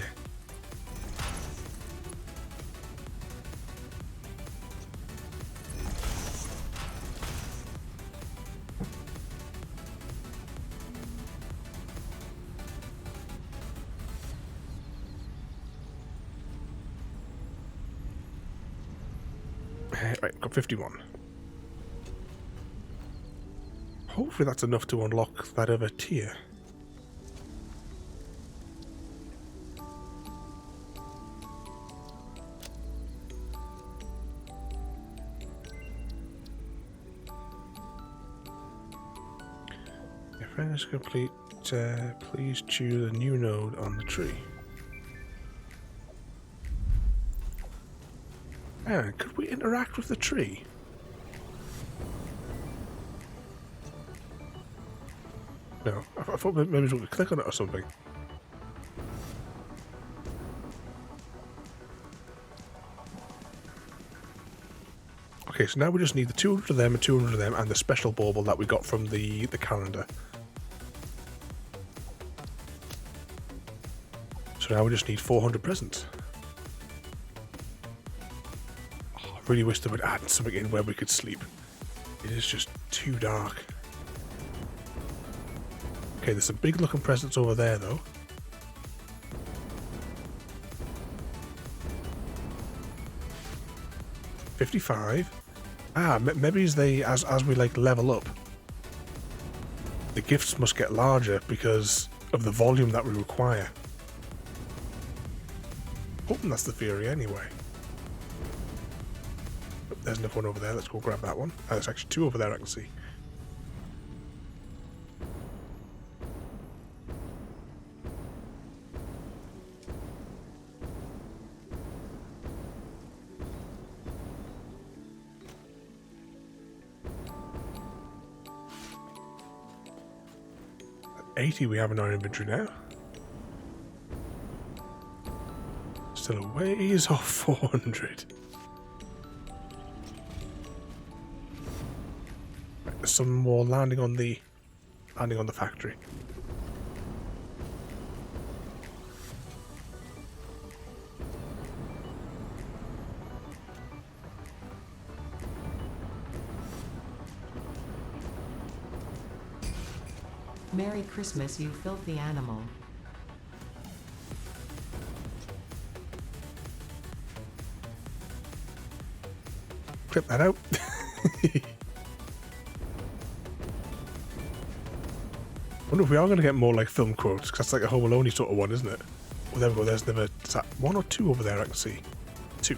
Right, got 51. Hopefully that's enough to unlock that other tier. If friend is complete, please choose a new node on the tree. Could we interact with the tree? No, I thought maybe we could click on it or something. Okay, so now we just need the 200 of them and 200 of them and the special bauble that we got from the calendar. So now we just need 400 presents. Oh, I really wish they would add something in where we could sleep. It is just too dark. Okay, there's some big looking presents over there though. $55. Maybe as we like level up, the gifts must get larger because of the volume that we require. Hoping that's the theory anyway. Oh, there's another one over there. Let's go grab that one. There's actually two over there I can see. At 80 we have in our inventory now. Still a ways off 400. Right, there's some more landing on the factory. Merry Christmas, you filthy animal. Clip that out. Wonder if we are going to get more like film quotes, because that's like a Home Alone sort of one, isn't it? Well, there we go. There's never. Is that one or two over there? I can see. Two.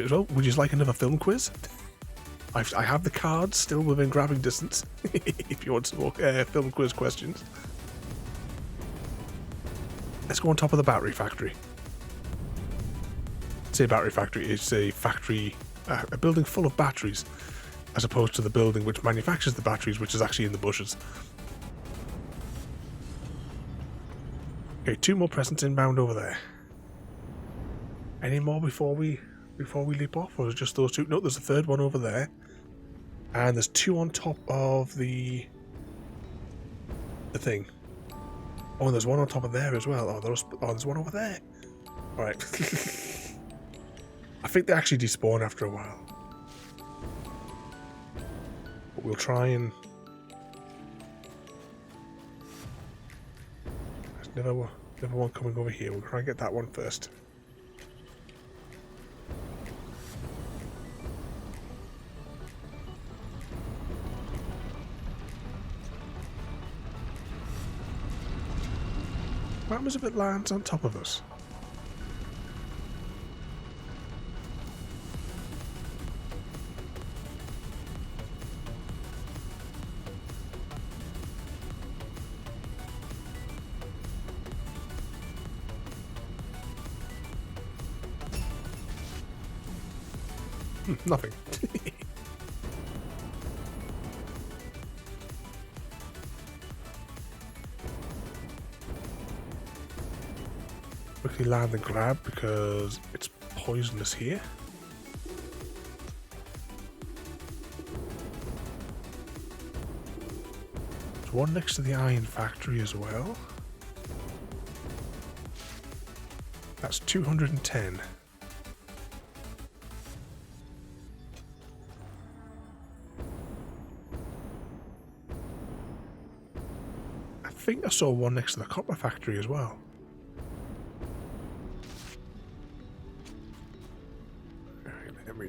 Well, would you like another film quiz? I have the cards still within grabbing distance. If you want some more film quiz questions. Let's go on top of the battery factory. Say battery factory, it's a factory, a building full of batteries, as opposed to the building which manufactures the batteries, which is actually in the bushes. Okay, two more presents inbound over there. Any more before we leap off, or is it just those two? No, there's a third one over there, and there's two on top of the thing. Oh, and there's one on top of there as well. Oh, there's one over there. All right. I think they actually despawn after a while. But we'll try and... There's never one coming over here. We'll try and get that one first. What happens if it lands on top of us? Nothing. Quickly land and grab because it's poisonous here. There's one next to the iron factory as well. That's 210. I think I saw one next to the copper factory as well.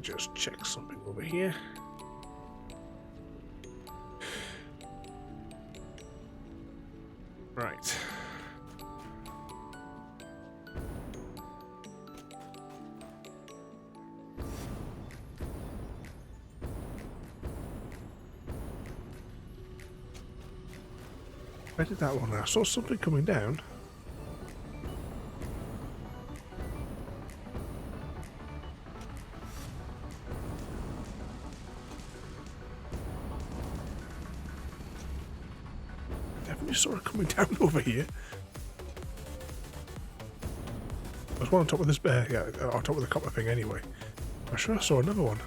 just check something over here. Right. Where did that one? I saw something coming down. Definitely saw it coming down over here. There's one on top of this bear, yeah, on top of the copper thing anyway. I'm sure I saw another one.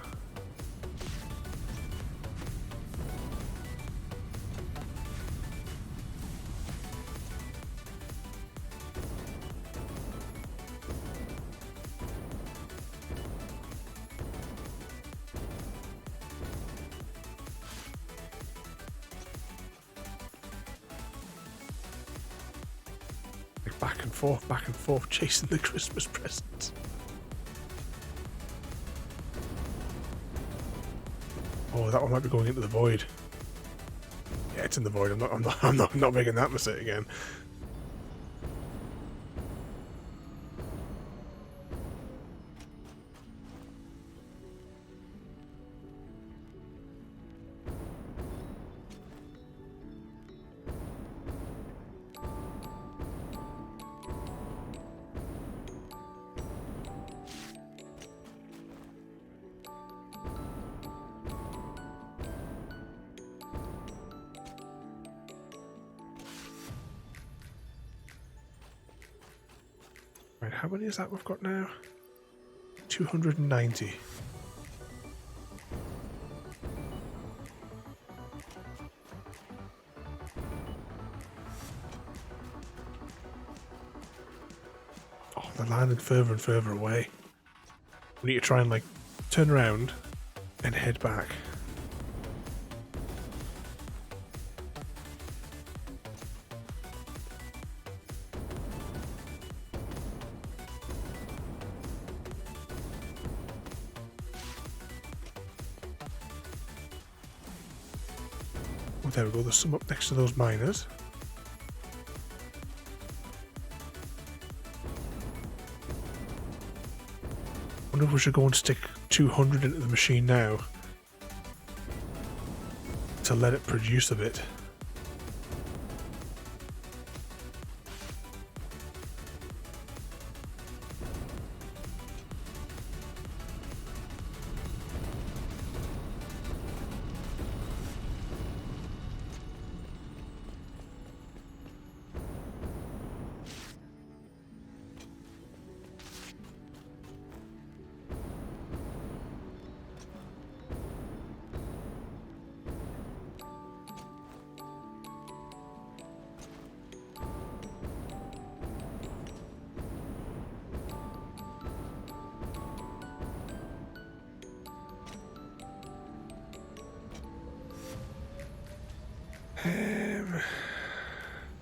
Back and forth, chasing the Christmas presents. Oh, that one might be going into the void. Yeah, it's in the void. I'm not making that mistake again. Right, how many is that we've got now? 290. Oh, they're landing further and further away. We need to try and, like, turn around and head back. Oh, there we go. There's some up next to those miners. I wonder if we should go and stick 200 into the machine now to let it produce a bit.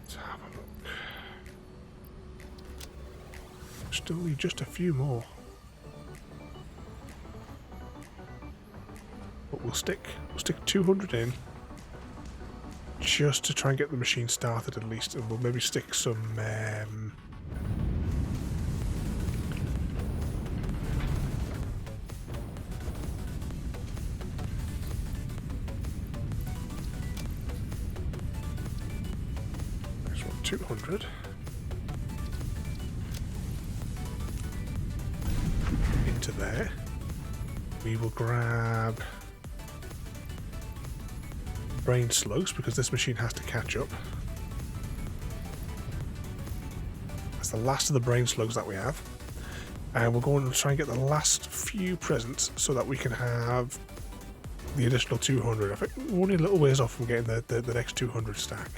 Let's have a look. Still need just a few more. But we'll stick 200 in just to try and get the machine started at least, and we'll maybe stick some next one, 200 into there. We will grab brain slugs because this machine has to catch up. That's the last of the brain slugs that we have. And we're going to try and get the last few presents so that we can have the additional 200. I think we're only a little ways off from getting the next 200 stack.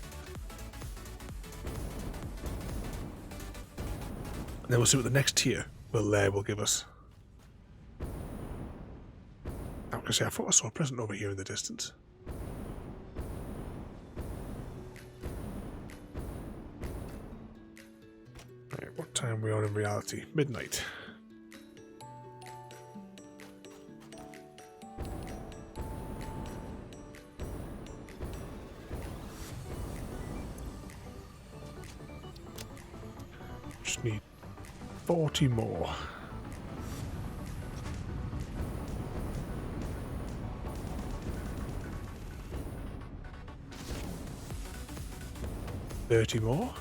And then we'll see what the next tier will give us. I was going to say, I thought I saw a present over here in the distance. Right, what time are we on in reality? Midnight. just need 40 more. $30 more.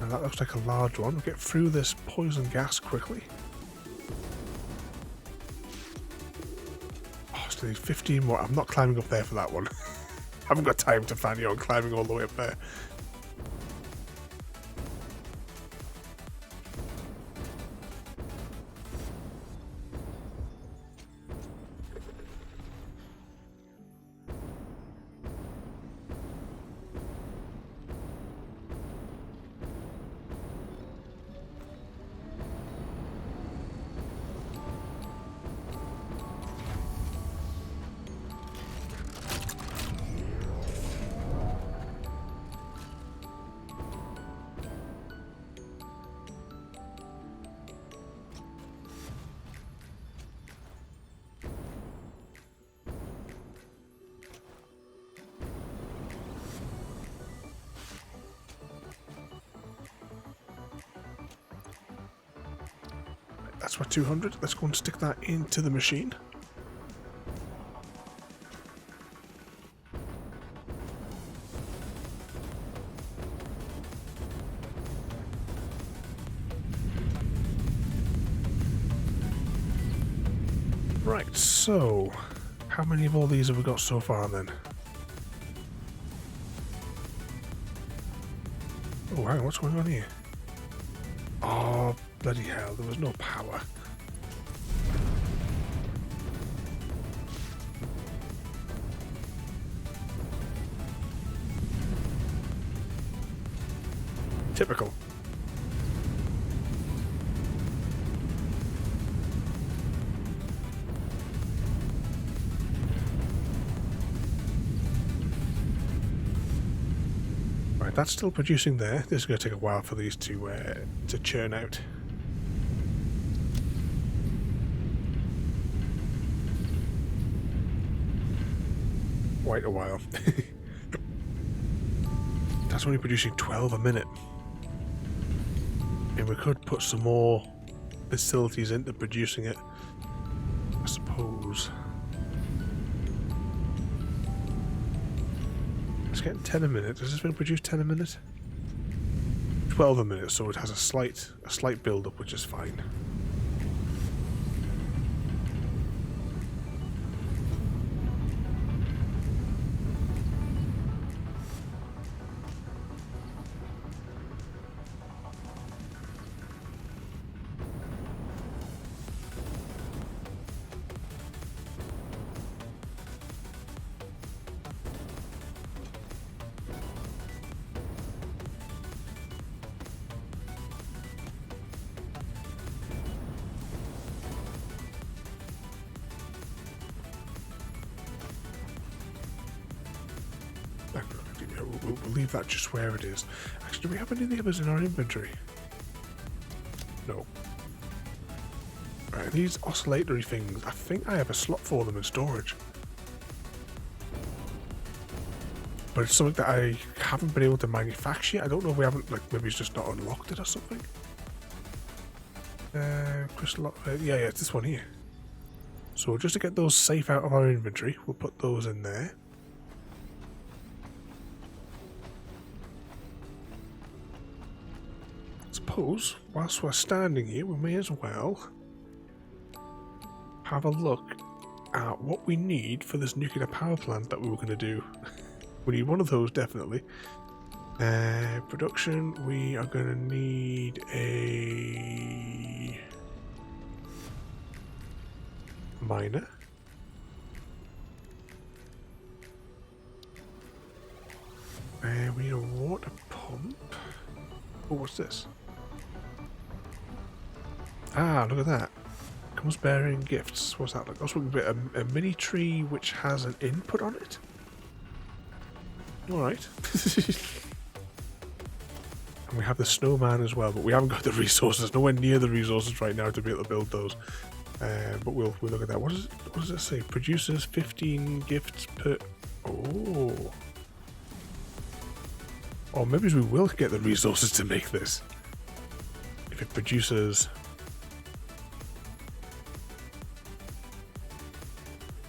And that looks like a large one. We'll get through this poison gas quickly. Oh, still need 15 more. I'm not climbing up there for that one. Haven't got time to fanny on climbing all the way up there. That's what 200. Let's go and stick that into the machine. Right, so how many of all these have we got so far then? Oh, hang on, what's going on here? Oh, bloody hell, there was no power. Typical. Right, that's still producing there. This is going to take a while for these to churn out. Quite a while. That's only producing 12 a minute. And we could put some more facilities into producing it, I suppose. It's getting 10 a minute. Does this thing produce 10 a minute? 12 a minute, so it has a slight build up, which is fine. We'll leave that just where it is. Actually, do we have any of the others in our inventory? No. Right, these oscillatory things, I think I have a slot for them in storage. But it's something that I haven't been able to manufacture yet. I don't know if we haven't, like, maybe it's just not unlocked it or something. Crystal, yeah, it's this one here. So just to get those safe out of our inventory, we'll put those in there. Suppose, whilst we're standing here, we may as well have a look at what we need for this nuclear power plant that we were going to do. We need one of those, definitely. Production, we are going to need a miner. We need a water pump. Oh, what's this? Ah, look at that. comes bearing gifts. What's that like? Also, a mini tree which has an input on it. All right. And we have the snowman as well, but we haven't got the resources. Nowhere near the resources right now to be able to build those. But we'll look at that. What does it say? Produces 15 gifts per. Oh. Or maybe we will get the resources to make this. If it produces.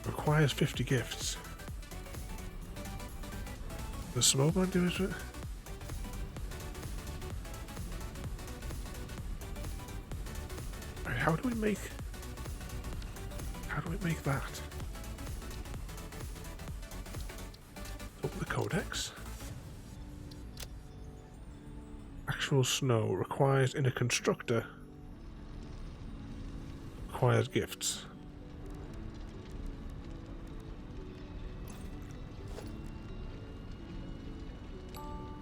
Requires 50 gifts. The snowman do it? Right, how do we make that? Open the codex. Actual snow requires in a constructor. Requires gifts.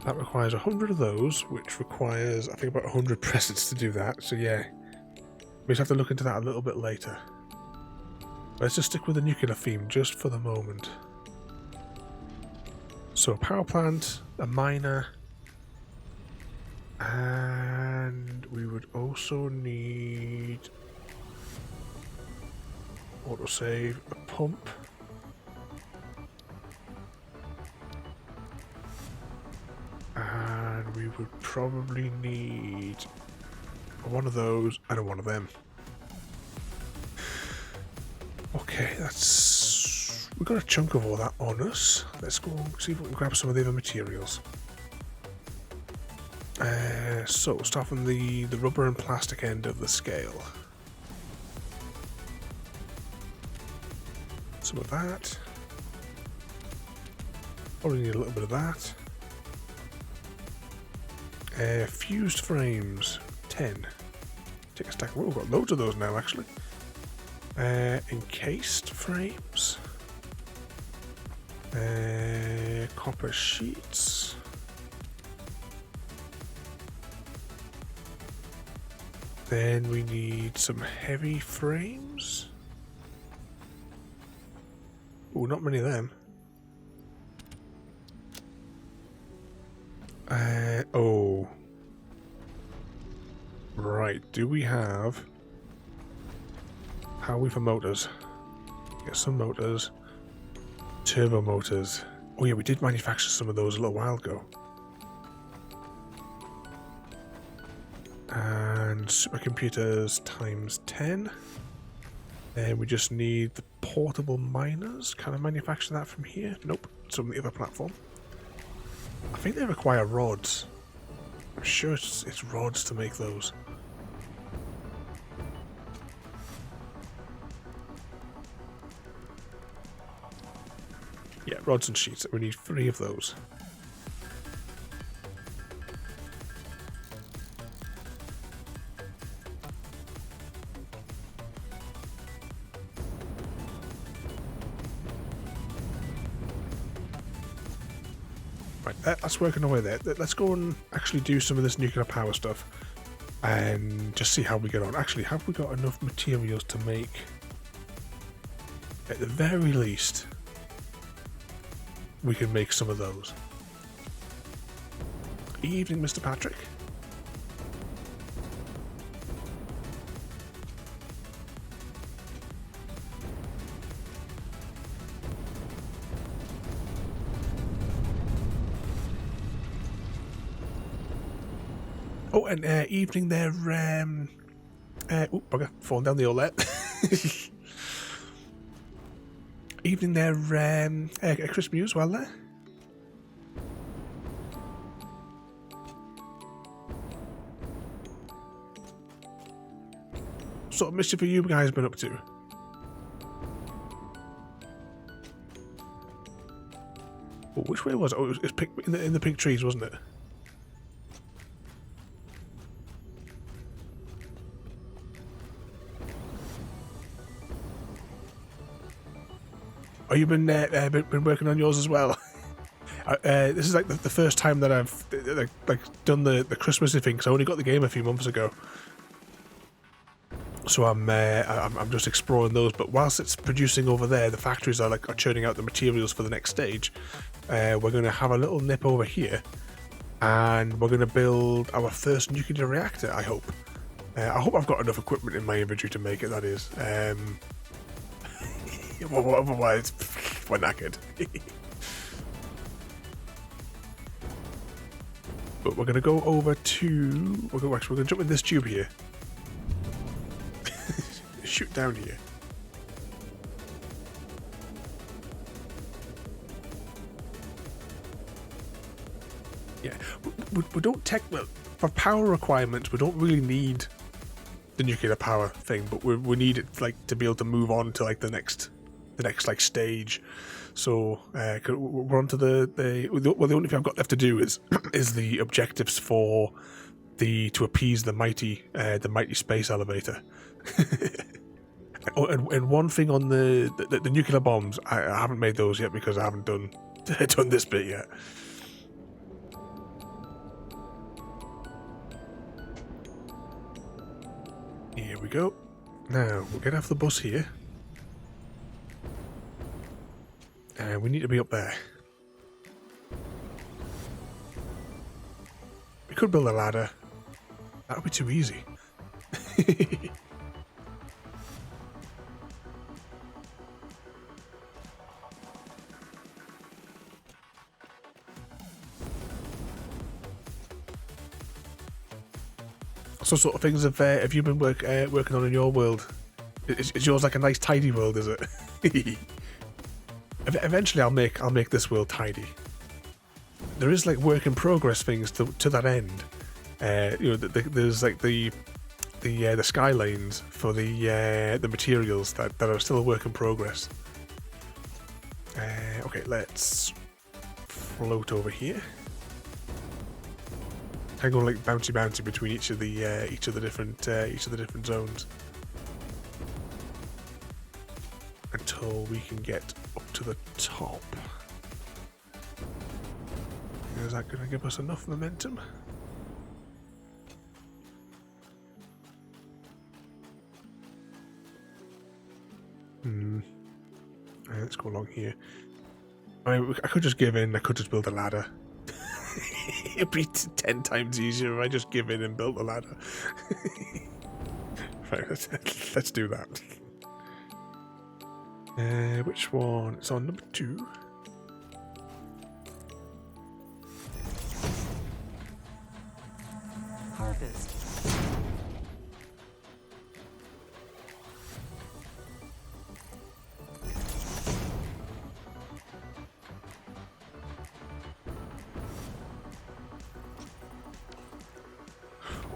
That requires 100 of those, which requires, I think, about 100 presents to do that. So yeah, we just have to look into that a little bit later. Let's just stick with the nuclear theme just for the moment. So a power plant, a miner, and we would also need autosave, a pump. And we would probably need one of those and one of them. Okay, we've got a chunk of all that on us. Let's go see if we can grab some of the other materials. So we'll start from the rubber and plastic end of the scale. Some of that. Probably need a little bit of that. Fused frames, 10. Take a stack. Oh, we've got loads of those now, actually. Encased frames. Copper sheets. Then we need some heavy frames. Oh, not many of them. Oh. Right, do we have... How are we for motors? Get some motors. Turbo motors. Oh yeah, we did manufacture some of those a little while ago. And supercomputers times 10. Then we just need the portable miners. Can I manufacture that from here? Nope, it's on the other platform. I think they require rods. I'm sure it's rods to make those. Yeah, rods and sheets. We need 3 of those. Right, that's working away there. Let's go and actually do some of this nuclear power stuff and just see how we get on. Actually, have we got enough materials to make, at the very least, we can make some of those. Evening, Mr. Patrick. Oh, and evening there, oh, bugger, falling down the OLED. Evening there, Chris Muse, well there. What sort of mischief have you guys been up to? Oh, which way was it? Oh, it was in the pink trees, wasn't it? Oh, you've been working on yours as well. This is like the first time that I've done the Christmassy thing, because I only got the game a few months ago. So I'm just exploring those. But whilst it's producing over there, the factories are churning out the materials for the next stage. We're going to have a little nip over here, and we're going to build our first nuclear reactor. I hope. I hope I've got enough equipment in my inventory to make it. That is. Well, otherwise, we're knackered. But we're going to go over to... We're going to jump in this tube here. Shoot down here. Yeah, we don't well, for power requirements, we don't really need the nuclear power thing, but we need it to be able to move on to the next stage. So we're on to the only thing I've got left to do is the objectives for to appease the mighty space elevator. and one thing on the nuclear bombs, I haven't made those yet because I haven't done this bit yet. Here we go. Now we'll get off the bus here. And we need to be up there. We could build a ladder. That would be too easy. So sort of things have you been working on in your world? Is yours like a nice tidy world, is it? Eventually I'll make this world tidy. There is work in progress things to that end. There's the skylines for the materials that are still a work in progress. Okay, let's float over here. I go bouncy between each of the different zones until we can get up to the top. Is that going to give us enough momentum? Let's go along here. I could just give in. I could just build a ladder. It'd be 10 times easier if I just give in and build a ladder. Right, let's do that. Which one? It's on number 2. Harvest.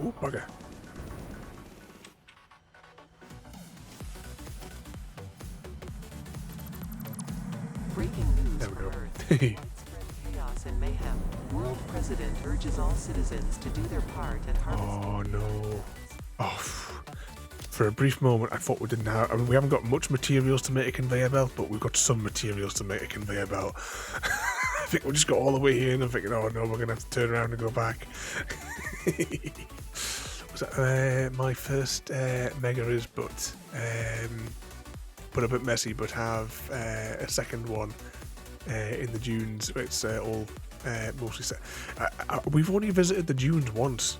Oh, bugger. Breaking news There we from go. Earth. Widespread chaos and mayhem. World President urges all citizens to do their part and harvest. Oh no. Oh, for a brief moment I thought we didn't have... I mean, we haven't got much materials to make a conveyor belt, but we've got some materials to make a conveyor belt. I think we just got all the way here and I'm thinking, oh no, we're going to have to turn around and go back. Was that my first mega is, but a bit messy, but have a second one in the dunes. It's all mostly set. We've only visited the dunes once.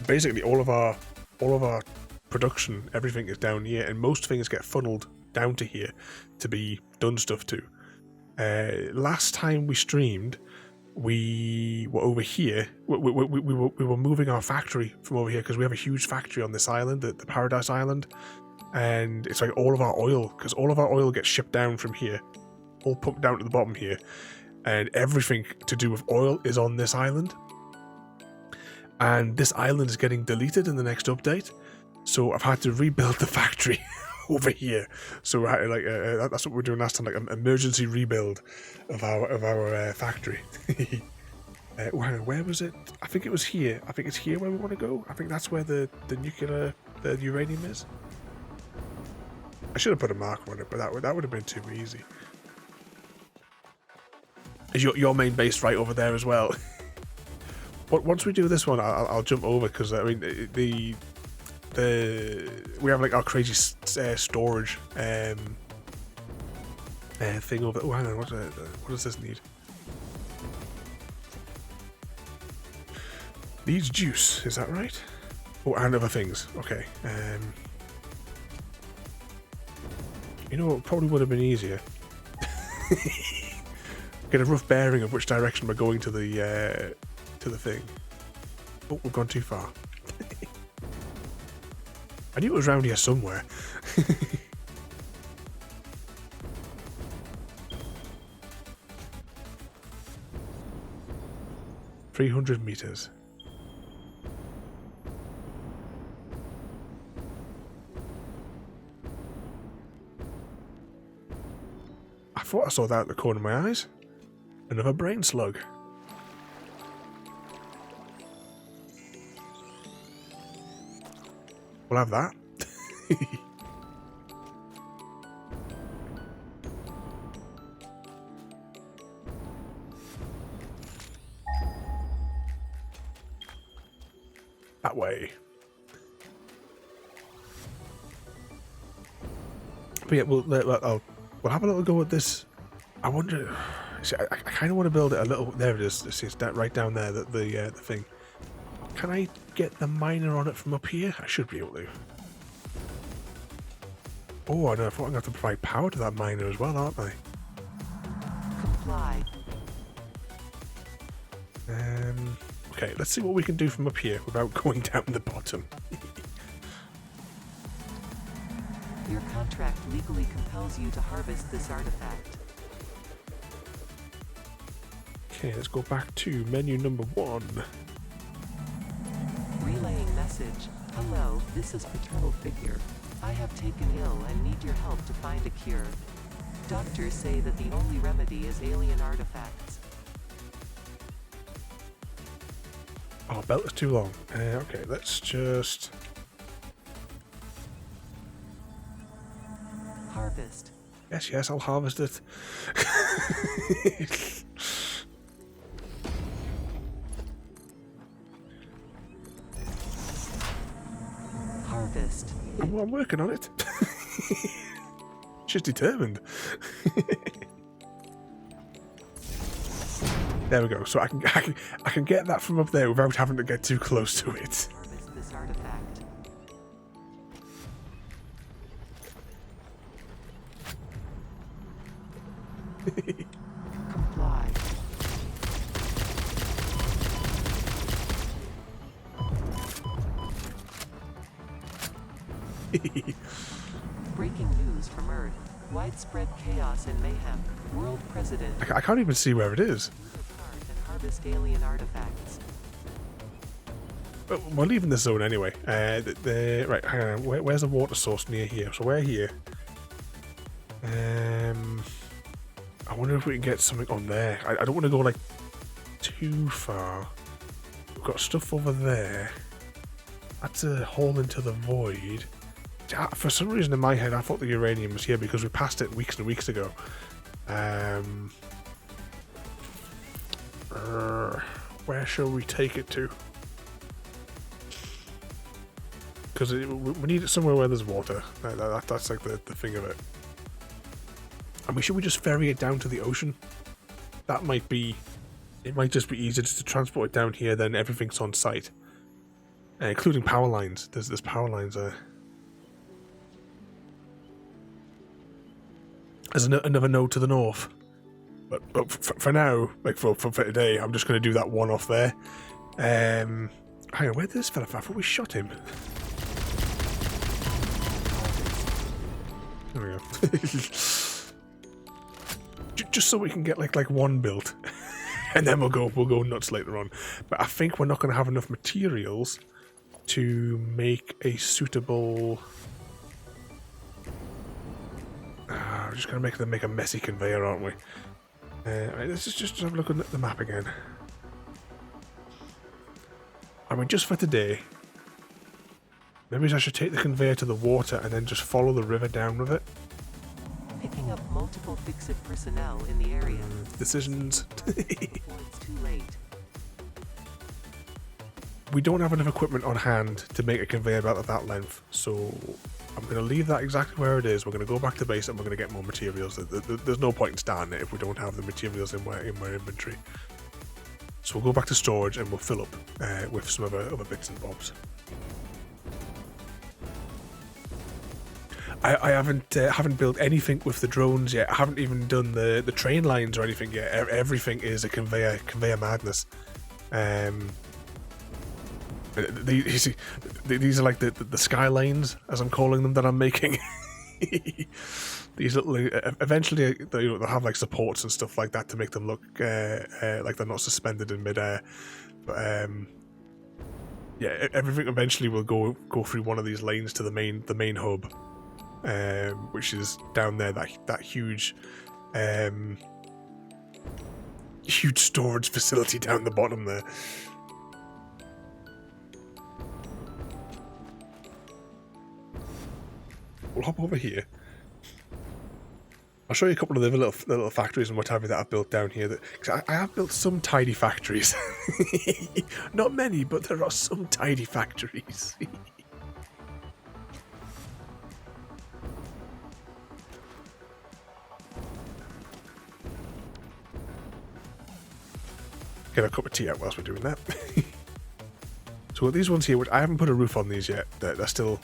Basically, all of our production, everything is down here, and most things get funneled down to here to be done stuff to. Last time we streamed, we were over here. We were moving our factory from over here because we have a huge factory on this island, the Paradise Island. And it's all of our oil, because all of our oil gets shipped down from here, all pumped down to the bottom here, and everything to do with oil is on this island. And this island is getting deleted in the next update, so I've had to rebuild the factory over here. So that's what we're doing last time, an emergency rebuild of our factory. Where was it? I think it was here. I think it's here where we want to go. I think that's where the uranium is. I should have put a marker on it, but that would have been too easy. Is your main base right over there as well? But once we do this one, I'll jump over, because I mean the we have like our crazy storage thing over. Oh, hang on. What does this need? Needs juice. Is that right? Oh, and other things. Okay. You know what? Probably would have been easier. Get a rough bearing of which direction we're going to the thing. Oh, we've gone too far. I knew it was around here somewhere. 300 meters. I thought I saw that at the corner of my eyes. Another brain slug. We'll have that. That way. But yeah, we'll have a little go at this. I wonder. See, I kind of want to build it a little. There it is. See, it's that right down there. The thing. Can I get the miner on it from up here? I should be able to. Oh, I know. I thought I'm going to have to provide power to that miner as well, aren't I? Comply. Okay, let's see what we can do from up here without going down the bottom. Your contract legally compels you to harvest this artifact. Okay, let's go back to menu number 1. Relaying message. Hello, this is Paternal Figure. I have taken ill and need your help to find a cure. Doctors say that the only remedy is alien artifacts. Oh, belt is too long. Okay, let's just... Harvest. Yes, I'll harvest it. Harvest. I'm working on it. She's determined. There we go. So I can get that from up there without having to get too close to it. Harvest this artifact. Comply. Breaking news from Earth. Widespread chaos and mayhem. World President. I can't even see where it is. And harvest alien artifacts. But we're leaving the zone anyway. Right, hang on. Where's the water source near here? So we're here. I wonder if we can get something on there. I don't want to go like too far. We've got stuff over there. That's a hole into the void. For some reason in my head I thought the uranium was here because we passed it weeks and weeks ago. Where shall we take it to? Because we need it somewhere where there's water. That's like the thing of it. I mean, should we just ferry it down to the ocean? That might be... It might just be easier just to transport it down here, then everything's on site. Including power lines. There's power lines there. There's another node to the north. But for now, like for today, I'm just going to do that one off there. Hang on, where did this fella? I thought we shot him. There we go. Just so we can get like one built, and then we'll go nuts later on. But I think we're not going to have enough materials to make a suitable. We're just going to make a messy conveyor, aren't we? Right, let's just have a look at the map again. I mean, just for today, maybe I should take the conveyor to the water and then just follow the river down with it. Picking up multiple FICSIT personnel in the area. Decisions. Before it's too late. we don't have enough equipment on hand to make a conveyor belt of that length, so I'm going to leave that exactly where it is. We're going to go back to base and we're going to get more materials. There's no point in starting it if we don't have the materials in my inventory. So we'll go back to storage and we'll fill up with some other bits and bobs. I haven't built anything with the drones yet. I haven't even done the train lines or anything yet. Everything is a conveyor madness. These are like the skylines, as I'm calling them, that I'm making. These little, eventually they'll have like supports and stuff like that to make them look like they're not suspended in midair. But yeah, everything eventually will go through one of these lanes to the main hub. Which is down there, that huge huge storage facility down the bottom there. We'll hop over here. I'll show you a couple of the little factories and what have you that I've built down here. Cause I have built some tidy factories. Not many, but there are some tidy factories. Get a cup of tea out whilst we're doing that. So these ones here, which I haven't put a roof on these yet, they're still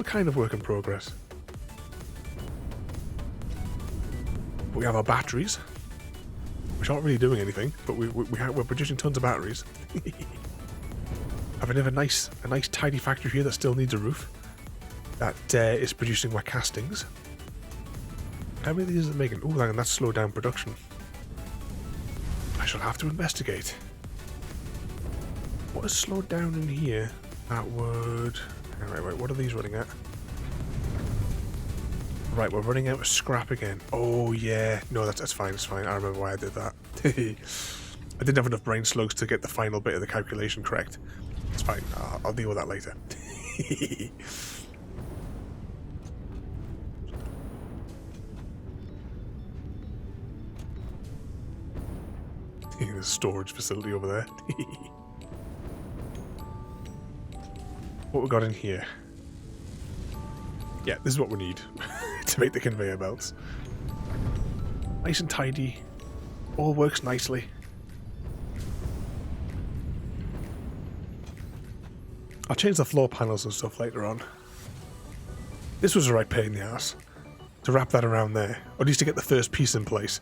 kind of work in progress. But we have our batteries, which aren't really doing anything, but we're producing tons of batteries. Have another nice tidy factory here that still needs a roof. That is producing my castings. How many of these is it making? Oh, that's slowed down production. I shall have to investigate. What has slowed down in here? That would... Right, what are these running at? Right, we're running out of scrap again. Oh, yeah. No, that's fine, it's fine. I remember why I did that. I didn't have enough brain slugs to get the final bit of the calculation correct. It's fine. I'll deal with that later. There's a storage facility over there. What we got in here? Yeah, this is what we need to make the conveyor belts. Nice and tidy. All works nicely. I'll change the floor panels and stuff later on. This was a right pain in the ass to wrap that around there, or at least to get the first piece in place.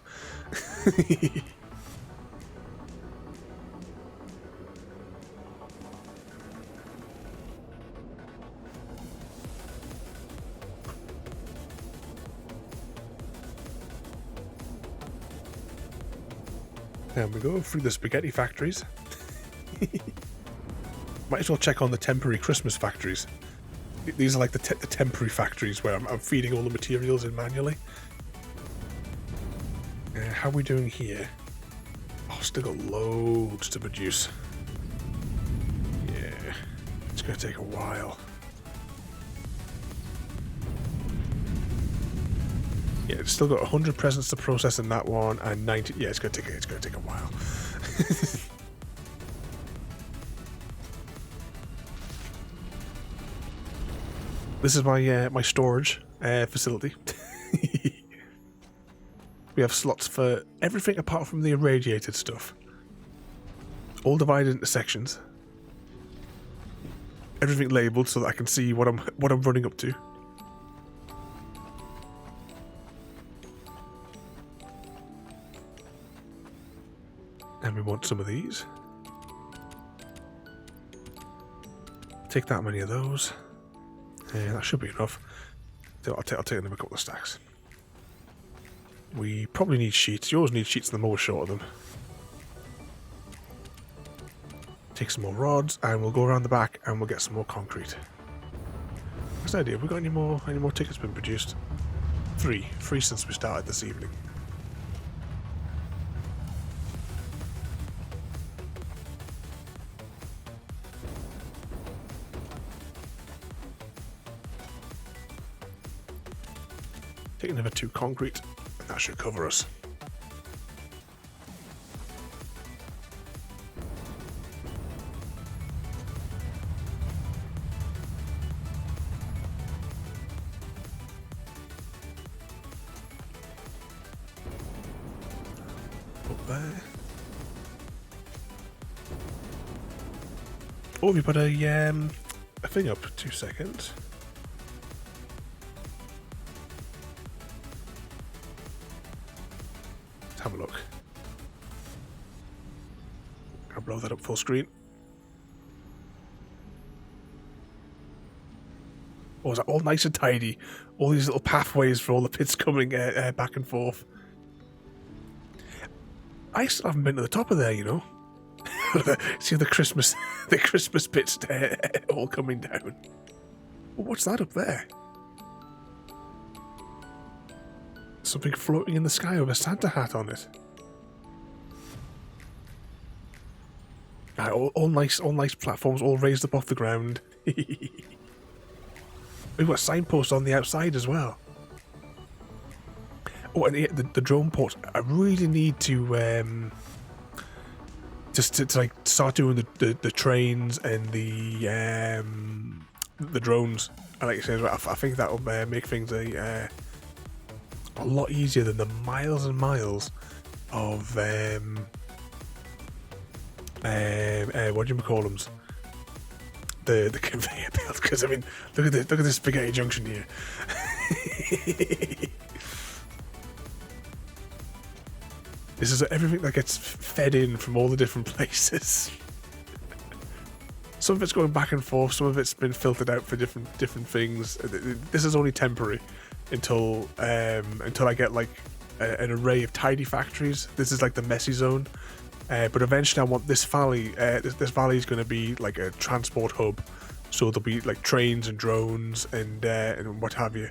There we go, through the spaghetti factories. Might as well check on the temporary Christmas factories. These are like the temporary factories where I'm feeding all the materials in manually. How are we doing here? Oh, still got loads to produce. Yeah, it's going to take a while. Yeah, it's still got 100 presents to process in that one, and 90. Yeah, it's going to take a while. This is my my storage facility. We have slots for everything apart from the irradiated stuff. All divided into sections. Everything labelled so that I can see what I'm running up to. And we want some of these. Take that many of those. That should be enough. I'll take another couple of stacks. We probably need sheets. You always need sheets and I'm always short of them. Take some more rods and we'll go around the back and we'll get some more concrete. What's the idea? Have we got any more tickets been produced? Three since we started this evening. Take another 2 concrete, and that should cover us. there. Oh, have you put a thing up? 2 seconds. Let's have a look. I'll blow that up full screen. Oh, is that all nice and tidy? All these little pathways for all the pits coming back and forth. I still haven't been to the top of there, you know. See the Christmas bits all coming down. Oh, what's that up there? Something floating in the sky with a Santa hat on it. All nice platforms, all raised up off the ground. We've got signposts on the outside as well. Oh, and the drone ports. I really need to just to like start doing the trains and the drones. And like I said, I think that will make things a lot easier than the miles and miles of what do you call them? The conveyor belt. Because I mean, look at this spaghetti junction here. This is everything that gets fed in from all the different places. Some of it's going back and forth. Some of it's been filtered out for different things. This is only temporary until I get like an array of tidy factories. This is like the messy zone. But eventually, I want this valley. This valley is going to be like a transport hub. So there'll be like trains and drones and what have you.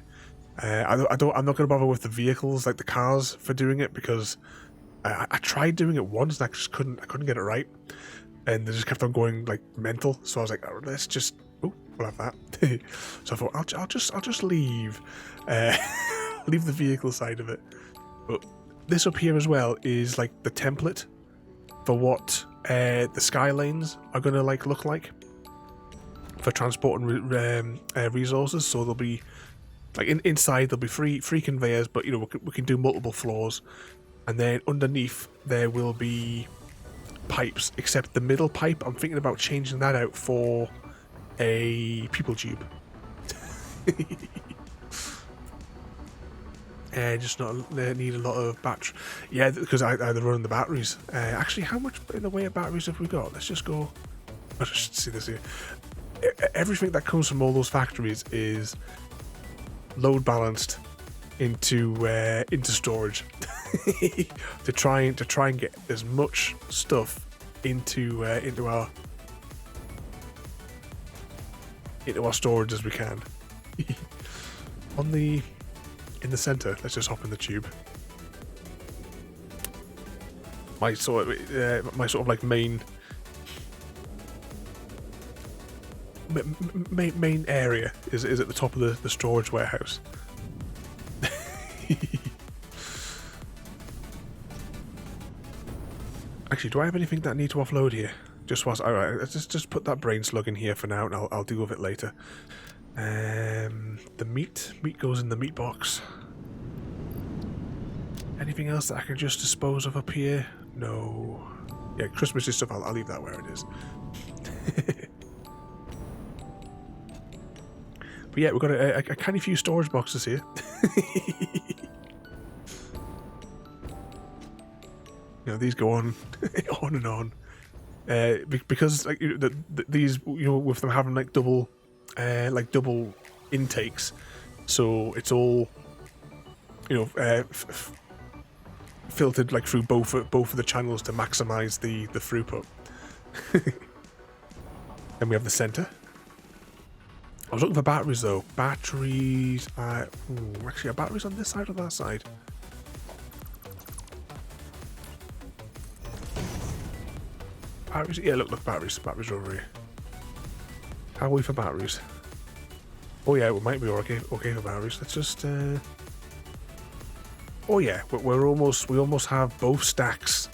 I'm not going to bother with the vehicles, like the cars, for doing it because I tried doing it once and I couldn't get it right, and they just kept on going like mental. So I was like, oh, let's just we'll have that. So I thought I'll just leave leave the vehicle side of it. But this up here as well is like the template for what the sky lanes are going to like look like for transporting resources. So there'll be like inside there'll be free conveyors, but you know we can do multiple floors. And then underneath there will be pipes, except the middle pipe, I'm thinking about changing that out for a people tube. Just not need a lot of battery. Yeah, because I run the batteries. Actually, how much in the way of batteries have we got? Let's just go. I should see this here. Everything that comes from all those factories is load balanced into storage to try and get as much stuff into our storage as we can. In the center, let's just hop in the tube. My sort of like main area is at the top of the storage warehouse. Actually, do I have anything that I need to offload here? Alright, let's just put that brain slug in here for now, and I'll deal with it later. The meat goes in the meat box. Anything else that I can just dispose of up here? No. Yeah, Christmassy stuff. I'll leave that where it is. But yeah, we've got a canny few storage boxes here. You know, these go on, on and on, because like these, you know, with them having like double intakes, so it's all, you know, filtered like through both of the channels to maximize the throughput. Then we have the center. I was looking for batteries though. Batteries. Actually, are batteries on this side or that side? Batteries? Yeah, look, batteries. Batteries are over here. How are we for batteries? Oh yeah, we might be okay for batteries. Let's just. Oh yeah, we almost have both stacks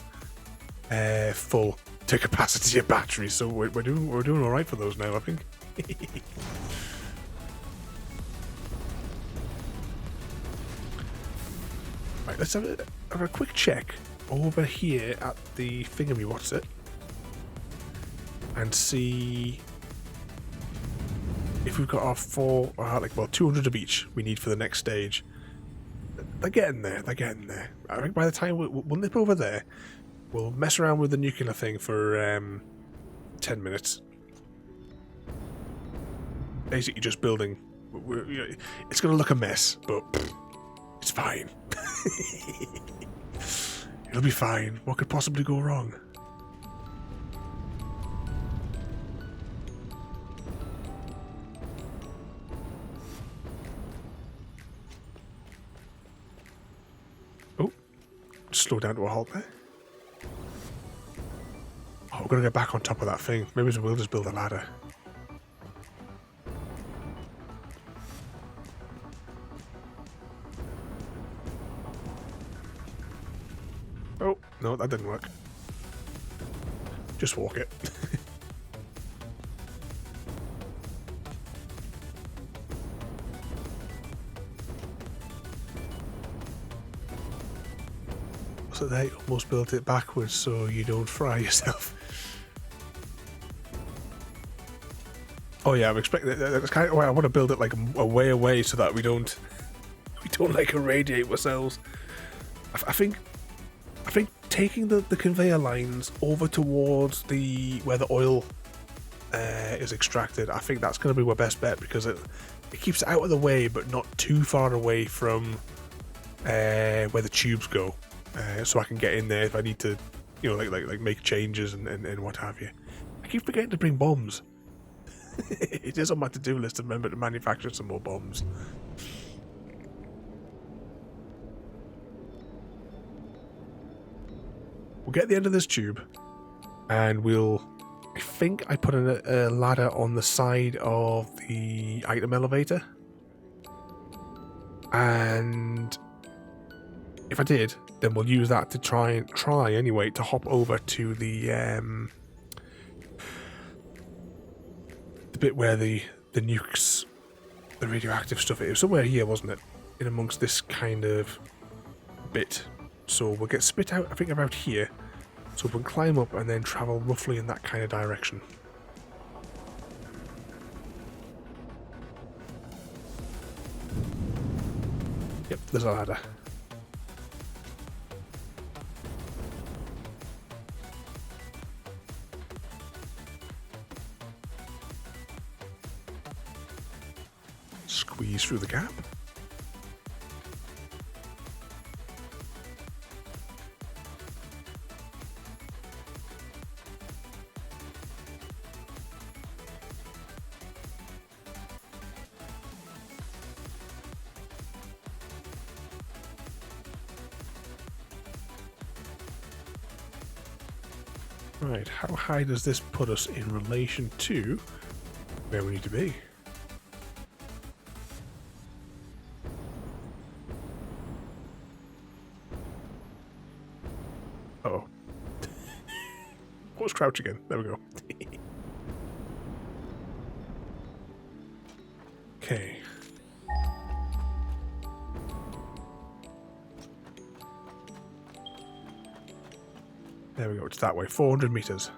full to capacity of batteries, so we're doing all right for those now, I think. Right, let's have a quick check over here at the thingammy, what's it, and see if we've got our 200 of each we need for the next stage. They're getting there, they're getting there. I think by the time we'll nip over there, we'll mess around with the nuclear thing for 10 minutes. Basically just building. It's going to look a mess, but it's fine. It'll be fine. What could possibly go wrong? Oh, slow down to a halt there. Oh, we're going to get back on top of that thing. Maybe we'll just build a ladder. Oh, no, that didn't work. Just walk it. So they almost built it backwards so you don't fry yourself. Oh yeah, I'm expecting that's kind of why I want to build it like a way away so that we don't like irradiate ourselves. I think taking the conveyor lines over towards where the oil is extracted, I think that's going to be my best bet, because it keeps it out of the way but not too far away from where the tubes go, so I can get in there if I need to, like make changes and what have you. I keep forgetting to bring bombs. It is on my to-do list to remember to manufacture some more bombs. We'll get the end of this tube, and I think I put a ladder on the side of the item elevator, and if I did, then we'll use that to try anyway to hop over to the bit where the nukes, the radioactive stuff is. Somewhere here, wasn't it? In amongst this kind of bit. So we'll get spit out, I think, about here. So we'll climb up and then travel roughly in that kind of direction. Yep, there's a ladder. Squeeze through the gap. Right, how high does this put us in relation to where we need to be? Uh-oh. What was crouch again? There we go. Okay. There we go, it's that way. 400 meters.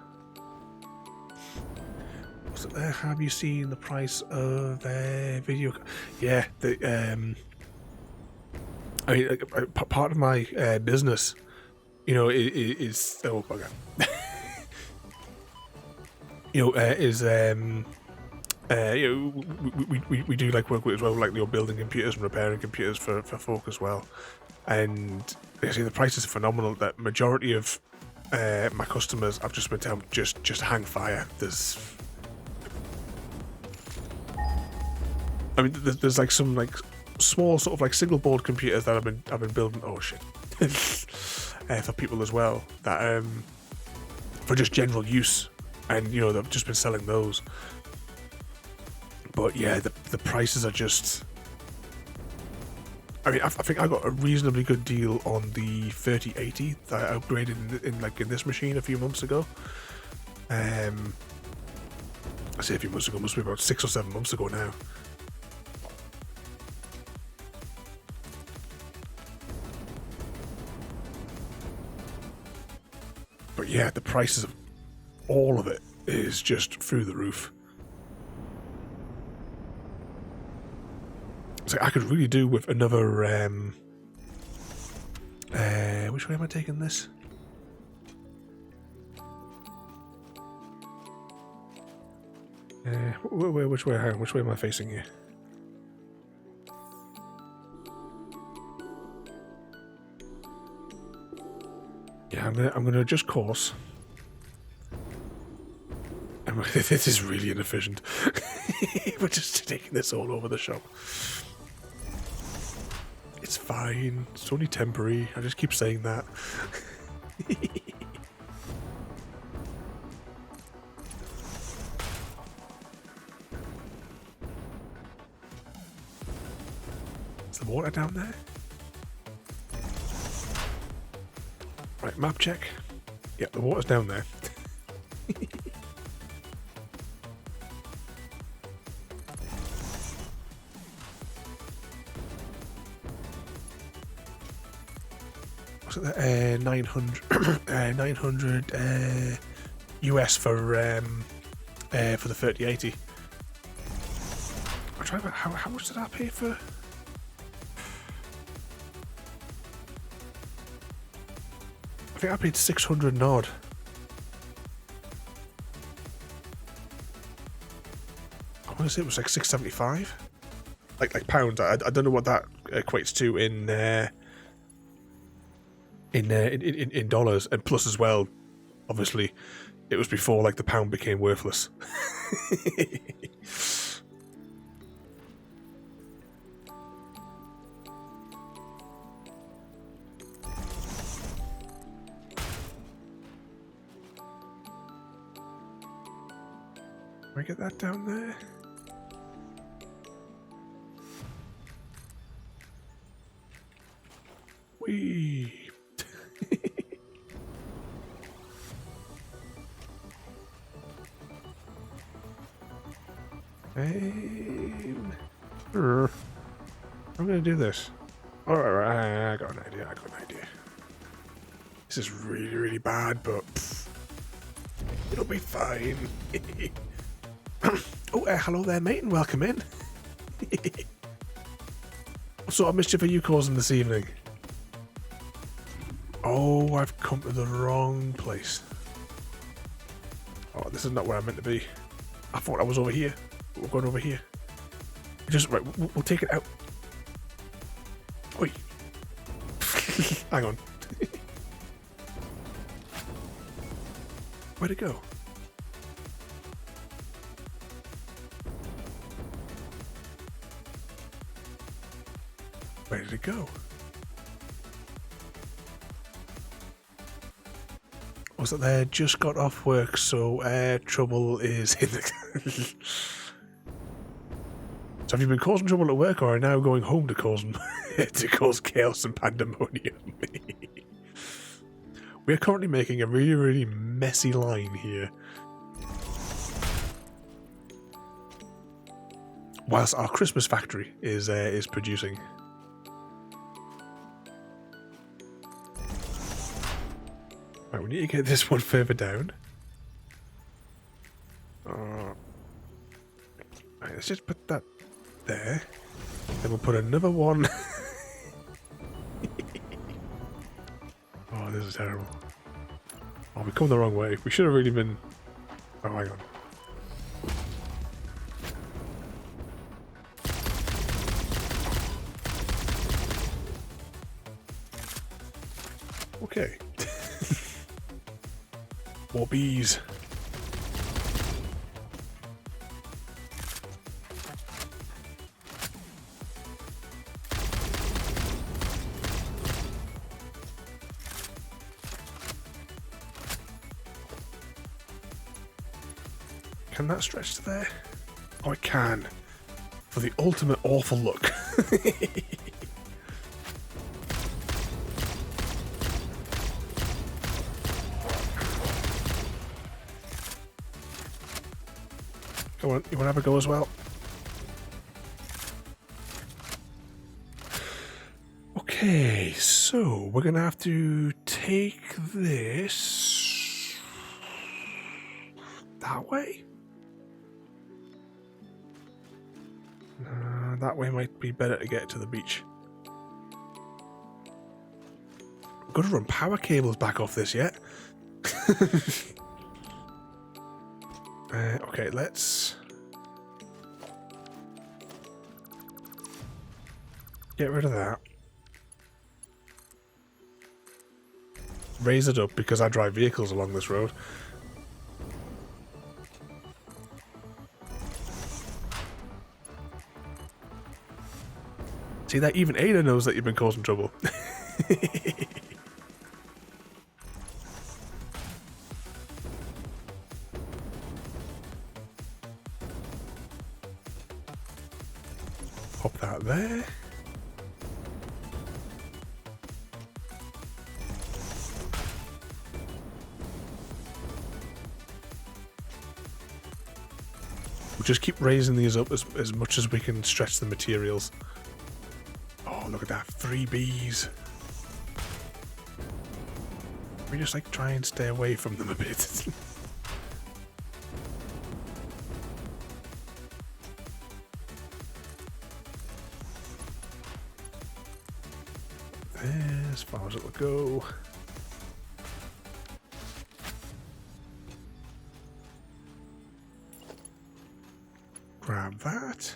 What's it there? Have you seen the price of video? Yeah, I mean, part of my business, is oh bugger. We do like work with as well, like building computers and repairing computers for folk as well, and I see the prices are phenomenal. That majority of my customers, I've just been telling just hang fire. There's like some like small sort of like single board computers that I've been building. Oh shit. For people as well that for just general use, and they've just been selling those. But yeah, the prices are just. I mean, I think I got a reasonably good deal on the 3080 that I upgraded in this machine a few months ago. I say a few months ago, must be about 6 or 7 months ago now. yeah, the prices of all of it is just through the roof. So I could really do with another. Which way am I taking this? Which way? Hang on, which way am I facing here? Yeah, I'm gonna adjust course. This is really inefficient. We're just taking this all over the shop. It's fine. It's only temporary. I just keep saying that. Is the water down there? Right, map check. Yep, the water's down there. Was it that 900 900 US for the 3080? I'm trying to, how much did I pay for? I think I paid 600 and odd. I want to say it was like 675, like pounds. I don't know what that equates to in dollars, and plus as well, obviously, it was before like the pound became worthless. Can I get that down there? Whee! I'm gonna do this. Alright, I got an idea. This is really, really bad, but it'll be fine. Oh, hello there, mate, and welcome in. What sort of mischief are you causing this evening? Oh, I've come to the wrong place. Oh, this is not where I meant to be. I thought I was over here. We're going over here. Just right. We'll take it out. Oi. Hang on. Where'd it go? Where did it go? Was it there? Just got off work, so trouble is in the. So have you been causing trouble at work, or are now going home to cause chaos and pandemonium? We are currently making a really, really messy line here, whilst our Christmas factory is producing. Right, we need to get this one further down. Right, let's just put that there. Then we'll put another one. Oh, this is terrible. Oh, we've come the wrong way. We should have really been. Oh, hang on. Okay. More bees. Can that stretch to there? Oh, it can. For the ultimate awful look. Come on, you want to have a go as well? Okay, so we're going to have to take this. that way? That way might be better to get to the beach. I've got to run power cables back off this yet. Okay, let's get rid of that. Raise it up because I drive vehicles along this road. See that even Ada knows that you've been causing trouble. Pop that there. We'll just keep raising these up as much as we can stretch the materials. Oh, look at that. 3 bees. We just like try and stay away from them a bit. There, as far as it will go. Grab that.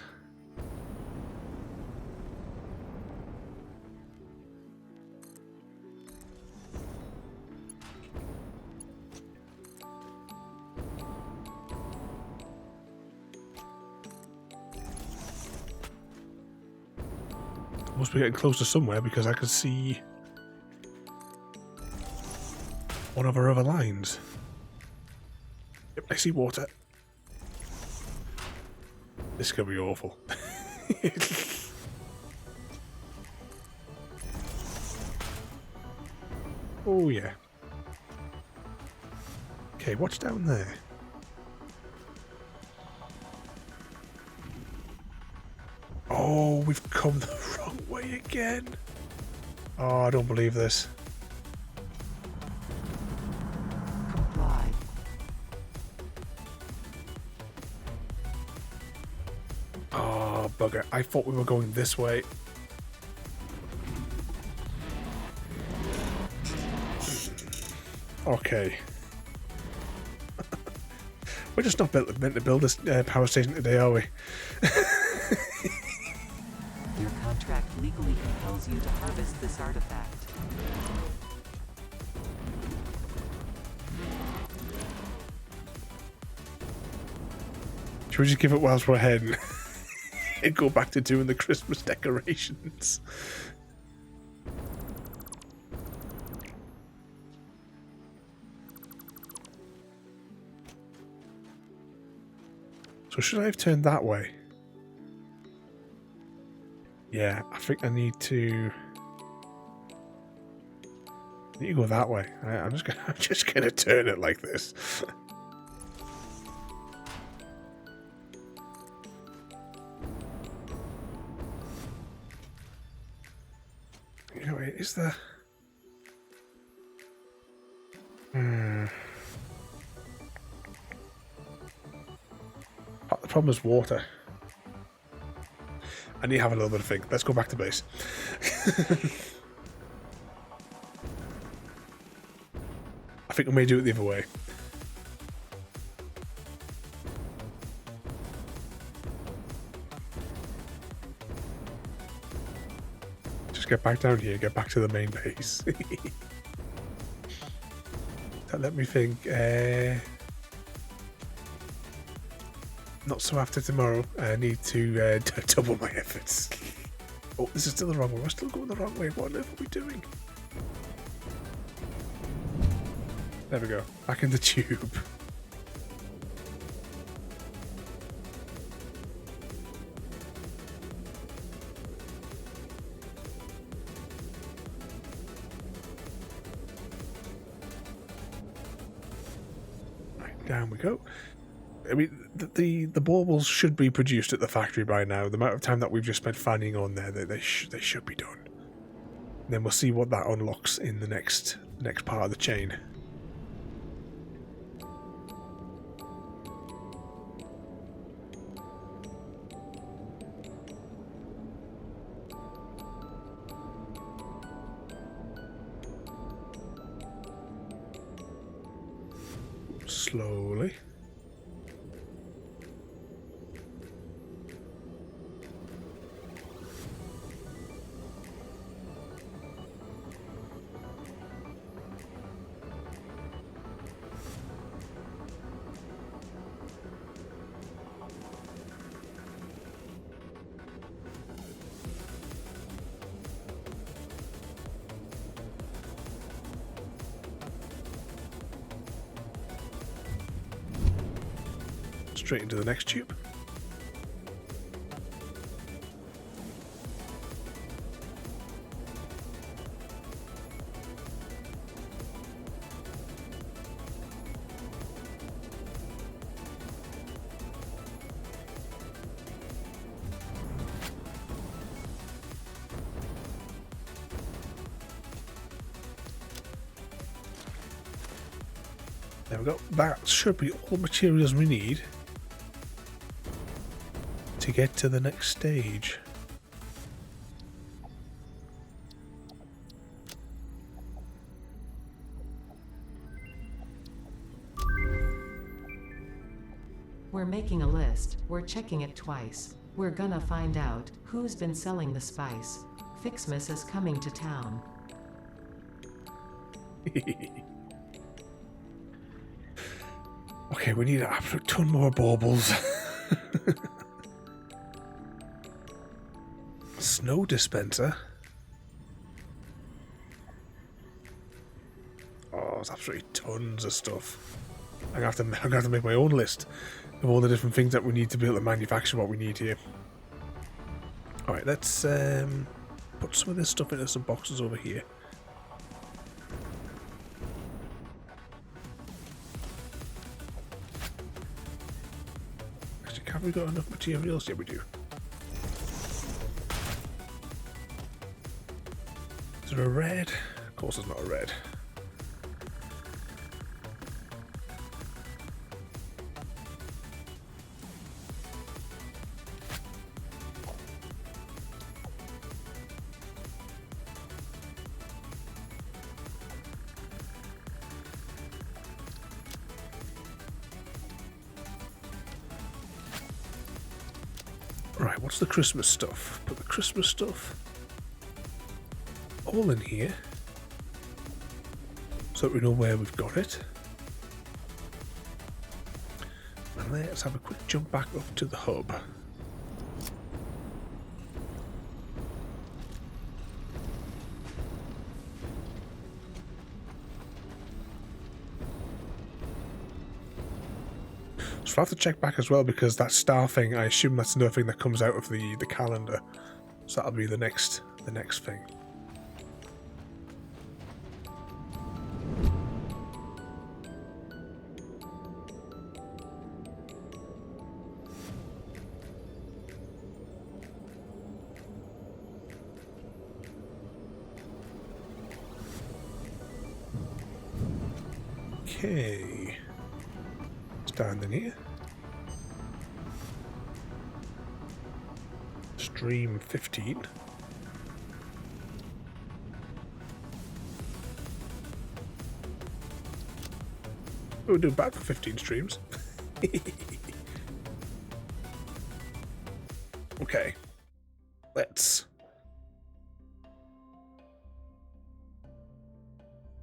Must be getting close to somewhere because I can see one of our other lines. Yep, I see water. This could be awful. Oh yeah. Okay, what's down there? Oh, we've come the wrong way again. Oh, I don't believe this. Comply. Oh, bugger. I thought we were going this way. Okay. We're just not meant to build this power station today, are we? Your contract legally compels you to harvest this artifact. Should we just give it whilst we're ahead and go back to doing the Christmas decorations? So should I have turned that way? Yeah, I think I need to go that way. I'm just gonna turn it like this. You know, is there? The problem is water. I need to have a little bit of think. Let's go back to base. I think we may do it the other way. Just get back down here, get back to the main base. That let me think. Not so after tomorrow. I need to double my efforts. Oh, this is still the wrong way. We're still going the wrong way. What on earth are we doing? There we go. Back in the tube. Right, down we go. I mean, the baubles should be produced at the factory by now. The amount of time that we've just spent fanning on there, they should be done. And then we'll see what that unlocks in the next part of the chain. slowly. Straight into the next tube. There we go. That should be all the materials we need to get to the next stage. We're making a list, we're checking it twice. We're gonna find out who's been selling the spice. FICSMAS is coming to town. Okay, we need an absolute ton more baubles. Snow dispenser. Oh, there's absolutely tons of stuff. I'm gonna have to make my own list of all the different things that we need to be able to manufacture what we need here. All right, let's put some of this stuff into some boxes over here. Actually, have we got enough materials? Yeah, we do. Is there a red? Of course there's not a red. Right, what's the Christmas stuff? Put the Christmas stuff all in here so that we know where we've got it. And let's have a quick jump back up to the hub. So I'll have to check back as well, because that star thing, I assume that's another thing that comes out of the calendar. So that'll be the next thing. Okay. Stand in here. Stream 15. We'll do bad for 15 streams. Okay. Let's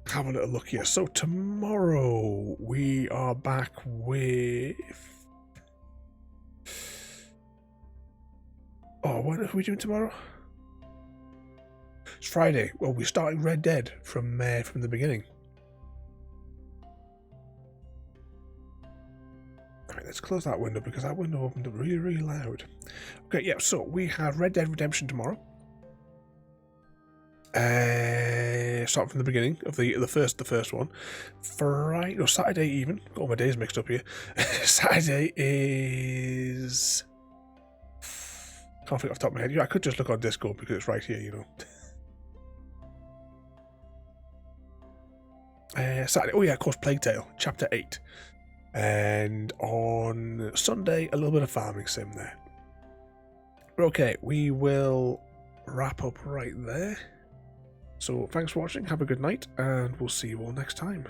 have a little look here. So tomorrow we are back with... Oh, what are we doing tomorrow? It's Friday. Well, we're starting Red Dead from the beginning. Alright, let's close that window, because that window opened up really, really loud. Okay, yeah, so we have Red Dead Redemption tomorrow. Start from the beginning of the first one. Friday, no, Saturday even. Got all my days mixed up here. Saturday is... Can't think off the top of my head. Yeah, I could just look on Discord because it's right here, you know. Saturday, oh yeah, of course, Plague Tale, Chapter 8. And on Sunday, a little bit of farming sim there. But okay, we will wrap up right there. So thanks for watching, have a good night, and we'll see you all next time.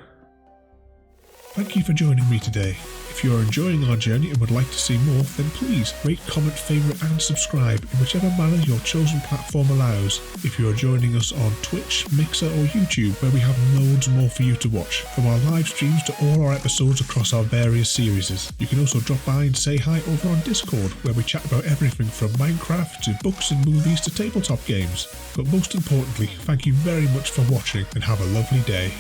Thank you for joining me today. If you are enjoying our journey and would like to see more, then please rate, comment, favourite and subscribe in whichever manner your chosen platform allows. If you are joining us on Twitch, Mixer or YouTube, where we have loads more for you to watch, from our live streams to all our episodes across our various series. You can also drop by and say hi over on Discord, where we chat about everything from Minecraft to books and movies to tabletop games. But most importantly, thank you very much for watching and have a lovely day.